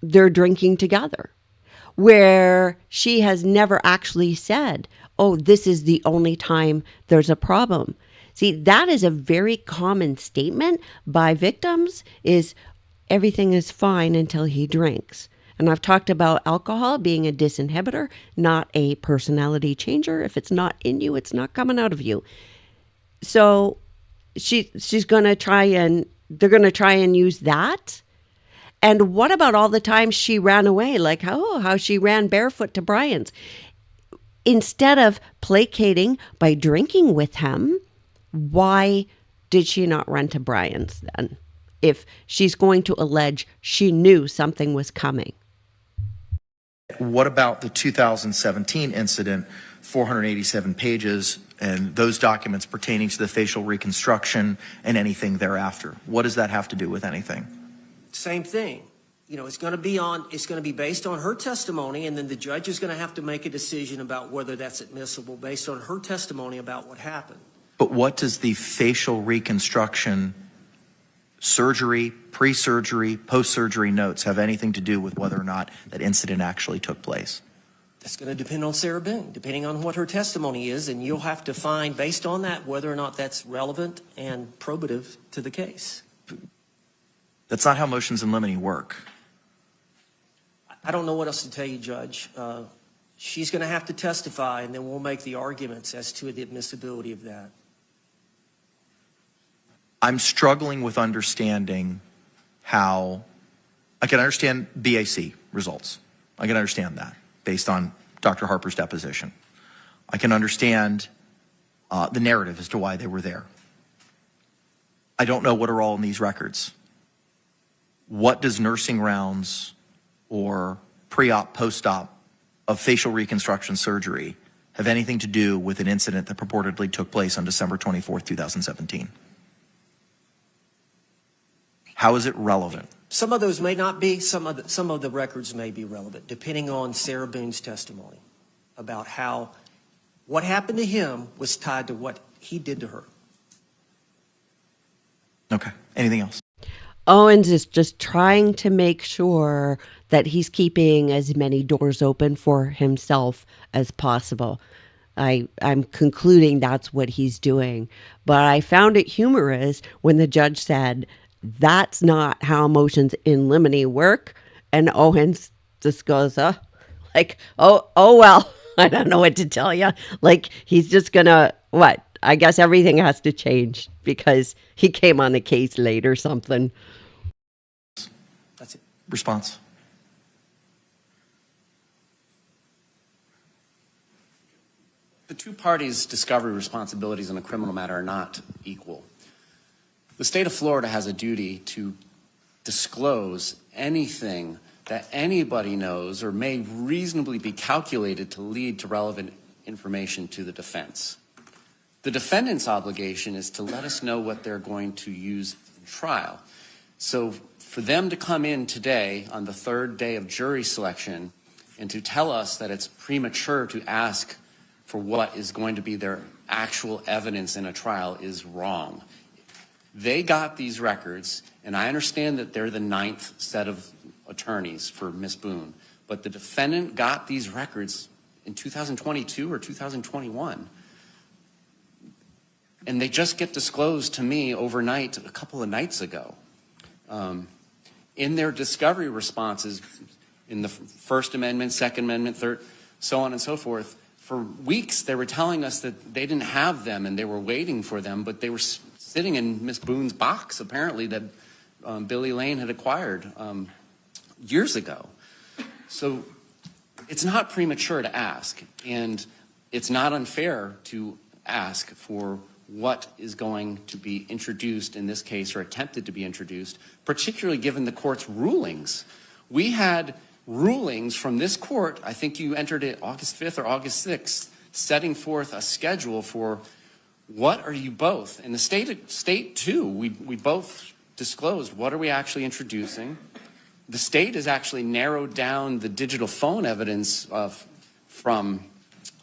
they're drinking together, where she has never actually said, oh, this is the only time there's a problem. See, that is a very common statement by victims, is everything is fine until he drinks. And I've talked about alcohol being a disinhibitor, not a personality changer. If it's not in you, it's not coming out of you. So she's going to try and they're going to try and use that. And what about all the times she ran away? Like how she ran barefoot to Brian's. Instead of placating by drinking with him, why did she not run to Brian's then? If she's going to allege she knew something was coming. What about the 2017 incident, 487 pages, and those documents pertaining to the facial reconstruction and anything thereafter? What does that have to do with anything? Same thing. You know, it's going to be based on her testimony, and then the judge is going to have to make a decision about whether that's admissible based on her testimony about what happened. But what does the facial reconstruction, surgery, pre-surgery, post-surgery notes have anything to do with whether or not that incident actually took place? That's going to depend on Sarah Boone, depending on what her testimony is, and you'll have to find, based on that, whether or not that's relevant and probative to the case. That's not how motions in limine work. I don't know what else to tell you, Judge. She's going to have to testify, and then we'll make the arguments as to the admissibility of that. I'm struggling with understanding how I can understand BAC results. I can understand that based on Dr. Harper's deposition. I can understand the narrative as to why they were there. I don't know what are all in these records. What does nursing rounds or pre-op, post-op of facial reconstruction surgery have anything to do with an incident that purportedly took place on December 24th, 2017? How is it relevant? Some of those may not be. Some of the records may be relevant, depending on Sarah Boone's testimony about how what happened to him was tied to what he did to her. Okay. Anything else? Owens is just trying to make sure that he's keeping as many doors open for himself as possible. I'm concluding that's what he's doing. But I found it humorous when the judge said, that's not how motions in limine work. And Owens just goes, oh well, I don't know what to tell you. Like, he's just going to, what? I guess everything has to change because he came on the case late or something. That's it. Response. The two parties' discovery responsibilities in a criminal matter are not equal. The state of Florida has a duty to disclose anything that anybody knows or may reasonably be calculated to lead to relevant information to the defense. The defendant's obligation is to let us know what they're going to use in trial. So for them to come in today on the third day of jury selection and to tell us that it's premature to ask for what is going to be their actual evidence in a trial is wrong. They got these records, and I understand that they're the 9th set of attorneys for Ms. Boone, but the defendant got these records in 2022 or 2021. And they just get disclosed to me overnight a couple of nights ago. In their discovery responses, in the First Amendment, Second Amendment, Third, so on and so forth, for weeks they were telling us that they didn't have them and they were waiting for them, but they were sitting in Ms. Boone's box, apparently, that Billy Lane had acquired years ago. So it's not premature to ask, and it's not unfair to ask for what is going to be introduced in this case or attempted to be introduced, particularly given the court's rulings. We had rulings from this court, I think you entered it August 5th or August 6th, setting forth a schedule for what are you both? And the state too, we both disclosed what are we actually introducing. The state has actually narrowed down the digital phone evidence from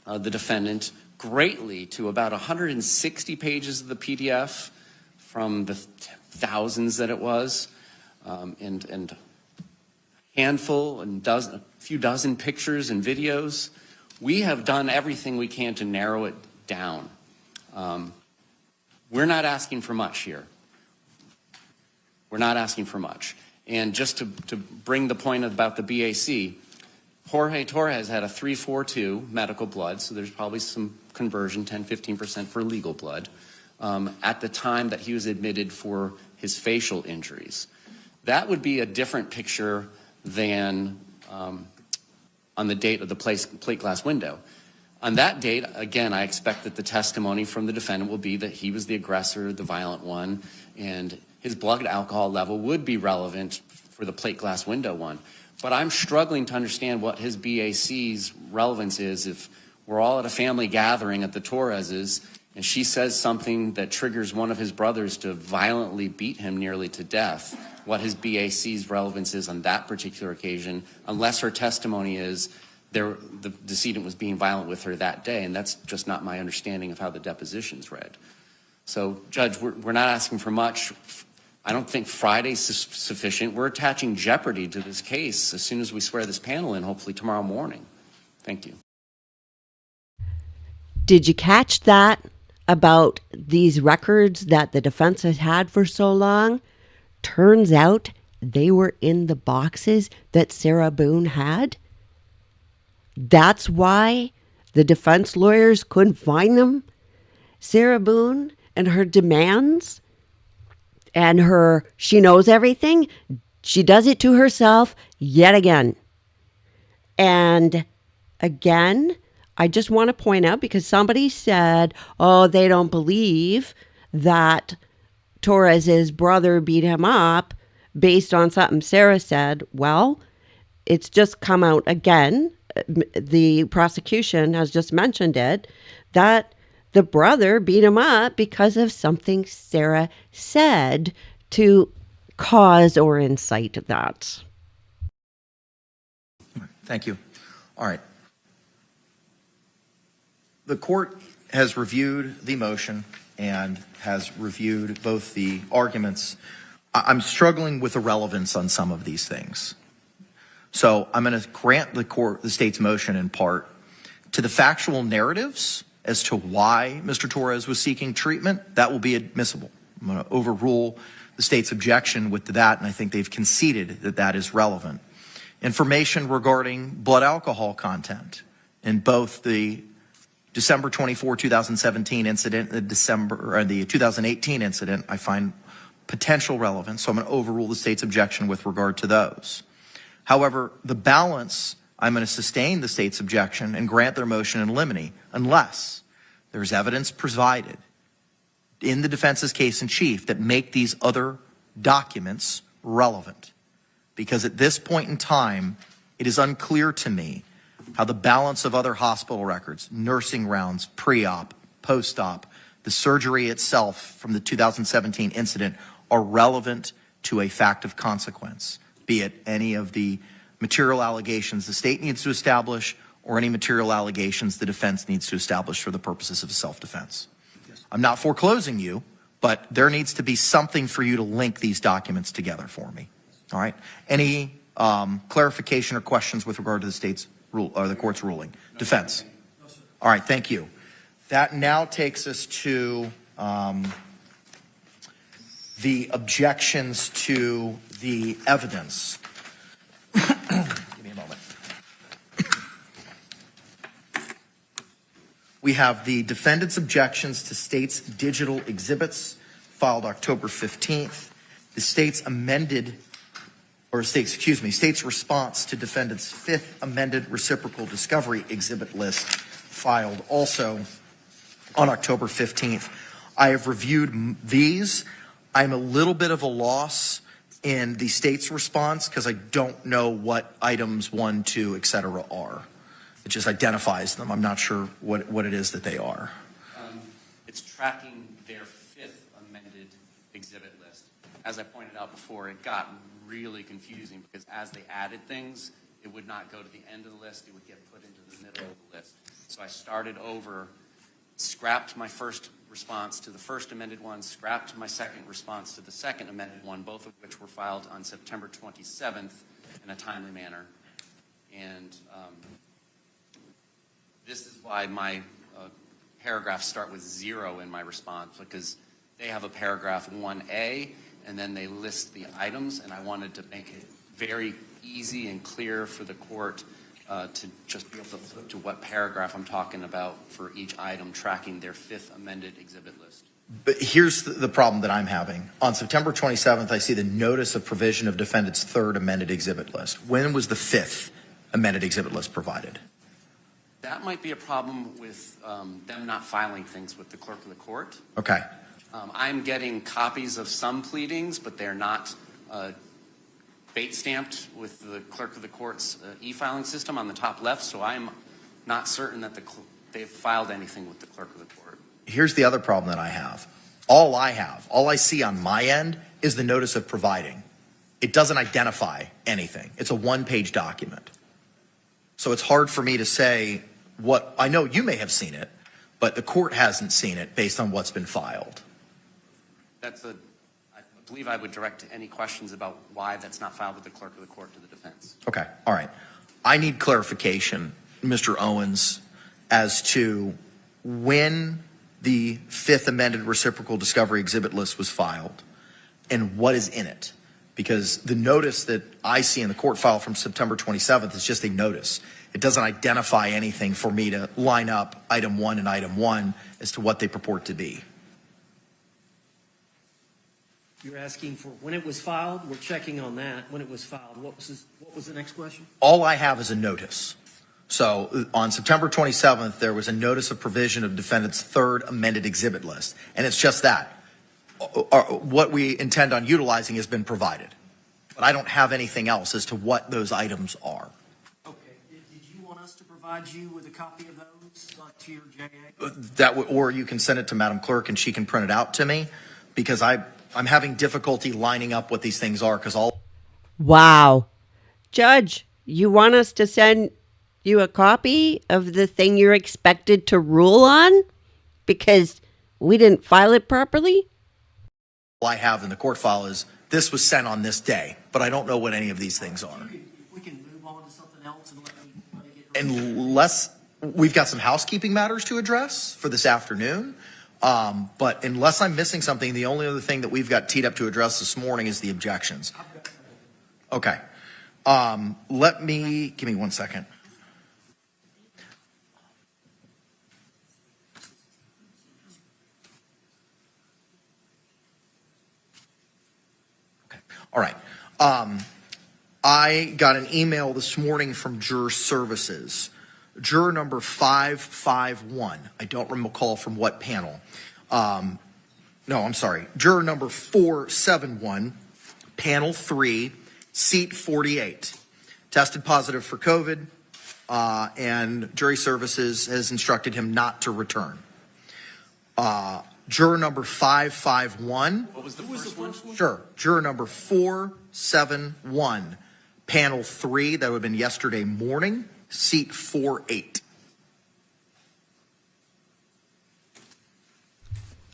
the defendant greatly to about 160 pages of the PDF from the thousands that it was, and handful and a few dozen pictures and videos. We have done everything we can to narrow it down. We're not asking for much here. We're not asking for much. And just to bring the point about the BAC, Jorge Torres had a 342 medical blood, so there's probably some conversion, 10-15% for legal blood, at the time that he was admitted for his facial injuries. That would be a different picture than on the date of the plate glass window. On that date, again, I expect that the testimony from the defendant will be that he was the aggressor, the violent one, and his blood alcohol level would be relevant for the plate glass window one. But I'm struggling to understand what his BAC's relevance is if we're all at a family gathering at the Torres's and she says something that triggers one of his brothers to violently beat him nearly to death, what his BAC's relevance is on that particular occasion, unless her testimony is the decedent was being violent with her that day, and that's just not my understanding of how the deposition's read. So, Judge, we're not asking for much. I don't think Friday's sufficient. We're attaching jeopardy to this case as soon as we swear this panel in, hopefully tomorrow morning. Thank you. Did you catch that about these records that the defense has had for so long? Turns out they were in the boxes that Sarah Boone had. That's why the defense lawyers couldn't find them. Sarah Boone and her demands and her, she knows everything. She does it to herself yet again. And again, I just want to point out, because somebody said, oh, they don't believe that Torres's brother beat him up based on something Sarah said. Well, it's just come out again. The prosecution has just mentioned it, that the brother beat him up because of something Sarah said to cause or incite that. Thank you. All right. The court has reviewed the motion and has reviewed both the arguments. I'm struggling with the relevance on some of these things. So I'm going to grant the state's motion in part to the factual narratives as to why Mr. Torres was seeking treatment. That will be admissible. I'm going to overrule the state's objection with that, and I think they've conceded that that is relevant. Information regarding blood alcohol content in both the December 24, 2017 incident and the 2018 incident, I find potential relevance. So I'm going to overrule the state's objection with regard to those. However, the balance, I'm going to sustain the state's objection and grant their motion in limine unless there's evidence provided in the defense's case in chief that make these other documents relevant. Because at this point in time, it is unclear to me how the balance of other hospital records, nursing rounds, pre-op, post-op, the surgery itself from the 2017 incident are relevant to a fact of consequence, be it any of the material allegations the state needs to establish or any material allegations the defense needs to establish for the purposes of self-defense. I'm not foreclosing you, but there needs to be something for you to link these documents together for me. All right? Any clarification or questions with regard to the state's rule or the court's ruling? Defense. All right, thank you. That now takes us to the objections to the evidence. Give me a moment. We have the defendant's objections to state's digital exhibits filed October 15th. The state's state's response to defendant's fifth amended reciprocal discovery exhibit list filed also on October 15th. I have reviewed these. I'm a little bit of a loss in the state's response because I don't know what items 1, 2, et cetera are. It just identifies them. I'm not sure what it is that they are. It's tracking their fifth amended exhibit list. As I pointed out before, it got really confusing because as they added things, it would not go to the end of the list, it would get put into the middle of the list. So I started over, scrapped my first response to the first amended one, scrapped my second response to the second amended one, both of which were filed on September 27th in a timely manner. And this is why my paragraphs start with 0 in my response, because they have a paragraph 1A, and then they list the items, and I wanted to make it very easy and clear for the court to just be able to flip to what paragraph I'm talking about for each item tracking their fifth amended exhibit list. But here's the problem that I'm having. On September 27th, I see the notice of provision of defendant's third amended exhibit list. When was the fifth amended exhibit list provided? That might be a problem with them not filing things with the clerk of the court. Okay. I'm getting copies of some pleadings, but they're not bait stamped with the clerk of the court's e-filing system on the top left, so I'm not certain that they've filed anything with the clerk of the court. Here's the other problem that I have. All I see on my end is the notice of providing. It doesn't identify anything. It's a one-page document. So it's hard for me to say what, I know you may have seen it, but the court hasn't seen it based on what's been filed. I believe I would direct any questions about why that's not filed with the clerk of the court to the defense. Okay, all right. I need clarification, Mr. Owens, as to when the fifth amended reciprocal discovery exhibit list was filed and what is in it. Because the notice that I see in the court file from September 27th is just a notice. It doesn't identify anything for me to line up item 1 and item 1 as to what they purport to be. You're asking for when it was filed? We're checking on that, when it was filed. What was the next question? All I have is a notice. So on September 27th, there was a notice of provision of defendant's third amended exhibit list. And it's just that. What we intend on utilizing has been provided. But I don't have anything else as to what those items are. Okay. Did you want us to provide you with a copy of those to your JA? Or you can send it to Madam Clerk and she can print it out to me, because I'm having difficulty lining up what these things are, because all... Wow. Judge, you want us to send you a copy of the thing you're expected to rule on because we didn't file it properly? All I have in the court file is this was sent on this day, but I don't know what any of these things are. If we can move on to something else and let me get... Unless we've got some housekeeping matters to address for this afternoon. But unless I'm missing something, the only other thing that we've got teed up to address this morning is the objections. Okay. Give me 1 second. Okay. All right. I got an email this morning from Juror Services. Juror number 551. I don't recall from what panel. No, I'm sorry. Juror number 471, panel 3, seat 48. Tested positive for COVID, and Jury Services has instructed him not to return. Juror number 551. What was the first one? Sure. Juror number 471, panel 3. That would have been yesterday morning. Seat 48.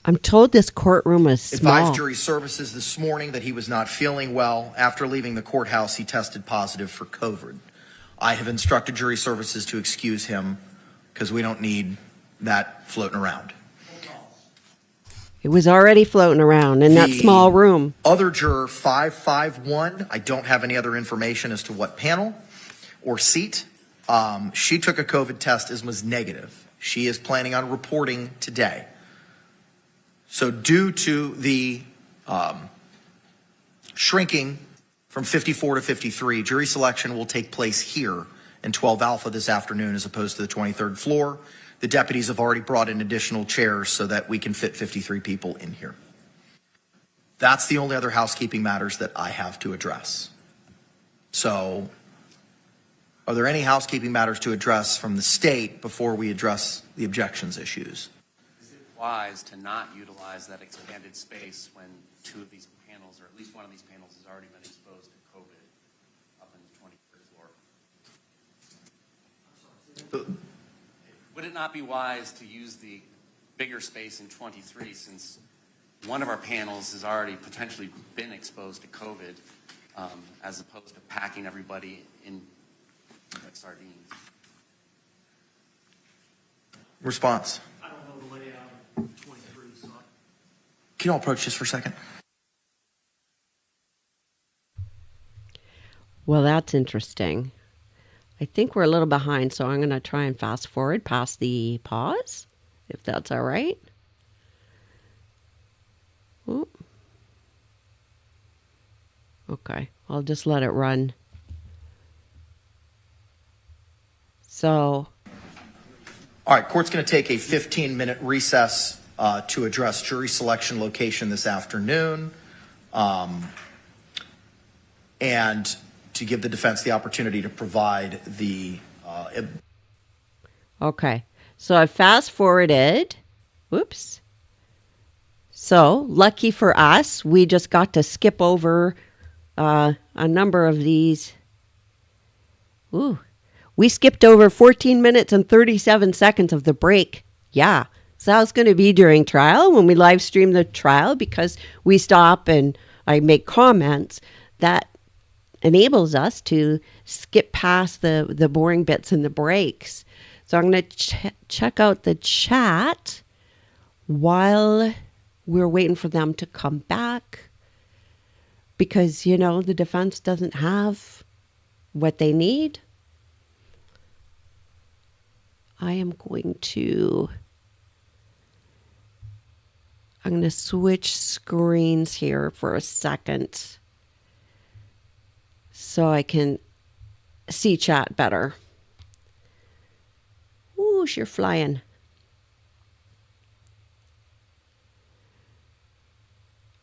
I'm told this courtroom is small. Advised Jury Services this morning that he was not feeling well. After leaving the courthouse, he tested positive for COVID. I have instructed Jury Services to excuse him because we don't need that floating around. It was already floating around in that small room. Other juror 551, I don't have any other information as to what panel or seat. She took a COVID test and was negative. She is planning on reporting today. So due to the shrinking from 54 to 53, jury selection will take place here in 12 Alpha this afternoon as opposed to the 23rd floor. The deputies have already brought in additional chairs so that we can fit 53 people in here. That's the only other housekeeping matters that I have to address. So are there any housekeeping matters to address from the state before we address the objections issues? Is it wise to not utilize that expanded space when two of these panels, or at least one of these panels, has already been exposed to COVID up in the 23rd floor? Would it not be wise to use the bigger space in 23 since one of our panels has already potentially been exposed to COVID, as opposed to packing everybody in like sardines? Response. I don't know the layout of 23, so. Can you all approach just for a second? Well, that's interesting. I think we're a little behind, so I'm going to try and fast forward past the pause, if that's all right. Ooh. Okay, I'll just let it run. So, All right, court's going to take a 15-minute recess to address jury selection location this afternoon, and to give the defense the opportunity to provide the okay. So I fast forwarded. Whoops. So, lucky for us, we just got to skip over a number of these. Ooh. We skipped over 14 minutes and 37 seconds of the break. Yeah. So that was going to be during trial when we live stream the trial, because we stop and I make comments that enables us to skip past the boring bits and the breaks. So I'm going to check out the chat while we're waiting for them to come back, because, you know, the defense doesn't have what they need. I'm going to switch screens here for a second so I can see chat better. Ooh, you're flying.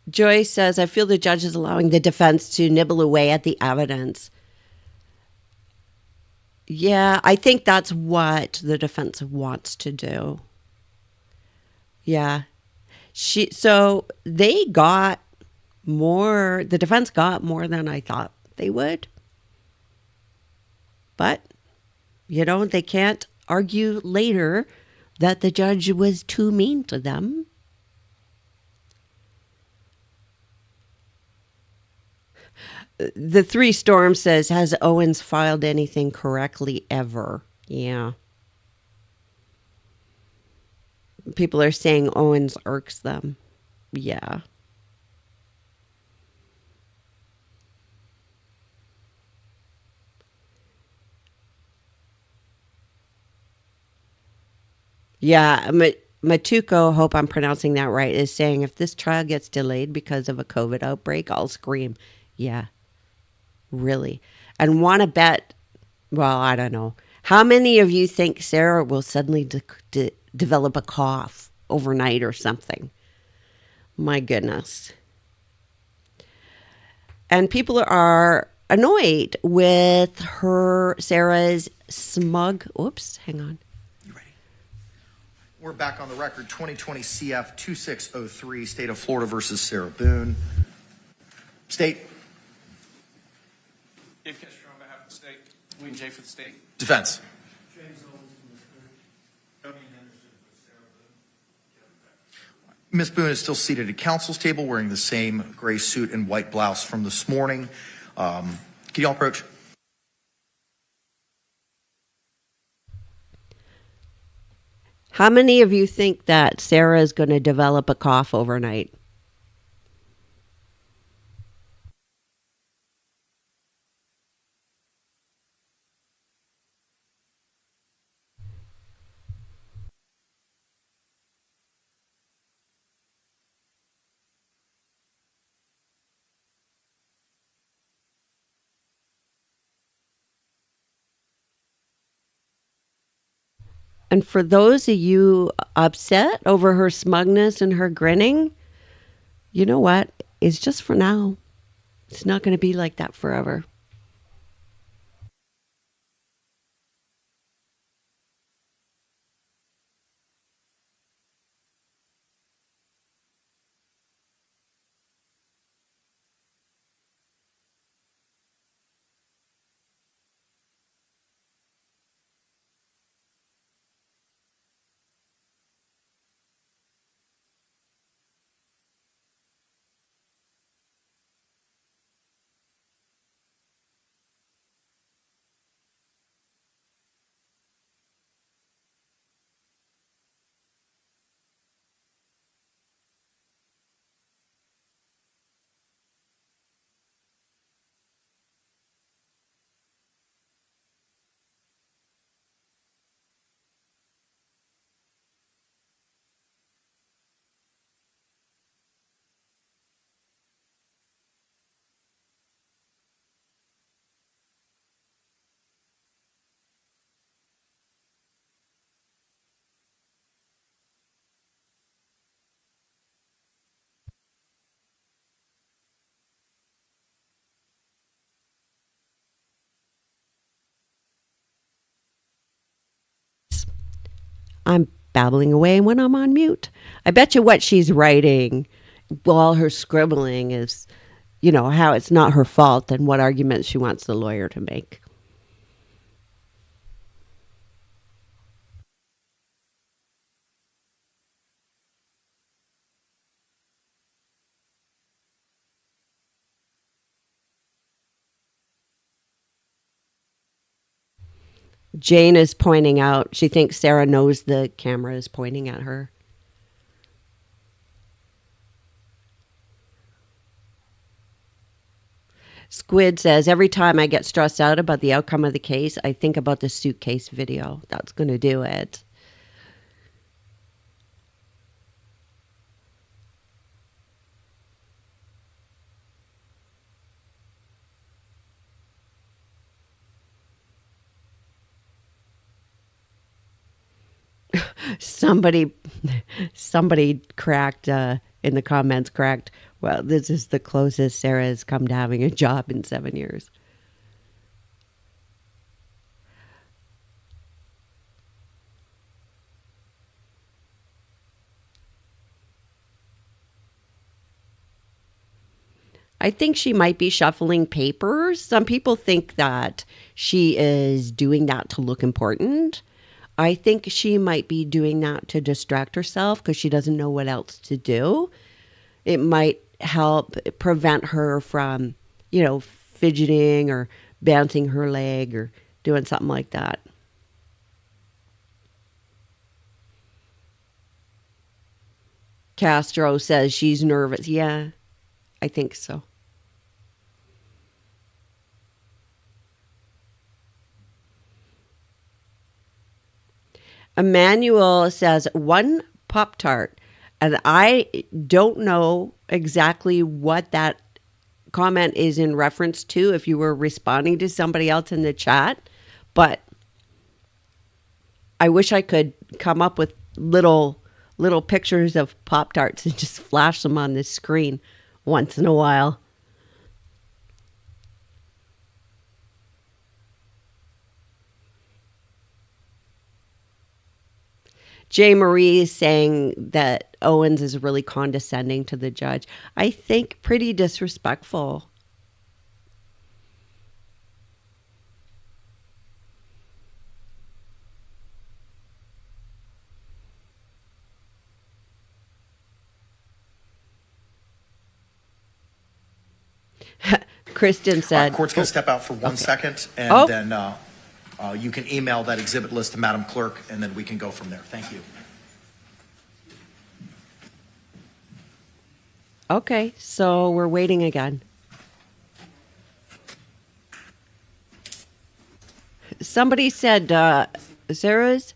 Joyce says, I feel the judge is allowing the defense to nibble away at the evidence. Yeah, I think that's what the defense wants to do. Yeah. So they got more, the defense got more than I thought they would. But, you know, they can't argue later that the judge was too mean to them. The Three Storms says, has Owens filed anything correctly ever? Yeah. People are saying Owens irks them. Yeah. Yeah. Matuko, hope I'm pronouncing that right, is saying, if this trial gets delayed because of a COVID outbreak, I'll scream. Yeah. Really. And want to bet, well, I don't know. How many of you think Sarah will suddenly develop a cough overnight or something? My goodness. And people are annoyed with Sarah's smug. Oops, hang on. You ready? We're back on the record. 2020 CF 2603, State of Florida versus Sarah Boone. State. Dave Kester on behalf of the state. William J. for the state. Defense. James Owens from the Spirit. Tony Henderson for Sarah Boone. Ms. Boone is still seated at counsel's table wearing the same gray suit and white blouse from this morning. Can you all approach? How many of you think that Sarah is going to develop a cough overnight? And for those of you upset over her smugness and her grinning, you know what? It's just for now. It's not going to be like that forever. I'm babbling away when I'm on mute. I bet you what she's writing while her scribbling is, how it's not her fault and what arguments she wants the lawyer to make. Jane is pointing out, she thinks Sarah knows the camera is pointing at her. Squid says, every time I get stressed out about the outcome of the case, I think about the suitcase video. That's going to do it. Somebody cracked in the comments, well, this is the closest Sarah has come to having a job in 7 years. I think she might be shuffling papers. Some people think that she is doing that to look important. I think she might be doing that to distract herself because she doesn't know what else to do. It might help prevent her from, fidgeting or bouncing her leg or doing something like that. Castro says she's nervous. Yeah, I think so. Emmanuel says 1 Pop-Tart. And I don't know exactly what that comment is in reference to if you were responding to somebody else in the chat. But I wish I could come up with little pictures of Pop-Tarts and just flash them on this screen once in a while. Jay Marie is saying that Owens is really condescending to the judge. I think pretty disrespectful. Kristen said... Court's going to step out for 1 second, and then you can email that exhibit list to Madam Clerk, and then we can go from there. Thank you. Okay, so we're waiting again. Somebody said Sarah's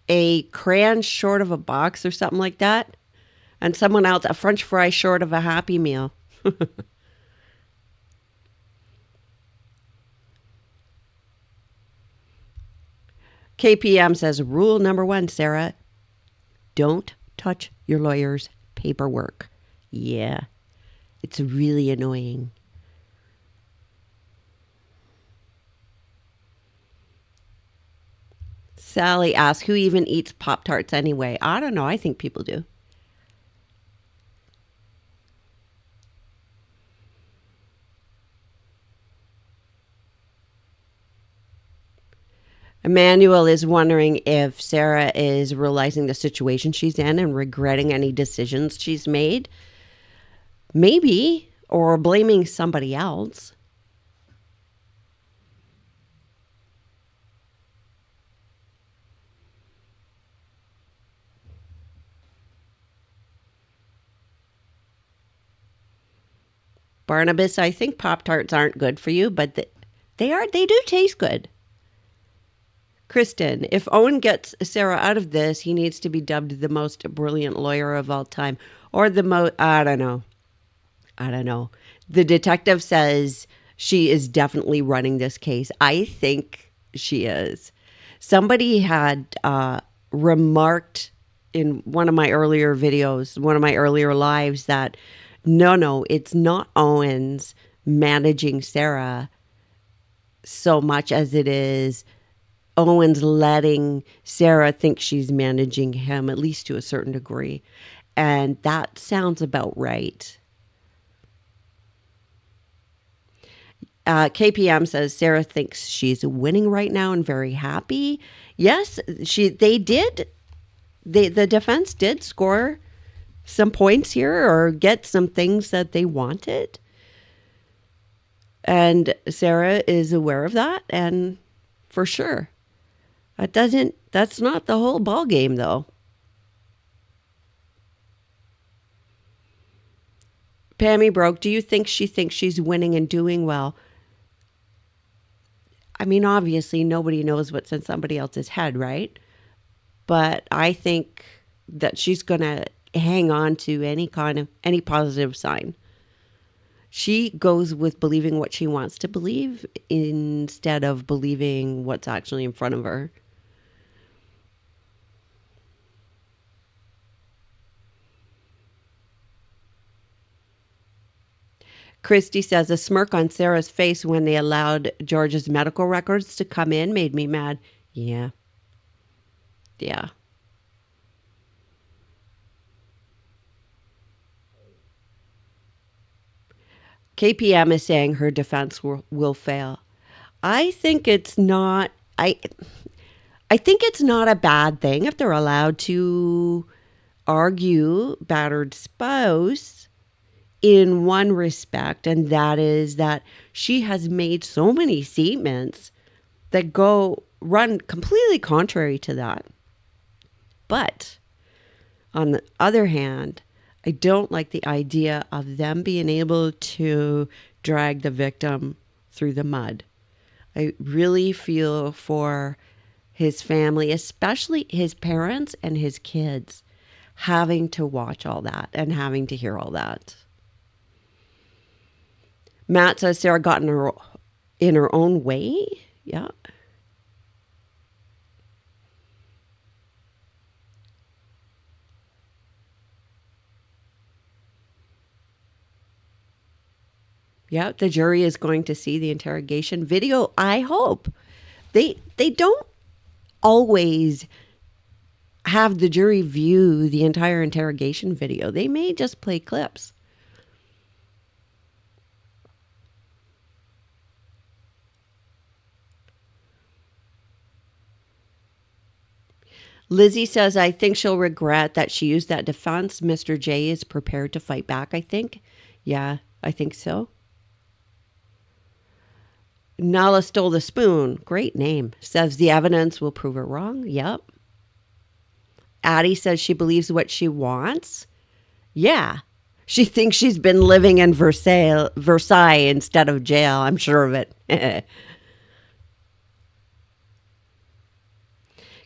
a crayon short of a box or something like that. And someone else, a French fry short of a Happy Meal. KPM says, rule number 1, Sarah, don't touch your lawyer's paperwork. Yeah, it's really annoying. Sally asks, who even eats Pop-Tarts anyway? I don't know. I think people do. Emmanuel is wondering if Sarah is realizing the situation she's in and regretting any decisions she's made. Maybe, or blaming somebody else. Barnabas, I think Pop-Tarts aren't good for you, but they do taste good. Kristen, if Owen gets Sarah out of this, he needs to be dubbed the most brilliant lawyer of all time. Or I don't know. The detective says she is definitely running this case. I think she is. Somebody had remarked in one of my earlier videos, one of my earlier lives, that no, it's not Owens managing Sarah so much as it is Owen's letting Sarah think she's managing him, at least to a certain degree. And that sounds about right. KPM says Sarah thinks she's winning right now and very happy. Yes, they did. The defense did score some points here or get some things that they wanted. And Sarah is aware of that, and for sure. That's not the whole ball game, though. Pammy Broke, do you think she thinks she's winning and doing well? I mean, obviously, nobody knows what's in somebody else's head, right? But I think that she's going to hang on to any positive sign. She goes with believing what she wants to believe instead of believing what's actually in front of her. Christy says a smirk on Sarah's face when they allowed George's medical records to come in made me mad. Yeah. KPM is saying her defense will fail. I think it's not. I think it's not a bad thing if they're allowed to argue battered spouse in one respect, and that is that she has made so many statements that run completely contrary to that. But on the other hand, I don't like the idea of them being able to drag the victim through the mud. I really feel for his family, especially his parents and his kids, having to watch all that and having to hear all that. Matt says Sarah got in her own way. Yeah. Yeah, the jury is going to see the interrogation video. I hope. They don't always have the jury view the entire interrogation video. They may just play clips. Lizzie says, I think she'll regret that she used that defense. Mr. J is prepared to fight back, I think. Yeah, I think so. Nala Stole the Spoon. Great name. Says the evidence will prove her wrong. Yep. Addie says she believes what she wants. Yeah. She thinks she's been living in Versailles instead of jail. I'm sure of it.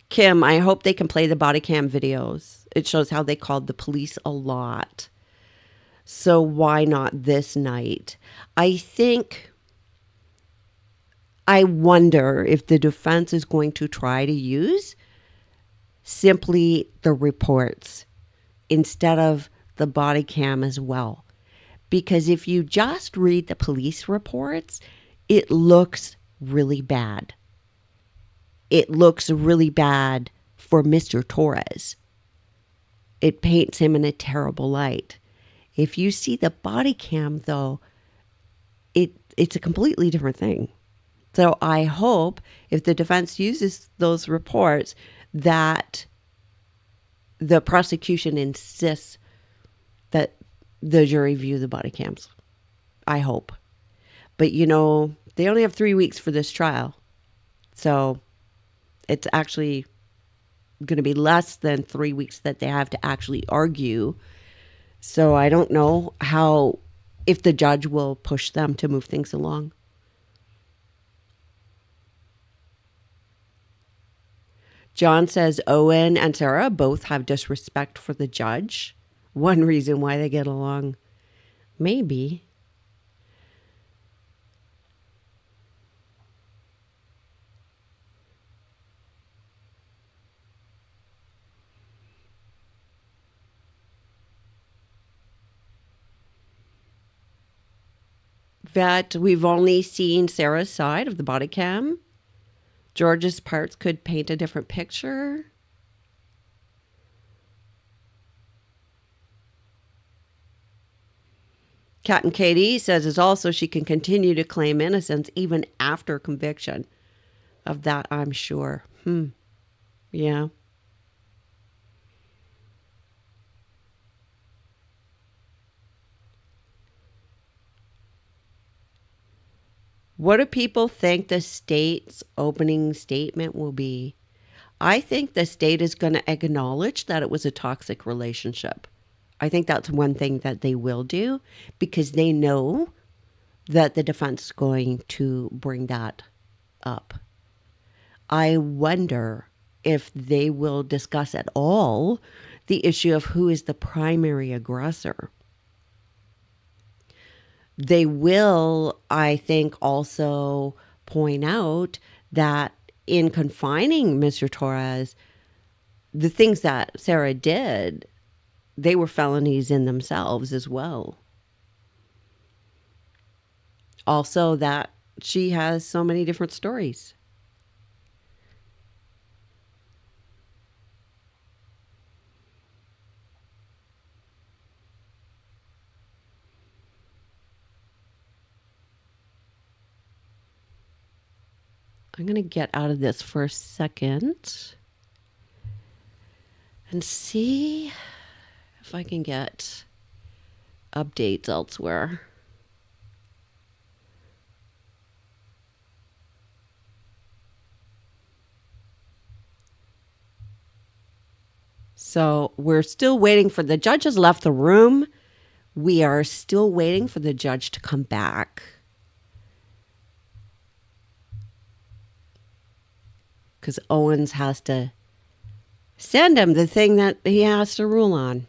Kim, I hope they can play the body cam videos. It shows how they called the police a lot. So why not this night? I wonder if the defense is going to try to use simply the reports instead of the body cam as well. Because if you just read the police reports, it looks really bad. It looks really bad for Mr. Torres. It paints him in a light. If you see the body cam, though, it's a completely different thing. So I hope if the defense uses those reports that the prosecution insists that the jury view the body cams. I hope. But, they only have 3 weeks for this trial. So it's actually going to be less than 3 weeks that they have to actually argue. So I don't know if the judge will push them to move things along. John says Owen and Sarah both have disrespect for the judge. One reason why they get along. Maybe. That we've only seen Sarah's side of the body cam. George's parts could paint a different picture. Captain Katie says is also she can continue to claim innocence even after conviction. Of that, I'm sure. Yeah. What do people think the state's opening statement will be? I think the state is going to acknowledge that it was a toxic relationship. I think that's one thing that they will do because they know that the defense is going to bring that up. I wonder if they will discuss at all the issue of who is the primary aggressor. They will, I think, also point out that in confining Mr. Torres, the things that Sarah did, they were felonies in themselves as well. Also, that she has so many different stories. I'm going to get out of this for a second and see if I can get updates elsewhere. So we're still waiting for the judge has left the room. We are still waiting for the judge to come back. Because Owens has to send him the thing that he has to rule on.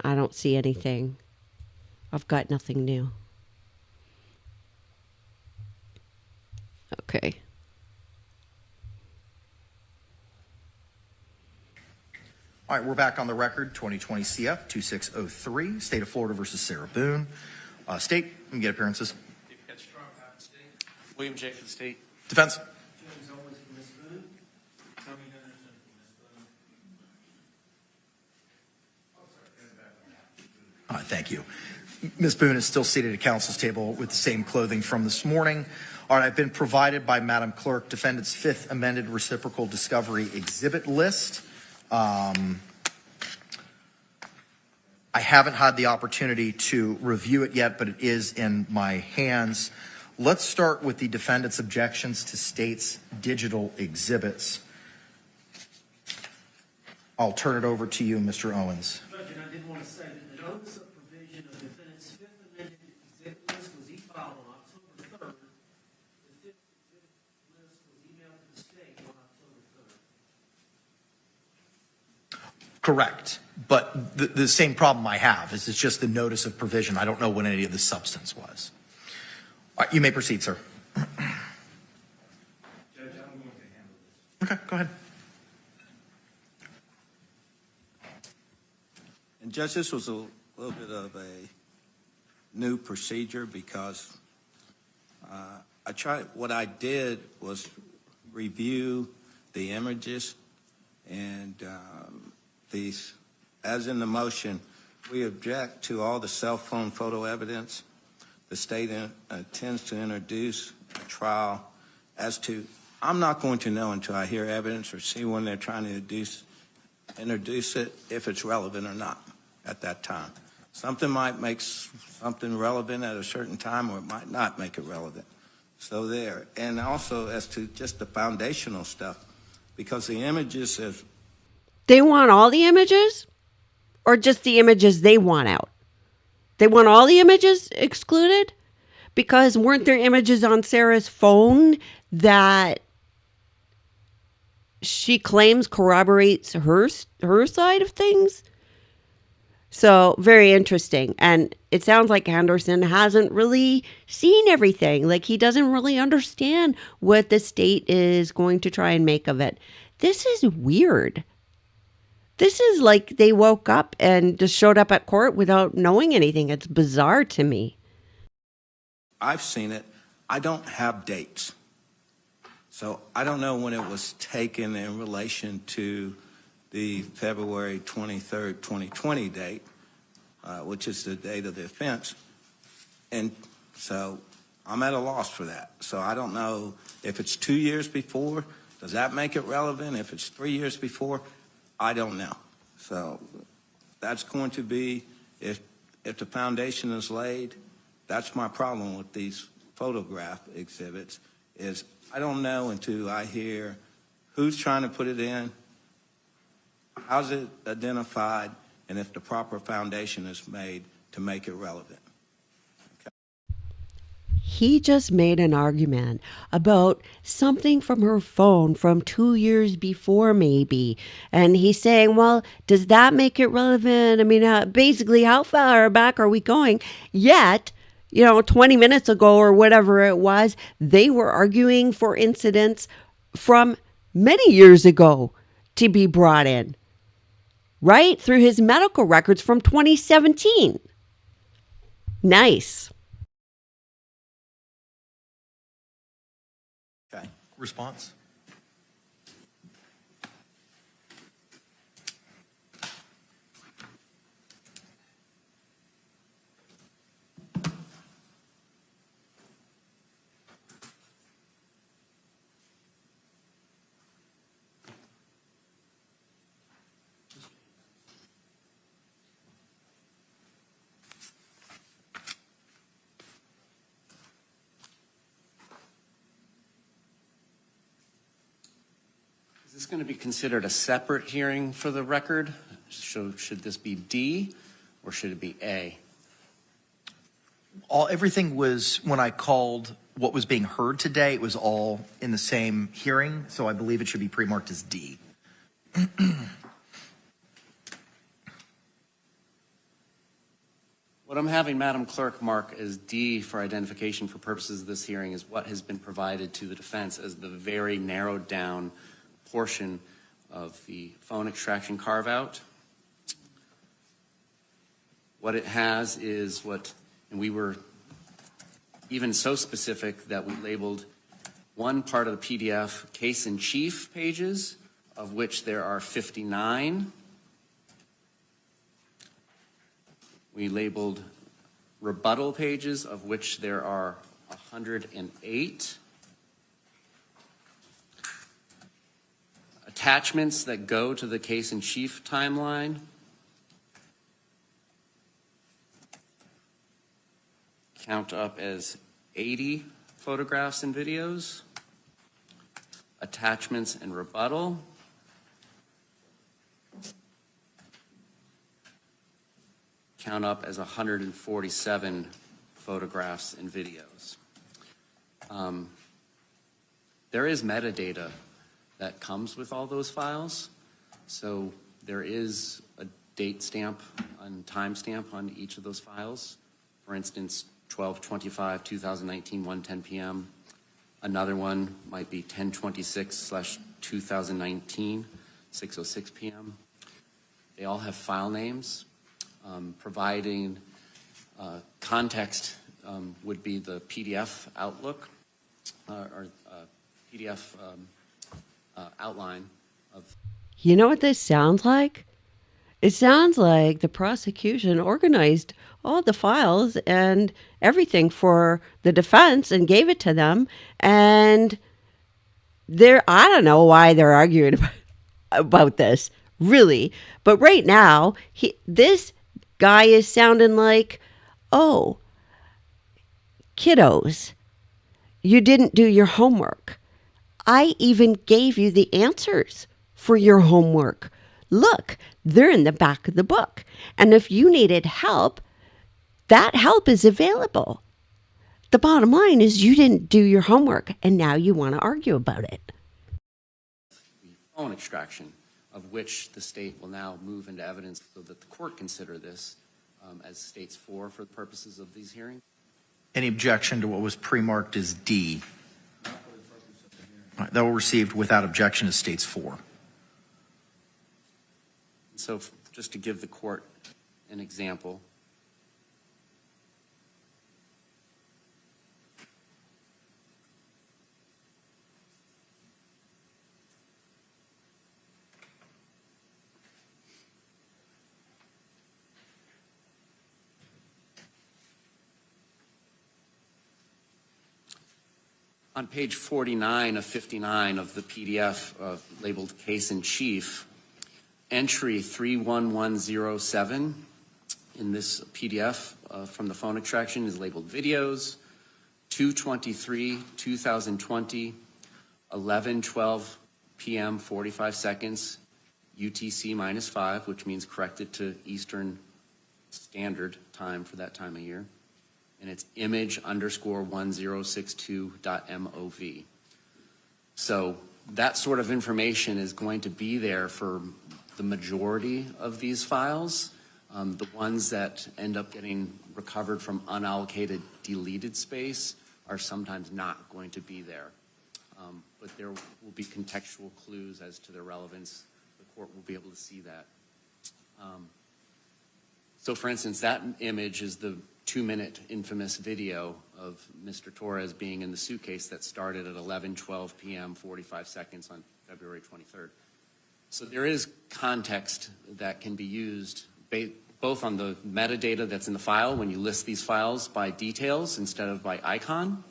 I don't see anything. I've got nothing new. Okay. All right, we're back on the record, 2020 CF 2603, State of Florida versus Sarah Boone. State, you can get appearances. William J. for the state. Defense. James Owens for Ms. Boone. Tommy Henderson for Ms. Boone. All right, thank you. Ms. Boone is still seated at counsel's table with the same clothing from this morning. All right, I've been provided by Madam Clerk defendant's fifth amended reciprocal discovery exhibit list. I haven't had the opportunity to review it yet, but it is in my hands. Let's start with the defendant's objections to state's digital exhibits. I'll turn it over to you, Mr. Owens. Judge, and I did want to say that the notice of provision of defendant's fifth amended exhibit list was e-filed on October 3rd. The fifth exhibit list was emailed to the state on October 3rd. Correct. But the same problem I have is it's just the notice of provision. I don't know what any of the substance was. All right, you may proceed, sir. Judge, I'm going to handle this. Okay, go ahead. And Judge, this was a little bit of a new procedure because what I did was review the images and these, as in the motion, we object to all the cell phone photo evidence. The state intends to introduce a trial as to, I'm not going to know until I hear evidence or see when they're trying to introduce it, if it's relevant or not at that time. Something might make something relevant at a certain time, or it might not make it relevant. So there. And also as to just the foundational stuff, because the images have... They want all the images or just the images they want out? They want all the images excluded? Because weren't there images on Sarah's phone that she claims corroborates her side of things? So very interesting. And it sounds like Anderson hasn't really seen everything. Like he doesn't really understand what the state is going to try and make of it. This is weird. This is like they woke up and just showed up at court without knowing anything. It's bizarre to me. I've seen it. I don't have dates. So I don't know when it was taken in relation to the February 23rd, 2020 date, which is the date of the offense. And so I'm at a loss for that. So I don't know if it's 2 years before. Does that make it relevant? If it's 3 years before, I don't know. So that's going to be, if the foundation is laid, that's my problem with these photograph exhibits, is I don't know until I hear who's trying to put it in, how's it identified, and if the proper foundation is made to make it relevant. He just made an argument about something from her phone from 2 years before, maybe. And he's saying, well, does that make it relevant? I mean, basically, how far back are we going? Yet, 20 minutes ago or whatever it was, they were arguing for incidents from many years ago to be brought in, right? Through his medical records from 2017. Nice. Okay. Response? Is this going to be considered a separate hearing for the record? So should this be D or should it be A? Everything was, when I called what was being heard today, it was all in the same hearing, so I believe it should be pre-marked as D. What I'm having Madam Clerk mark as D for identification for purposes of this hearing is what has been provided to the defense as the very narrowed down portion of the phone extraction carve-out. What it has is and we were even so specific that we labeled one part of the PDF case-in-chief pages, of which there are 59. We labeled rebuttal pages, of which there are 108. Attachments that go to the case-in-chief timeline. Count up as 80 photographs and videos. Attachments and rebuttal. Count up as 147 photographs and videos. There is metadata that comes with all those files. So there is a date stamp and time stamp on each of those files. For instance, 12/25/2019, 1:10 p.m. Another one might be 10/26/2019, 6:06 p.m. They all have file names. Providing context would be the PDF outlook or PDF outline of. You know what this sounds like? It sounds like the prosecution organized all the files and everything for the defense and gave it to them. And I don't know why they're arguing about this, really. But right now, this guy is sounding like, oh, kiddos, you didn't do your homework. I even gave you the answers for your homework. Look, they're in the back of the book. And if you needed help, that help is available. The bottom line is you didn't do your homework, and now you want to argue about it. The phone extraction, of which the state will now move into evidence so that the court consider this as states 4 for the purposes of these hearings. Any objection to what was pre-marked as D? All right, that will received without objection as states 4. So just to give the court an example, on page 49 of 59 of the PDF labeled Case in Chief, entry 31107 in this PDF from the phone extraction is labeled Videos, 2/23/2020, 11:12 p.m. 45 seconds, UTC -5, which means corrected to Eastern Standard Time for that time of year. And it's image_1062.mov. So that sort of information is going to be there for the majority of these files. The ones that end up getting recovered from unallocated deleted space are sometimes not going to be there. But there will be contextual clues as to their relevance. The court will be able to see that. So for instance, that image is the 2-minute infamous video of Mr. Torres being in the suitcase that started at 11:12 p.m. 45 seconds on February 23rd. So there is context that can be used both on the metadata that's in the file when you list these files by details instead of by icon,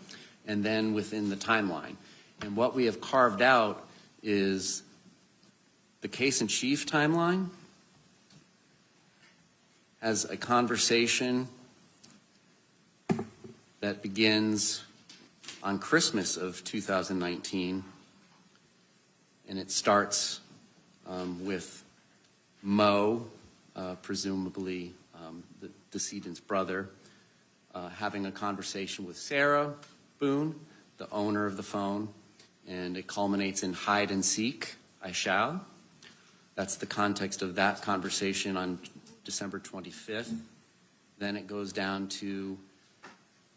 and then within the timeline. And what we have carved out is the case in chief timeline has a conversation that begins on Christmas of 2019, and it starts with Mo, presumably the decedent's brother, having a conversation with Sarah Boone, the owner of the phone, and it culminates in hide and seek, I shall. That's the context of that conversation on December 25th. Then it goes down to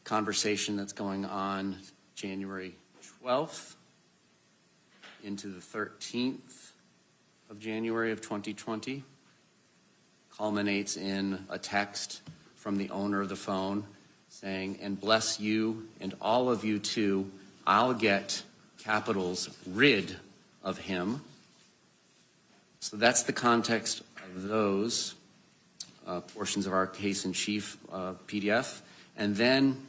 conversation that's going on January 12th into the 13th of January of 2020, culminates in a text from the owner of the phone saying, "And bless you and all of you too, I'll get capitals rid of him." So that's the context of those portions of our case in chief PDF. And then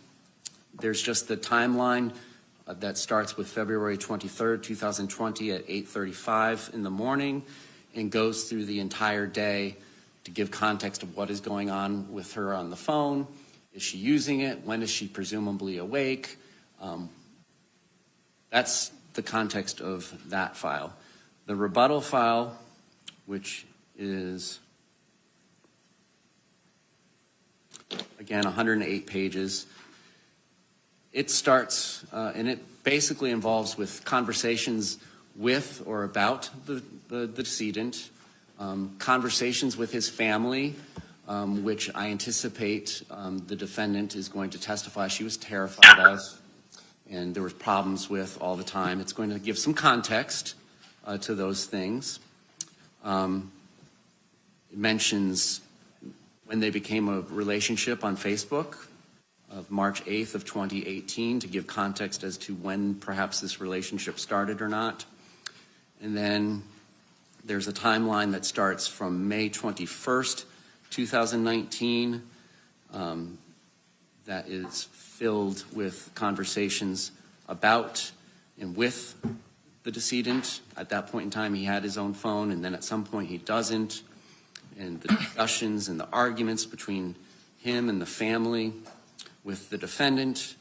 there's just the timeline that starts with February 23rd, 2020 at 8:35 in the morning and goes through the entire day to give context of what is going on with her on the phone. Is she using it? When is she presumably awake? That's the context of that file. The rebuttal file, which is, again, 108 pages. It starts, and it basically involves with conversations with or about the decedent, conversations with his family, which I anticipate the defendant is going to testify she was terrified of and there was problems with all the time. It's going to give some context to those things. It mentions when they became a relationship on Facebook of March 8th of 2018 to give context as to when perhaps this relationship started or not. And then there's a timeline that starts from May 21st, 2019, that is filled with conversations about and with the decedent. At that point in time, he had his own phone, and then at some point he doesn't. And the discussions and the arguments between him and the family with the defendant.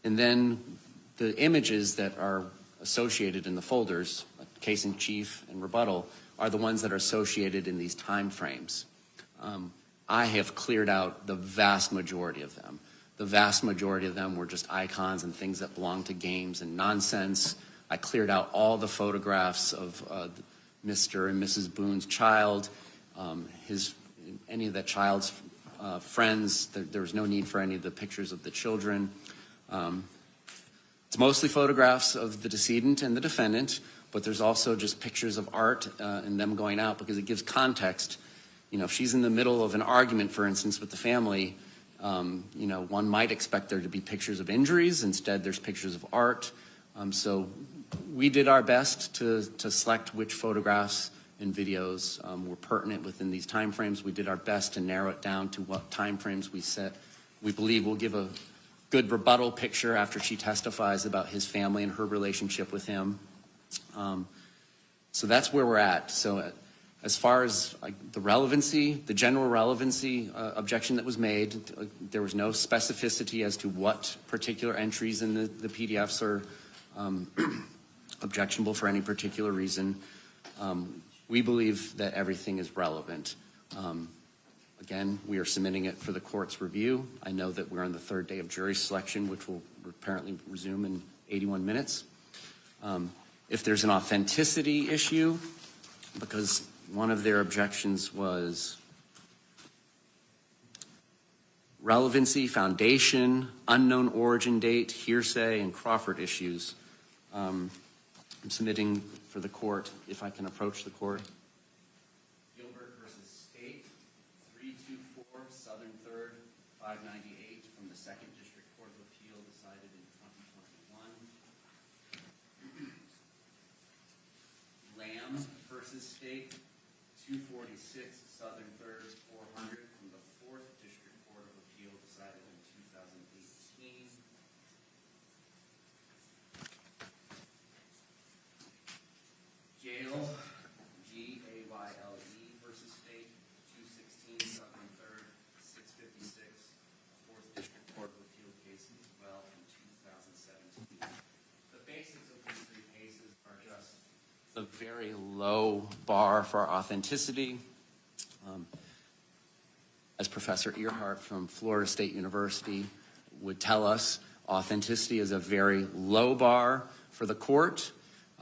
And then the images that are associated in the folders, case in chief and rebuttal, are the ones that are associated in these time frames. I have cleared out the vast majority of them. The vast majority of them were just icons and things that belong to games and nonsense. I cleared out all the photographs of Mr. and Mrs. Boone's child, any of that child's friends. There was no need for any of the pictures of the children. It's mostly photographs of the decedent and the defendant, but there's also just pictures of art and them going out because it gives context. You know, if she's in the middle of an argument, for instance, with the family, you know, one might expect there to be pictures of injuries. Instead, there's pictures of art. So we did our best to select which photographs and videos were pertinent within these timeframes. We did our best to narrow it down to what timeframes we set. We believe will give a good rebuttal picture after she testifies about his family and her relationship with him. So that's where we're at. So as far as the relevancy, the general relevancy objection that was made, there was no specificity as to what particular entries in the PDFs are objectionable for any particular reason. We believe that everything is relevant. Again, we are submitting it for the court's review. I know that we're on the third day of jury selection, which will apparently resume in 81 minutes. If there's an authenticity issue, because one of their objections was relevancy, foundation, unknown origin date, hearsay, and Crawford issues. I'm submitting for the court, if I can approach the court. Gilbert versus State, 324 Southern 3rd, 598 from the 2nd District Court of Appeal, decided in 2021. Lamb versus State, 246 Southern 3rd, 400 from the 4th District Court of Appeal, decided in 2018. Gale, G-A-Y-L-E versus State, 216 Southern 3rd, 656, 4th District Court of Appeal case as well from 2017. The basics of these three cases are just a very low bar for authenticity. As Professor Earhart from Florida State University would tell us, authenticity is a very low bar for the court.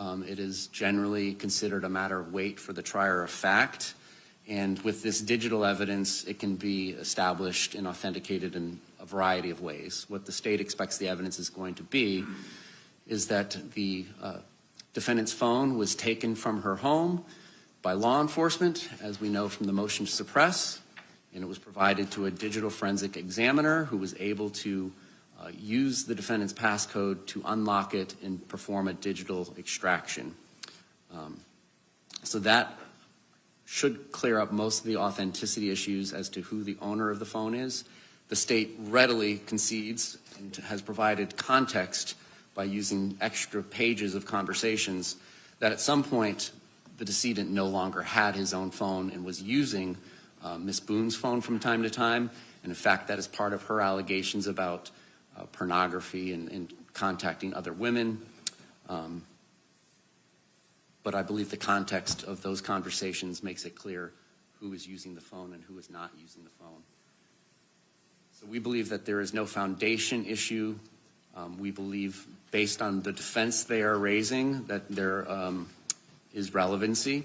It is generally considered a matter of weight for the trier of fact. And with this digital evidence, it can be established and authenticated in a variety of ways. What the state expects the evidence is going to be is that the defendant's phone was taken from her home by law enforcement, as we know from the motion to suppress, and it was provided to a digital forensic examiner who was able to use the defendant's passcode to unlock it and perform a digital extraction. So that should clear up most of the authenticity issues as to who the owner of the phone is. The state readily concedes and has provided context by using extra pages of conversations that at some point the decedent no longer had his own phone and was using Ms. Boone's phone from time to time. And in fact, that is part of her allegations about pornography and contacting other women. But I believe the context of those conversations makes it clear who is using the phone and who is not using the phone. So we believe that there is no foundation issue. We believe, based on the defense they are raising, that there is relevancy.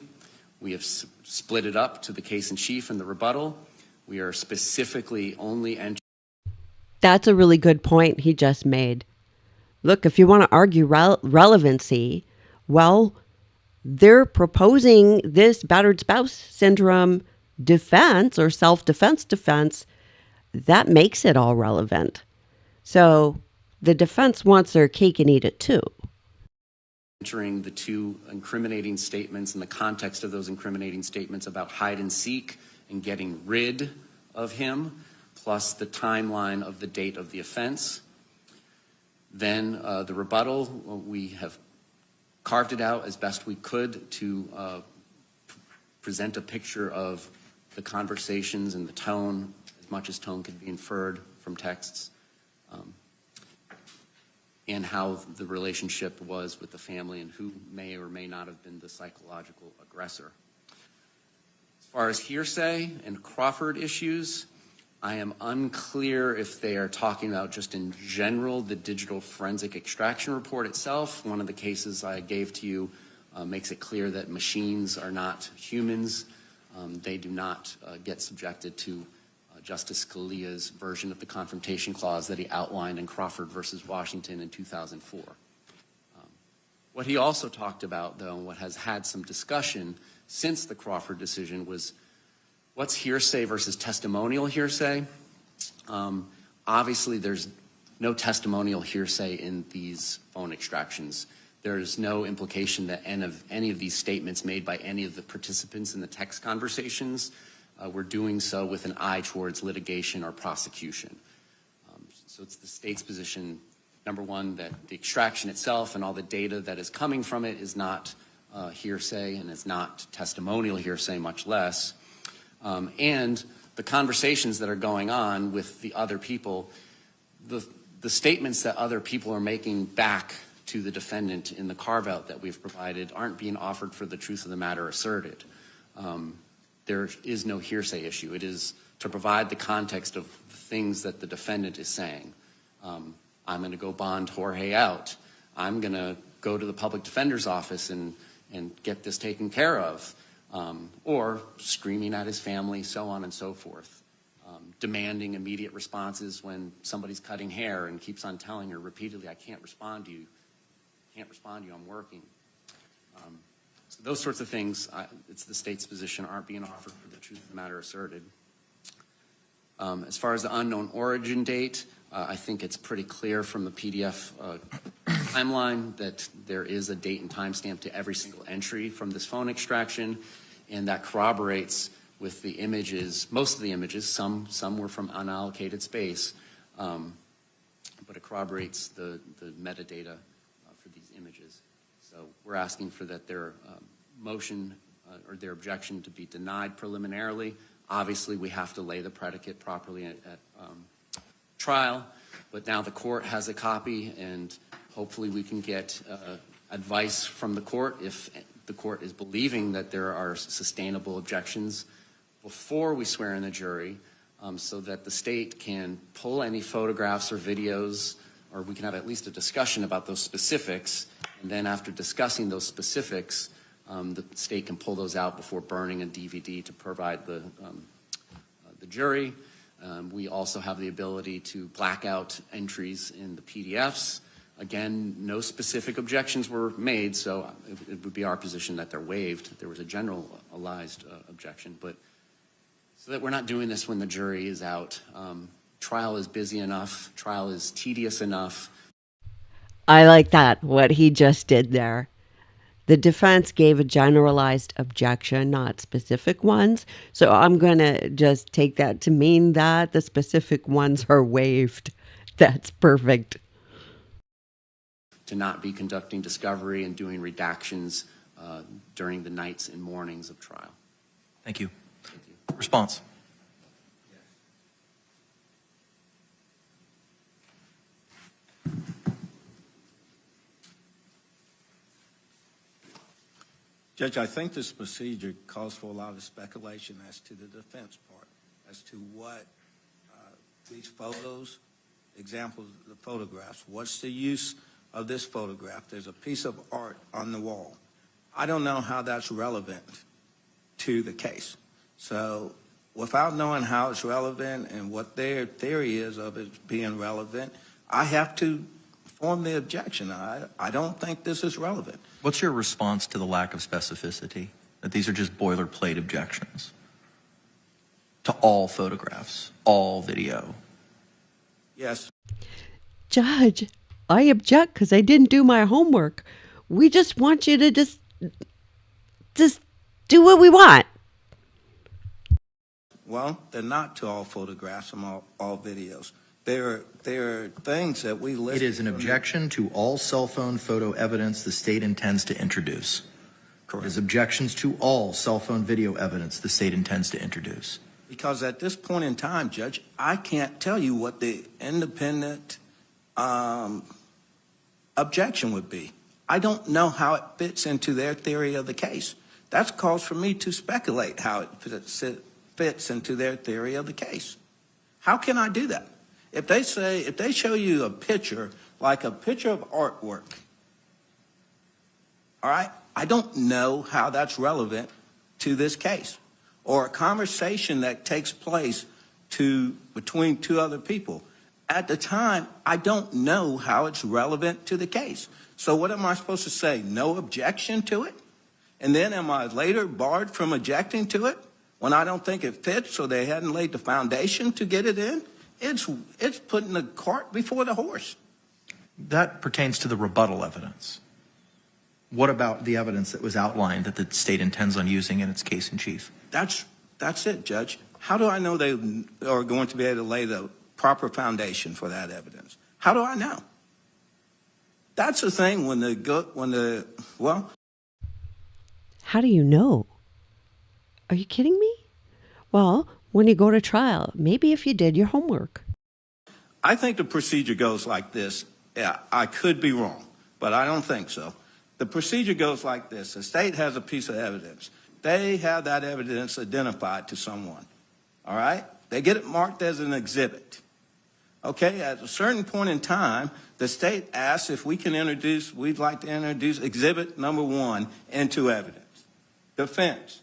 We have split it up to the case in chief and the rebuttal. We are specifically only entering. That's a really good point he just made. Look, if you want to argue relevancy, well, they're proposing this battered spouse syndrome defense or self-defense defense. That makes it all relevant. So the defense wants their cake and eat it too. Entering the two incriminating statements in the context of those incriminating statements about hide and seek and getting rid of him, plus the timeline of the date of the offense. Then the rebuttal, we have carved it out as best we could to present a picture of the conversations and the tone, as much as tone could be inferred from texts, and how the relationship was with the family and who may or may not have been the psychological aggressor. As far as hearsay and Crawford issues, I am unclear if they are talking about just in general the digital forensic extraction report itself. One of the cases I gave to you makes it clear that machines are not humans. They do not get subjected to Justice Scalia's version of the Confrontation Clause that he outlined in Crawford versus Washington in 2004. What he also talked about, though, and what has had some discussion since the Crawford decision, was what's hearsay versus testimonial hearsay. Obviously, there's no testimonial hearsay in these phone extractions. There's no implication that any of these statements made by any of the participants in the text conversations were doing so with an eye towards litigation or prosecution. So it's the state's position, number one, that the extraction itself and all the data that is coming from it is not hearsay and is not testimonial hearsay, much less. And the conversations that are going on with the other people, the statements that other people are making back to the defendant in the carve-out that we've provided aren't being offered for the truth of the matter asserted. There is no hearsay issue. It is to provide the context of the things that the defendant is saying. I'm going to go bond Jorge out. I'm going to go to the public defender's office and get this taken care of. Or screaming at his family, so on and so forth. Demanding immediate responses when somebody's cutting hair and keeps on telling her repeatedly, I can't respond to you. I can't respond to you, I'm working. So those sorts of things, it's the state's position, aren't being offered for the truth of the matter asserted. As far as the unknown origin date, I think it's pretty clear from the PDF timeline that there is a date and timestamp to every single entry from this phone extraction, and that corroborates with the images, most of the images, some were from unallocated space, but it corroborates the metadata for these images. So we're asking for that their motion or their objection to be denied preliminarily. Obviously, we have to lay the predicate properly at trial, but now the court has a copy, and hopefully we can get advice from the court if the court is believing that there are sustainable objections before we swear in the jury, so that the state can pull any photographs or videos, or we can have at least a discussion about those specifics, and then after discussing those specifics, the state can pull those out before burning a DVD to provide the jury. We also have the ability to black out entries in the PDFs. Again, no specific objections were made, so it would be our position that they're waived. There was a generalized objection, but so that we're not doing this when the jury is out. Trial is busy enough. Trial is tedious enough. I like that, what he just did there. The defense gave a generalized objection, not specific ones. So I'm going to just take that to mean that the specific ones are waived. That's perfect. To not be conducting discovery and doing redactions during the nights and mornings of trial. Thank you. Response. Judge, I think this procedure calls for a lot of speculation as to the defense part, as to what these photos, examples of the photographs, what's the use of this photograph? There's a piece of art on the wall. I don't know how that's relevant to the case. So without knowing how it's relevant and what their theory is of it being relevant, I have to form the objection. I don't think this is relevant. What's your response to the lack of specificity? That these are just boilerplate objections to all photographs, all video? Yes. Judge, I object because I didn't do my homework. We just want you to just do what we want. Well, they're not to all photographs and all videos. There are things that we list. It is an objection to all cell phone photo evidence the state intends to introduce. Correct. It is objections to all cell phone video evidence the state intends to introduce. Because at this point in time, Judge, I can't tell you what the independent objection would be. I don't know how it fits into their theory of the case. That's cause for me to speculate how it fits into their theory of the case. How can I do that? If they show you a picture, like a picture of artwork, all right, I don't know how that's relevant to this case. Or a conversation that takes place between two other people. At the time, I don't know how it's relevant to the case. So what am I supposed to say? No objection to it? And then am I later barred from objecting to it when I don't think it fits, so they hadn't laid the foundation to get it in? It's putting the cart before the horse. That pertains to the rebuttal evidence. What about the evidence that was outlined that the state intends on using in its case in chief? That's it, Judge. How do I know they are going to be able to lay the proper foundation for that evidence? How do I know? That's the thing How do you know? Are you kidding me? Well, when you go to trial, maybe if you did your homework. I think the procedure goes like this. Yeah, I could be wrong, but I don't think so. The procedure goes like this. The state has a piece of evidence. They have that evidence identified to someone. All right? They get it marked as an exhibit. Okay, at a certain point in time, the state asks if we'd like to introduce exhibit number 1 into evidence. Defense,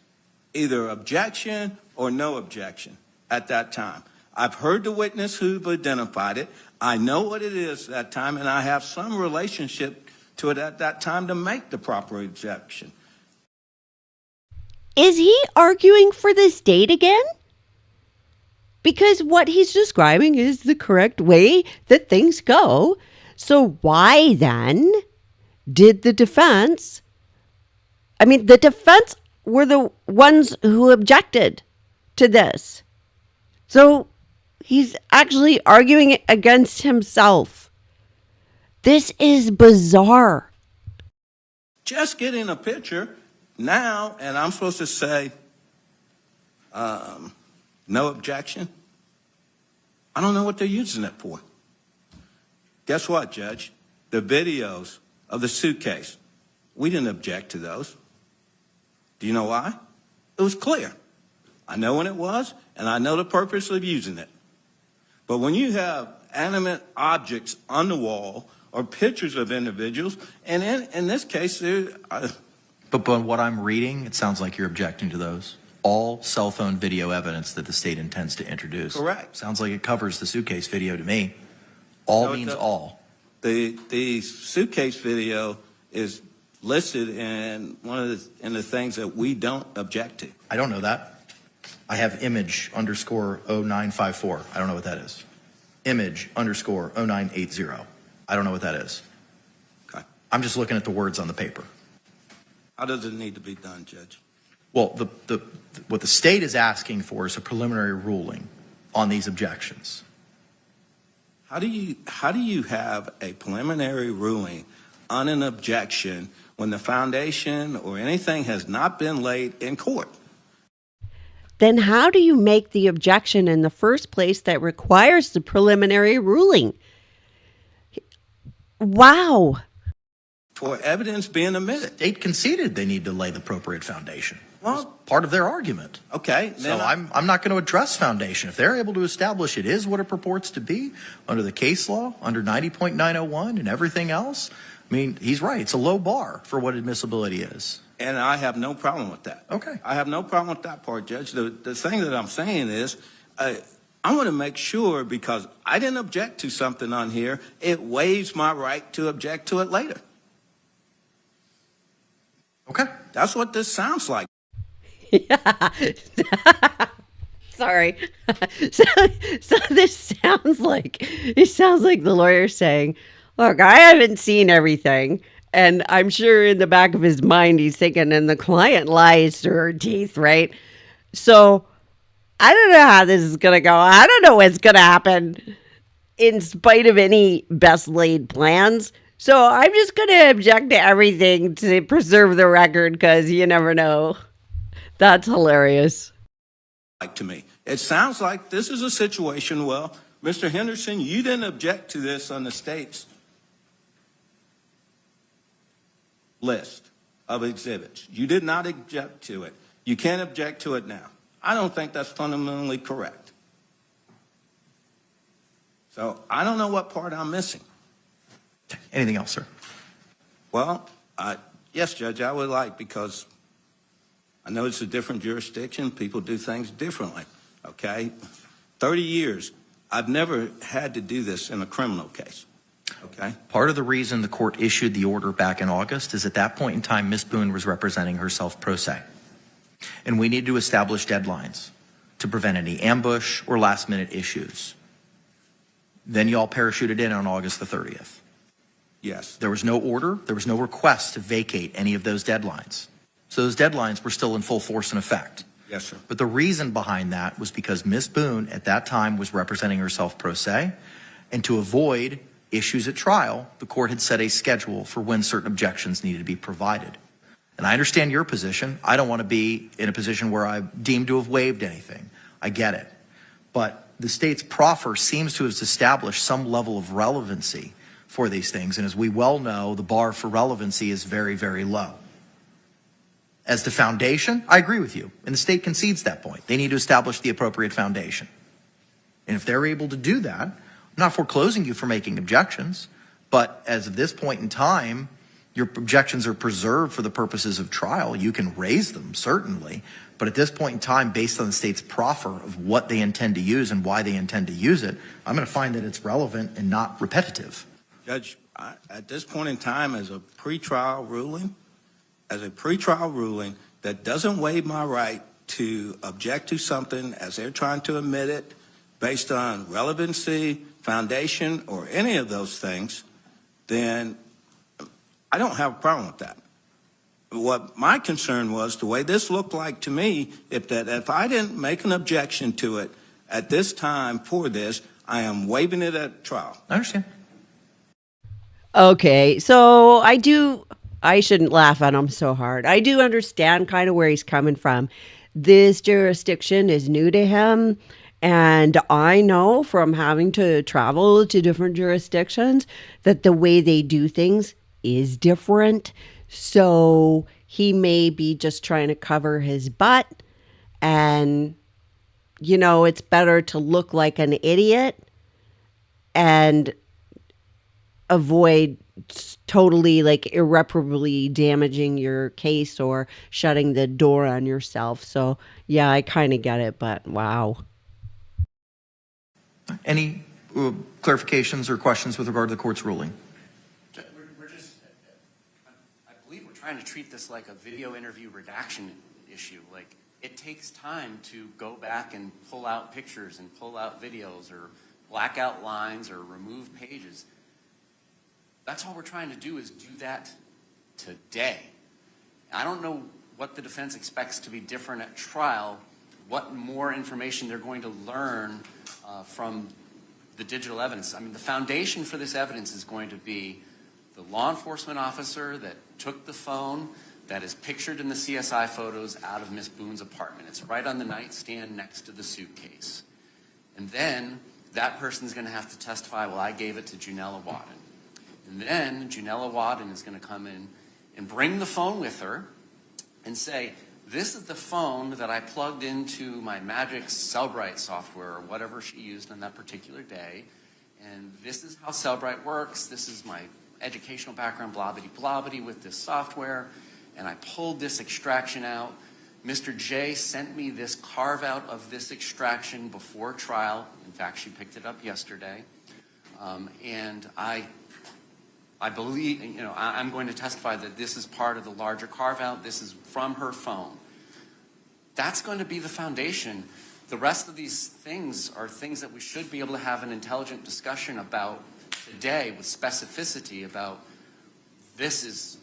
either objection or no objection at that time. I've heard the witness who've identified it. I know what it is at that time, and I have some relationship to it at that time to make the proper objection. Is he arguing for the state again? Because what he's describing is the correct way that things go. So why then did the defense were the ones who objected to this. So he's actually arguing against himself. This is bizarre. Just getting a picture now, and I'm supposed to say no objection? I don't know what they're using it for. Guess what, Judge? The videos of the suitcase, we didn't object to those. Do you know why? It was clear. I know when it was, and I know the purpose of using it. But when you have animate objects on the wall or pictures of individuals, and in this case, But what I'm reading, it sounds like you're objecting to those. All cell phone video evidence that the state intends to introduce. Correct. Sounds like it covers the suitcase video to me. All No, it means doesn't. all. The suitcase video is listed in in the things that we don't object to. I don't know that. I have image _ 0954. I don't know what that is. Image _ 0980. I don't know what that is. Okay. I'm just looking at the words on the paper. How does it need to be done, Judge? Well, what the state is asking for is a preliminary ruling on these objections. How do you have a preliminary ruling on an objection when the foundation or anything has not been laid in court? Then how do you make the objection in the first place that requires the preliminary ruling? Wow. For evidence being omitted. State conceded they need to lay the appropriate foundation. Well, It's part of their argument. okay. So I'm not going to address foundation. If they're able to establish it is what it purports to be under the case law, under 90.901 and everything else, I mean, he's right. It's a low bar for what admissibility is. And I have no problem with that. Okay. I have no problem with that part, Judge. The thing that I'm saying is I want to make sure, because I didn't object to something on here, it waives my right to object to it later. Okay. That's what this sounds like. Sorry. So this sounds like the lawyer saying, look, I haven't seen everything. And I'm sure in the back of his mind, he's thinking, and the client lies to her teeth, right? So I don't know how this is going to go. I don't know what's going to happen in spite of any best laid plans. So I'm just going to object to everything to preserve the record because you never know. That's hilarious. Like to me, it sounds like this is a situation. Well, Mr. Henderson, you didn't object to this on the state's list of exhibits. You did not object to it. You can't object to it now. I don't think that's fundamentally correct. So I don't know what part I'm missing. Anything else, sir? Well, yes, Judge, I would like, because I know it's a different jurisdiction. People do things differently, okay? 30 years, I've never had to do this in a criminal case. Okay? Part of the reason the court issued the order back in August is at that point in time, Ms. Boone was representing herself pro se. And we need to establish deadlines to prevent any ambush or last minute issues. Then you all parachuted in on August the 30th. Yes. There was no order. There was no request to vacate any of those deadlines. So those deadlines were still in full force and effect. Yes, sir. But the reason behind that was because Ms. Boone at that time was representing herself pro se, and to avoid issues at trial, the court had set a schedule for when certain objections needed to be provided. And I understand your position. I don't want to be in a position where I'm deemed to have waived anything. I get it. But the state's proffer seems to have established some level of relevancy for these things. And as we well know, the bar for relevancy is very, very low. As to foundation, I agree with you. And the state concedes that point. They need to establish the appropriate foundation. And if they're able to do that, I'm not foreclosing you for making objections, but as of this point in time, your objections are preserved for the purposes of trial. You can raise them, certainly. But at this point in time, based on the state's proffer of what they intend to use and why they intend to use it, I'm going to find that it's relevant and not repetitive. Judge, at this point in time, as a pretrial ruling that doesn't waive my right to object to something as they're trying to admit it based on relevancy, foundation, or any of those things, then I don't have a problem with that. What my concern was, the way this looked like to me, if I didn't make an objection to it at this time for this, I am waiving it at trial. I understand. Okay, so I shouldn't laugh at him so hard. I do understand kind of where he's coming from. This jurisdiction is new to him. And I know from having to travel to different jurisdictions that the way they do things is different. So he may be just trying to cover his butt. And, you know, it's better to look like an idiot and avoid totally, like, irreparably damaging your case or shutting the door on yourself. So, yeah, I kind of get it, but wow. Any clarifications or questions with regard to the court's ruling? We're just, I believe we're trying to treat this like a video interview redaction issue. Like, it takes time to go back and pull out pictures and pull out videos or black out lines or remove pages. That's all we're trying to do is do that today. I don't know what the defense expects to be different at trial, what more information they're going to learn from the digital evidence. I mean, the foundation for this evidence is going to be the law enforcement officer that took the phone that is pictured in the CSI photos out of Miss Boone's apartment. It's right on the nightstand next to the suitcase. And then that person's going to have to testify, well, I gave it to Junella Wadden. And then Junella Wadden is going to come in and bring the phone with her and say, this is the phone that I plugged into my Magic Cellbrite software or whatever she used on that particular day. And this is how Cellbrite works. This is my educational background, blobbity with this software. And I pulled this extraction out. Mr. J sent me this carve out of this extraction before trial. In fact, she picked it up yesterday. And I believe, you know, I'm going to testify that this is part of the larger carve out. This is from her phone. That's going to be the foundation. The rest of these things are things that we should be able to have an intelligent discussion about today with specificity about this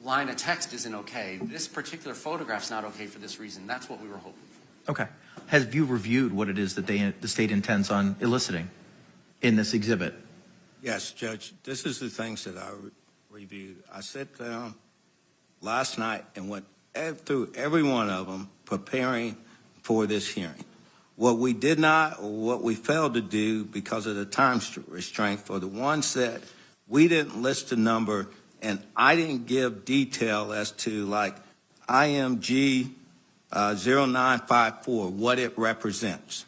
line of text isn't okay. This particular photograph's not okay for this reason. That's what we were hoping for. Okay. Have you reviewed what it is that the state intends on eliciting in this exhibit? Yes, Judge, this is the things that I reviewed. I sat down last night and went through every one of them preparing for this hearing. What we did not, or what we failed to do because of the time restraint for the ones that we didn't list a number and I didn't give detail as to like IMG 0954, what it represents.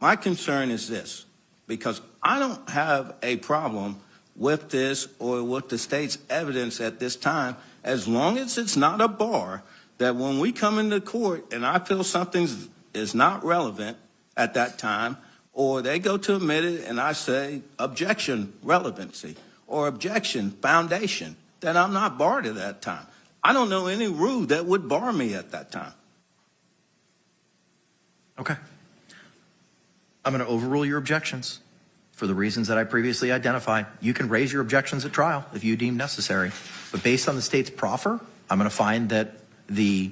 My concern is this, because I don't have a problem with this or with the state's evidence at this time, as long as it's not a bar that when we come into court and I feel something is not relevant, at that time, or they go to admit it and I say objection relevancy or objection foundation, then I'm not barred at that time. I don't know any rule that would bar me at that time. Okay. I'm going to overrule your objections for the reasons that I previously identified. You can raise your objections at trial if you deem necessary. But based on the state's proffer, I'm going to find that the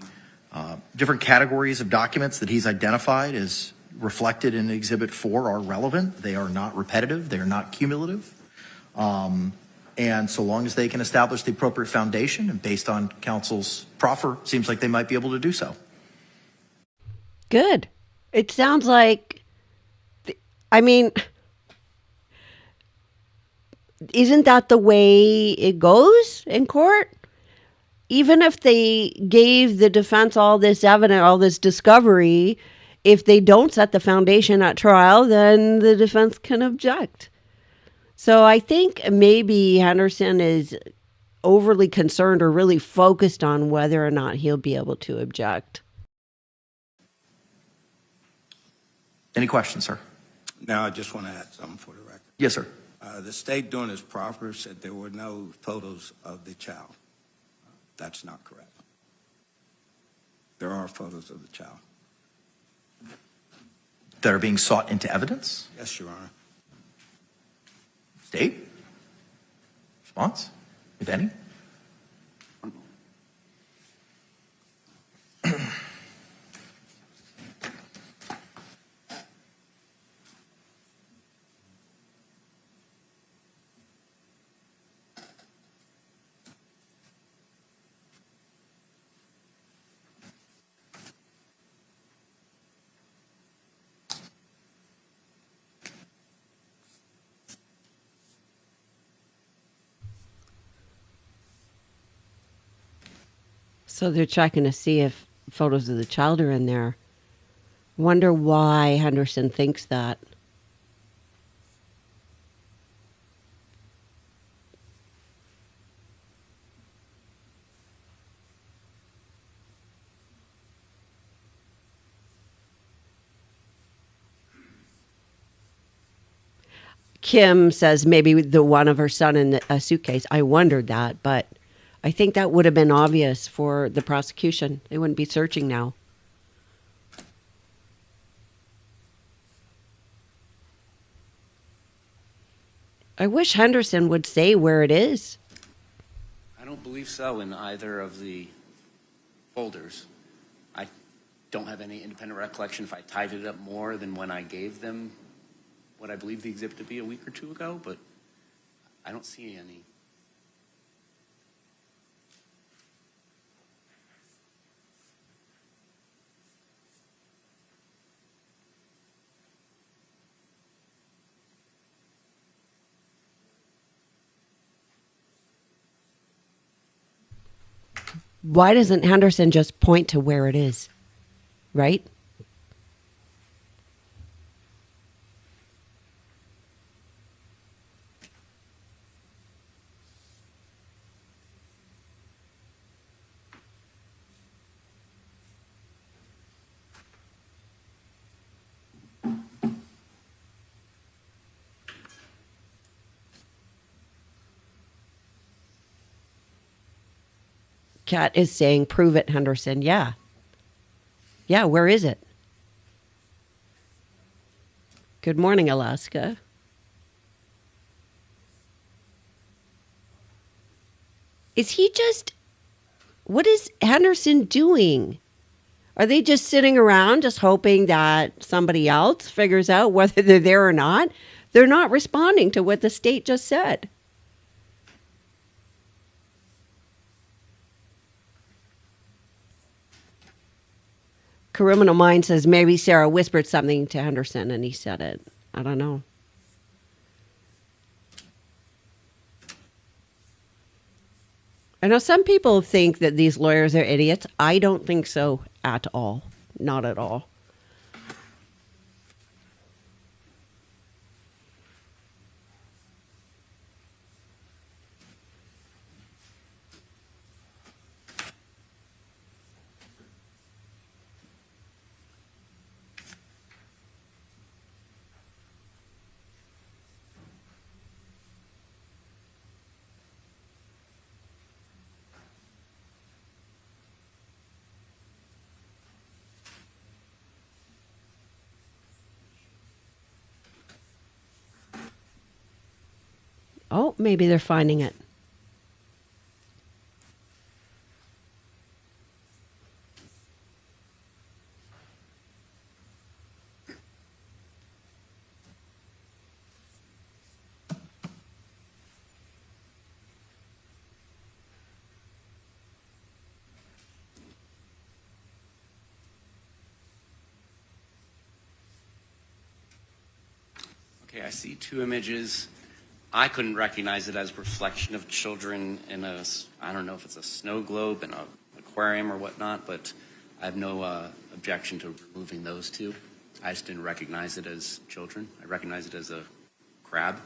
different categories of documents that he's identified as reflected in Exhibit 4 are relevant. They are not repetitive. They are not cumulative. And so long as they can establish the appropriate foundation, and based on counsel's proffer, seems like they might be able to do so. Good. It sounds like, I mean, isn't that the way it goes in court? Even if they gave the defense all this evidence, all this discovery, if they don't set the foundation at trial, then the defense can object. So I think maybe Henderson is overly concerned or really focused on whether or not he'll be able to object. Any questions, sir? Now, I just want to add something for the record. Yes, sir. The state during its proffer said there were no photos of the child. That's not correct. There are photos of the child. That are being sought into evidence? Yes, Your Honor. State? Response, if any? So they're checking to see if photos of the child are in there. Wonder why Henderson thinks that. Kim says maybe the one of her son in a suitcase. I wondered that, but I think that would have been obvious for the prosecution. They wouldn't be searching now. I wish Henderson would say where it is. I don't believe so in either of the folders. I don't have any independent recollection if I tied it up more than when I gave them what I believe the exhibit to be a week or two ago, but I don't see any. Why doesn't Henderson just point to where it is? Right? Kat is saying, prove it, Henderson. Yeah. Yeah, where is it? Good morning, Alaska. Is he just, what is Henderson doing? Are they just sitting around just hoping that somebody else figures out whether they're there or not? They're not responding to what the state just said. Criminal Mind says maybe Sarah whispered something to Henderson and he said it. I don't know. I know some people think that these lawyers are idiots. I don't think so at all. Not at all. Oh, maybe they're finding it. Okay, I see two images. I couldn't recognize it as reflection of children in I don't know if it's a snow globe in an aquarium or whatnot, but I have no objection to removing those two. I just didn't recognize it as children. I recognize it as a crab.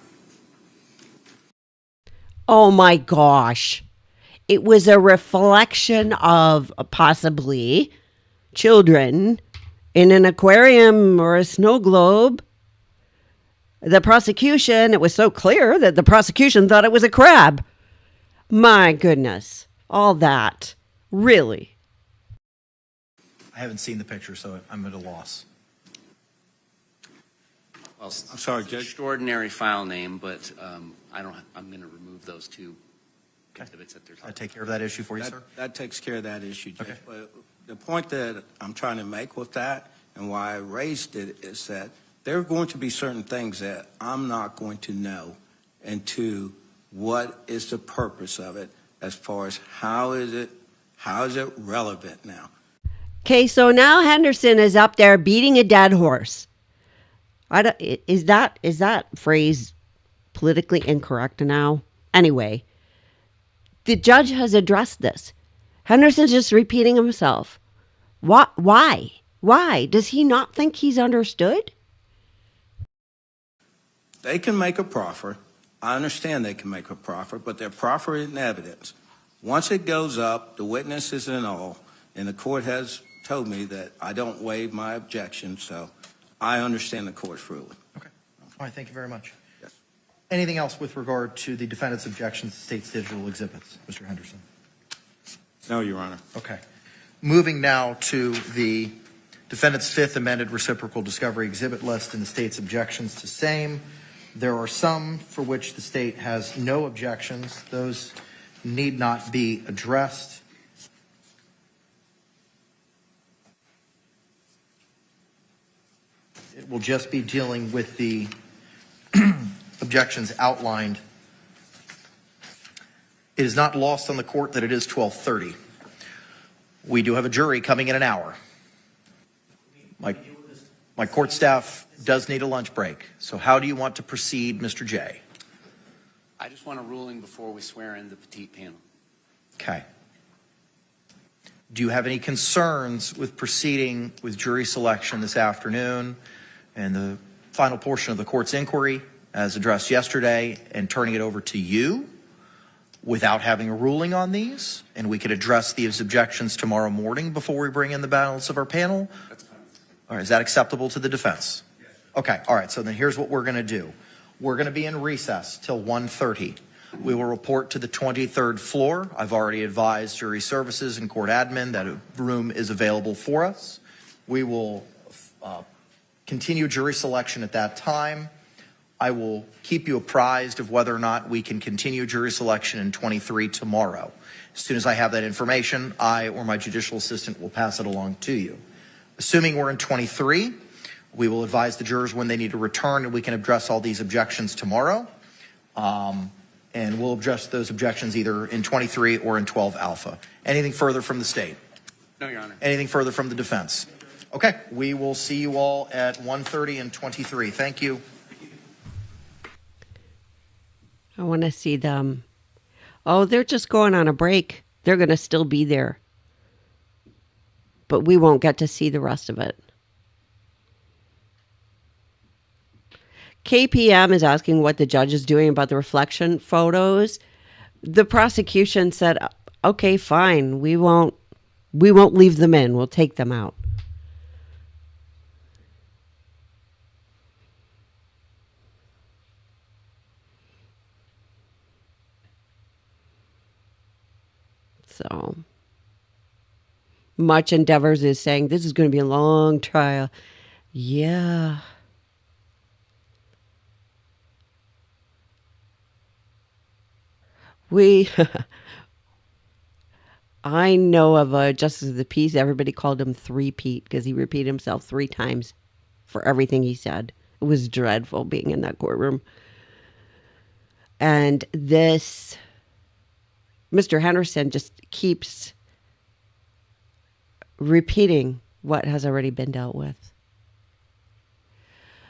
Oh my gosh. It was a reflection of possibly children in an aquarium or a snow globe. The prosecution, it was so clear that the prosecution thought it was a crab. My goodness. All that. Really? I haven't seen the picture, so I'm at a loss. Well, I'm sorry, it's an Judge. extraordinary file name, but I'm going to remove those two exhibits that they're I talking take care of that issue for you, sir. That takes care of that issue, Judge. Okay. But the point that I'm trying to make with that and why I raised it is that there are going to be certain things that I'm not going to know into what is the purpose of it as far as how is it relevant now. Okay, so now Henderson is up there beating a dead horse. Is that phrase politically incorrect now? Anyway, the judge has addressed this. Henderson's just repeating himself. Why? Why? Does he not think he's understood? They can make a proffer. I understand they can make a proffer, but their proffer isn't evidence. Once it goes up, the witness is in all, and the court has told me that I don't waive my objection, so I understand the court's ruling. Okay. All right, thank you very much. Yes. Anything else with regard to the defendant's objections to state's digital exhibits, Mr. Henderson? No, Your Honor. Okay. Moving now to the defendant's fifth amended reciprocal discovery exhibit list and the state's objections to same. There are some for which the state has no objections. Those need not be addressed. It will just be dealing with the objections outlined. It is not lost on the court that it is 12:30. We do have a jury coming in an hour. My court staff does need a lunch break. So how do you want to proceed, Mr. J? I just want a ruling before we swear in the petite panel. Okay. Do you have any concerns with proceeding with jury selection this afternoon and the final portion of the court's inquiry as addressed yesterday and turning it over to you without having a ruling on these? And we could address these objections tomorrow morning before we bring in the balance of our panel? That's fine. All right, is that acceptable to the defense? Yes. Okay, all right, so then here's what we're going to do. We're going to be in recess till 1:30. We will report to the 23rd floor. I've already advised jury services and court admin that a room is available for us. We will continue jury selection at that time. I will keep you apprised of whether or not we can continue jury selection in 23 tomorrow. As soon as I have that information, I or my judicial assistant will pass it along to you. Assuming we're in 23, we will advise the jurors when they need to return and we can address all these objections tomorrow. And we'll address those objections either in 23 or in 12 alpha. Anything further from the state? No, Your Honor. Anything further from the defense? Okay, we will see you all at 1:30 and 23. Thank you. I want to see them. Oh, they're just going on a break. They're going to still be there. But we won't get to see the rest of it. KPM is asking what the judge is doing about the reflection photos. The prosecution said, okay, fine. We won't leave them in. We'll take them out. So Much Endeavors is saying this is going to be a long trial. Yeah. We, I know of a justice of the peace. Everybody called him Three Pete because he repeated himself 3 times for everything he said. It was dreadful being in that courtroom. And this Mr. Henderson just keeps repeating what has already been dealt with.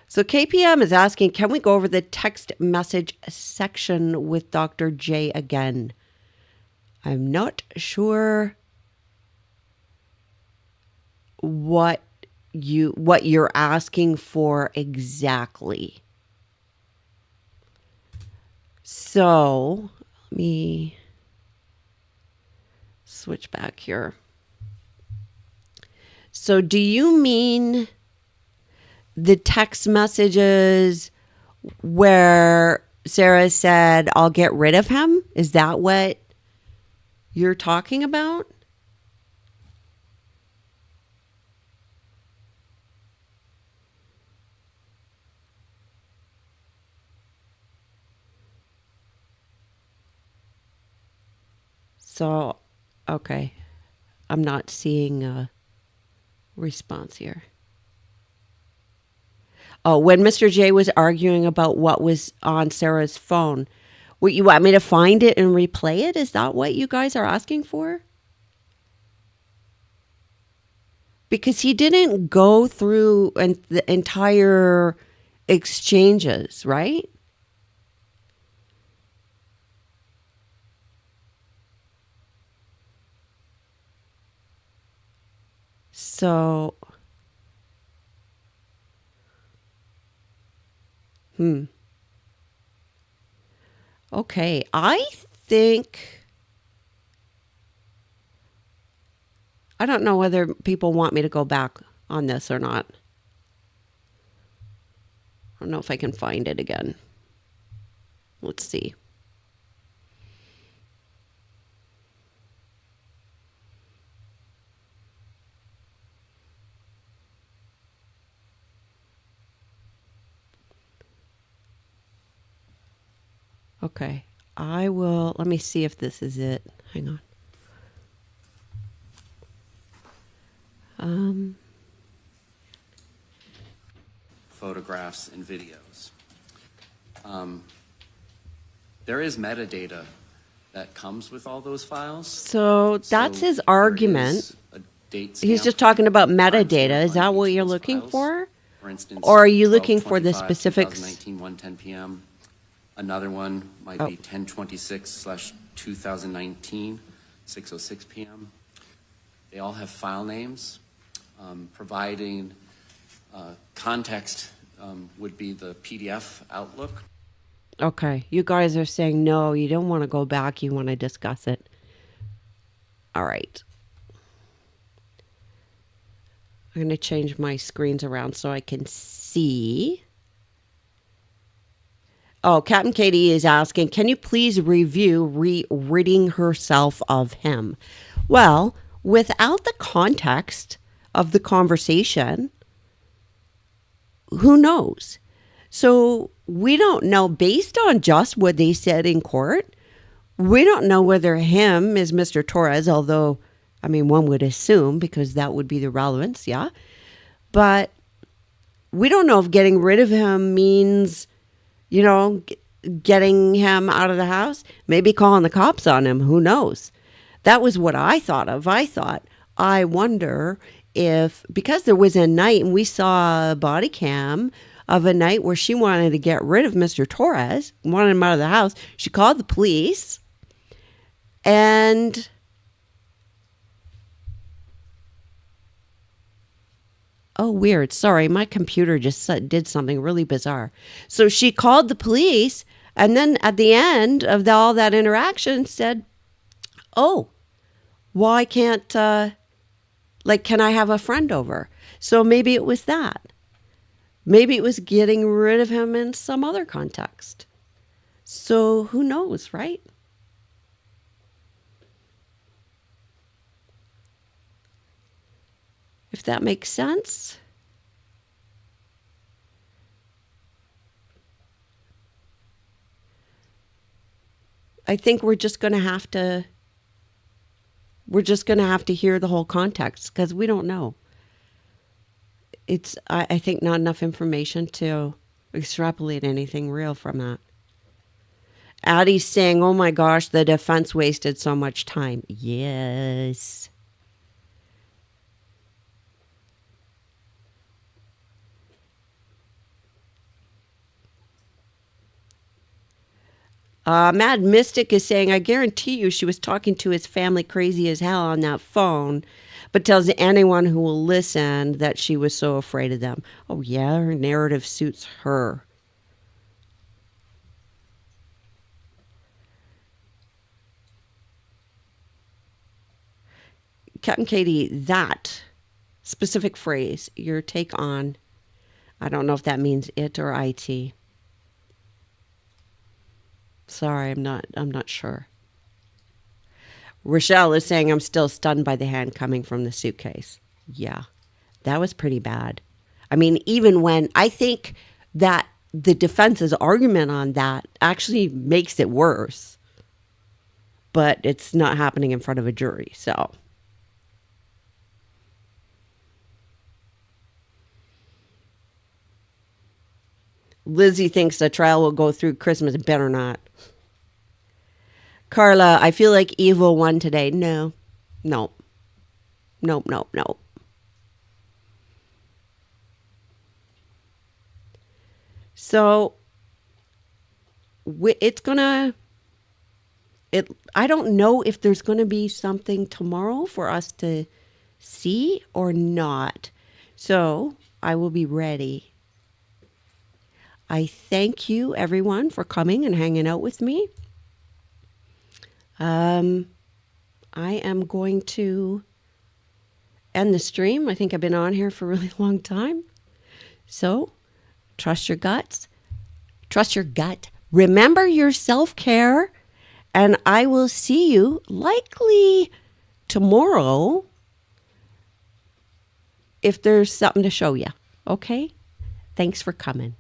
So KPM is asking, can we go over the text message section with Dr. J again? I'm not sure what you're asking for exactly. So let me switch back here. So do you mean the text messages where Sarah said, I'll get rid of him? Is that what you're talking about? So, okay. I'm not seeing a response here. Oh, when Mr. J was arguing about what was on Sarah's phone, what, you want me to find it and replay it? Is that what you guys are asking for? Because he didn't go through the entire exchanges, right? So, okay. I think, I don't know whether people want me to go back on this or not. I don't know if I can find it again. Let's see. Okay. I will, let me see if this is it. Hang on. Photographs and videos. There is metadata that comes with all those files. So that's his there argument. is a date He's stamp, just talking about time metadata. stamp Is that on what each of you're those looking files. for? For instance, Or are you looking for the 12/25, specifics? 2019, 1:10 p.m. Another one might be 10/26/2019, 6:06 p.m. They all have file names. Providing context would be the PDF Outlook. Okay. You guys are saying no, you don't want to go back. You want to discuss it. All right. I'm going to change my screens around so I can see. Oh, Captain Katie is asking, can you please review ridding herself of him? Well, without the context of the conversation, who knows? So we don't know, based on just what they said in court, we don't know whether him is Mr. Torres, although, I mean, one would assume because that would be the relevance, yeah. But we don't know if getting rid of him means, you know, getting him out of the house, maybe calling the cops on him. Who knows? That was what I thought of. I wonder if, because there was a night and we saw a body cam of a night where she wanted to get rid of Mr. Torres, wanted him out of the house. She called the police and oh, weird. Sorry, my computer just did something really bizarre. So she called the police and then at the end of all that interaction said, oh, why can't, can I have a friend over? So maybe it was that. Maybe it was getting rid of him in some other context. So who knows, right? If that makes sense. I think we're just going to have to hear the whole context because we don't know. It's, I think, not enough information to extrapolate anything real from that. Addie's saying, oh my gosh, the defense wasted so much time. Yes. Mad Mystic is saying, I guarantee you she was talking to his family crazy as hell on that phone, but tells anyone who will listen that she was so afraid of them. Oh, yeah, her narrative suits her. Captain Katie, that specific phrase, your take on, I don't know if that means it or IT. Sorry, I'm not sure. Rochelle is saying, I'm still stunned by the hand coming from the suitcase. Yeah, that was pretty bad. I mean, even when I think that the defense's argument on that actually makes it worse, but it's not happening in front of a jury, so. Lizzie thinks the trial will go through Christmas. It better not. Carla, I feel like evil won today. No. Nope. So, it's gonna... I don't know if there's going to be something tomorrow for us to see or not. So, I will be ready. I thank you, everyone, for coming and hanging out with me. I am going to end the stream. I think I've been on here for a really long time. So, trust your guts. Trust your gut. Remember your self-care. And I will see you likely tomorrow if there's something to show you. Okay? Thanks for coming.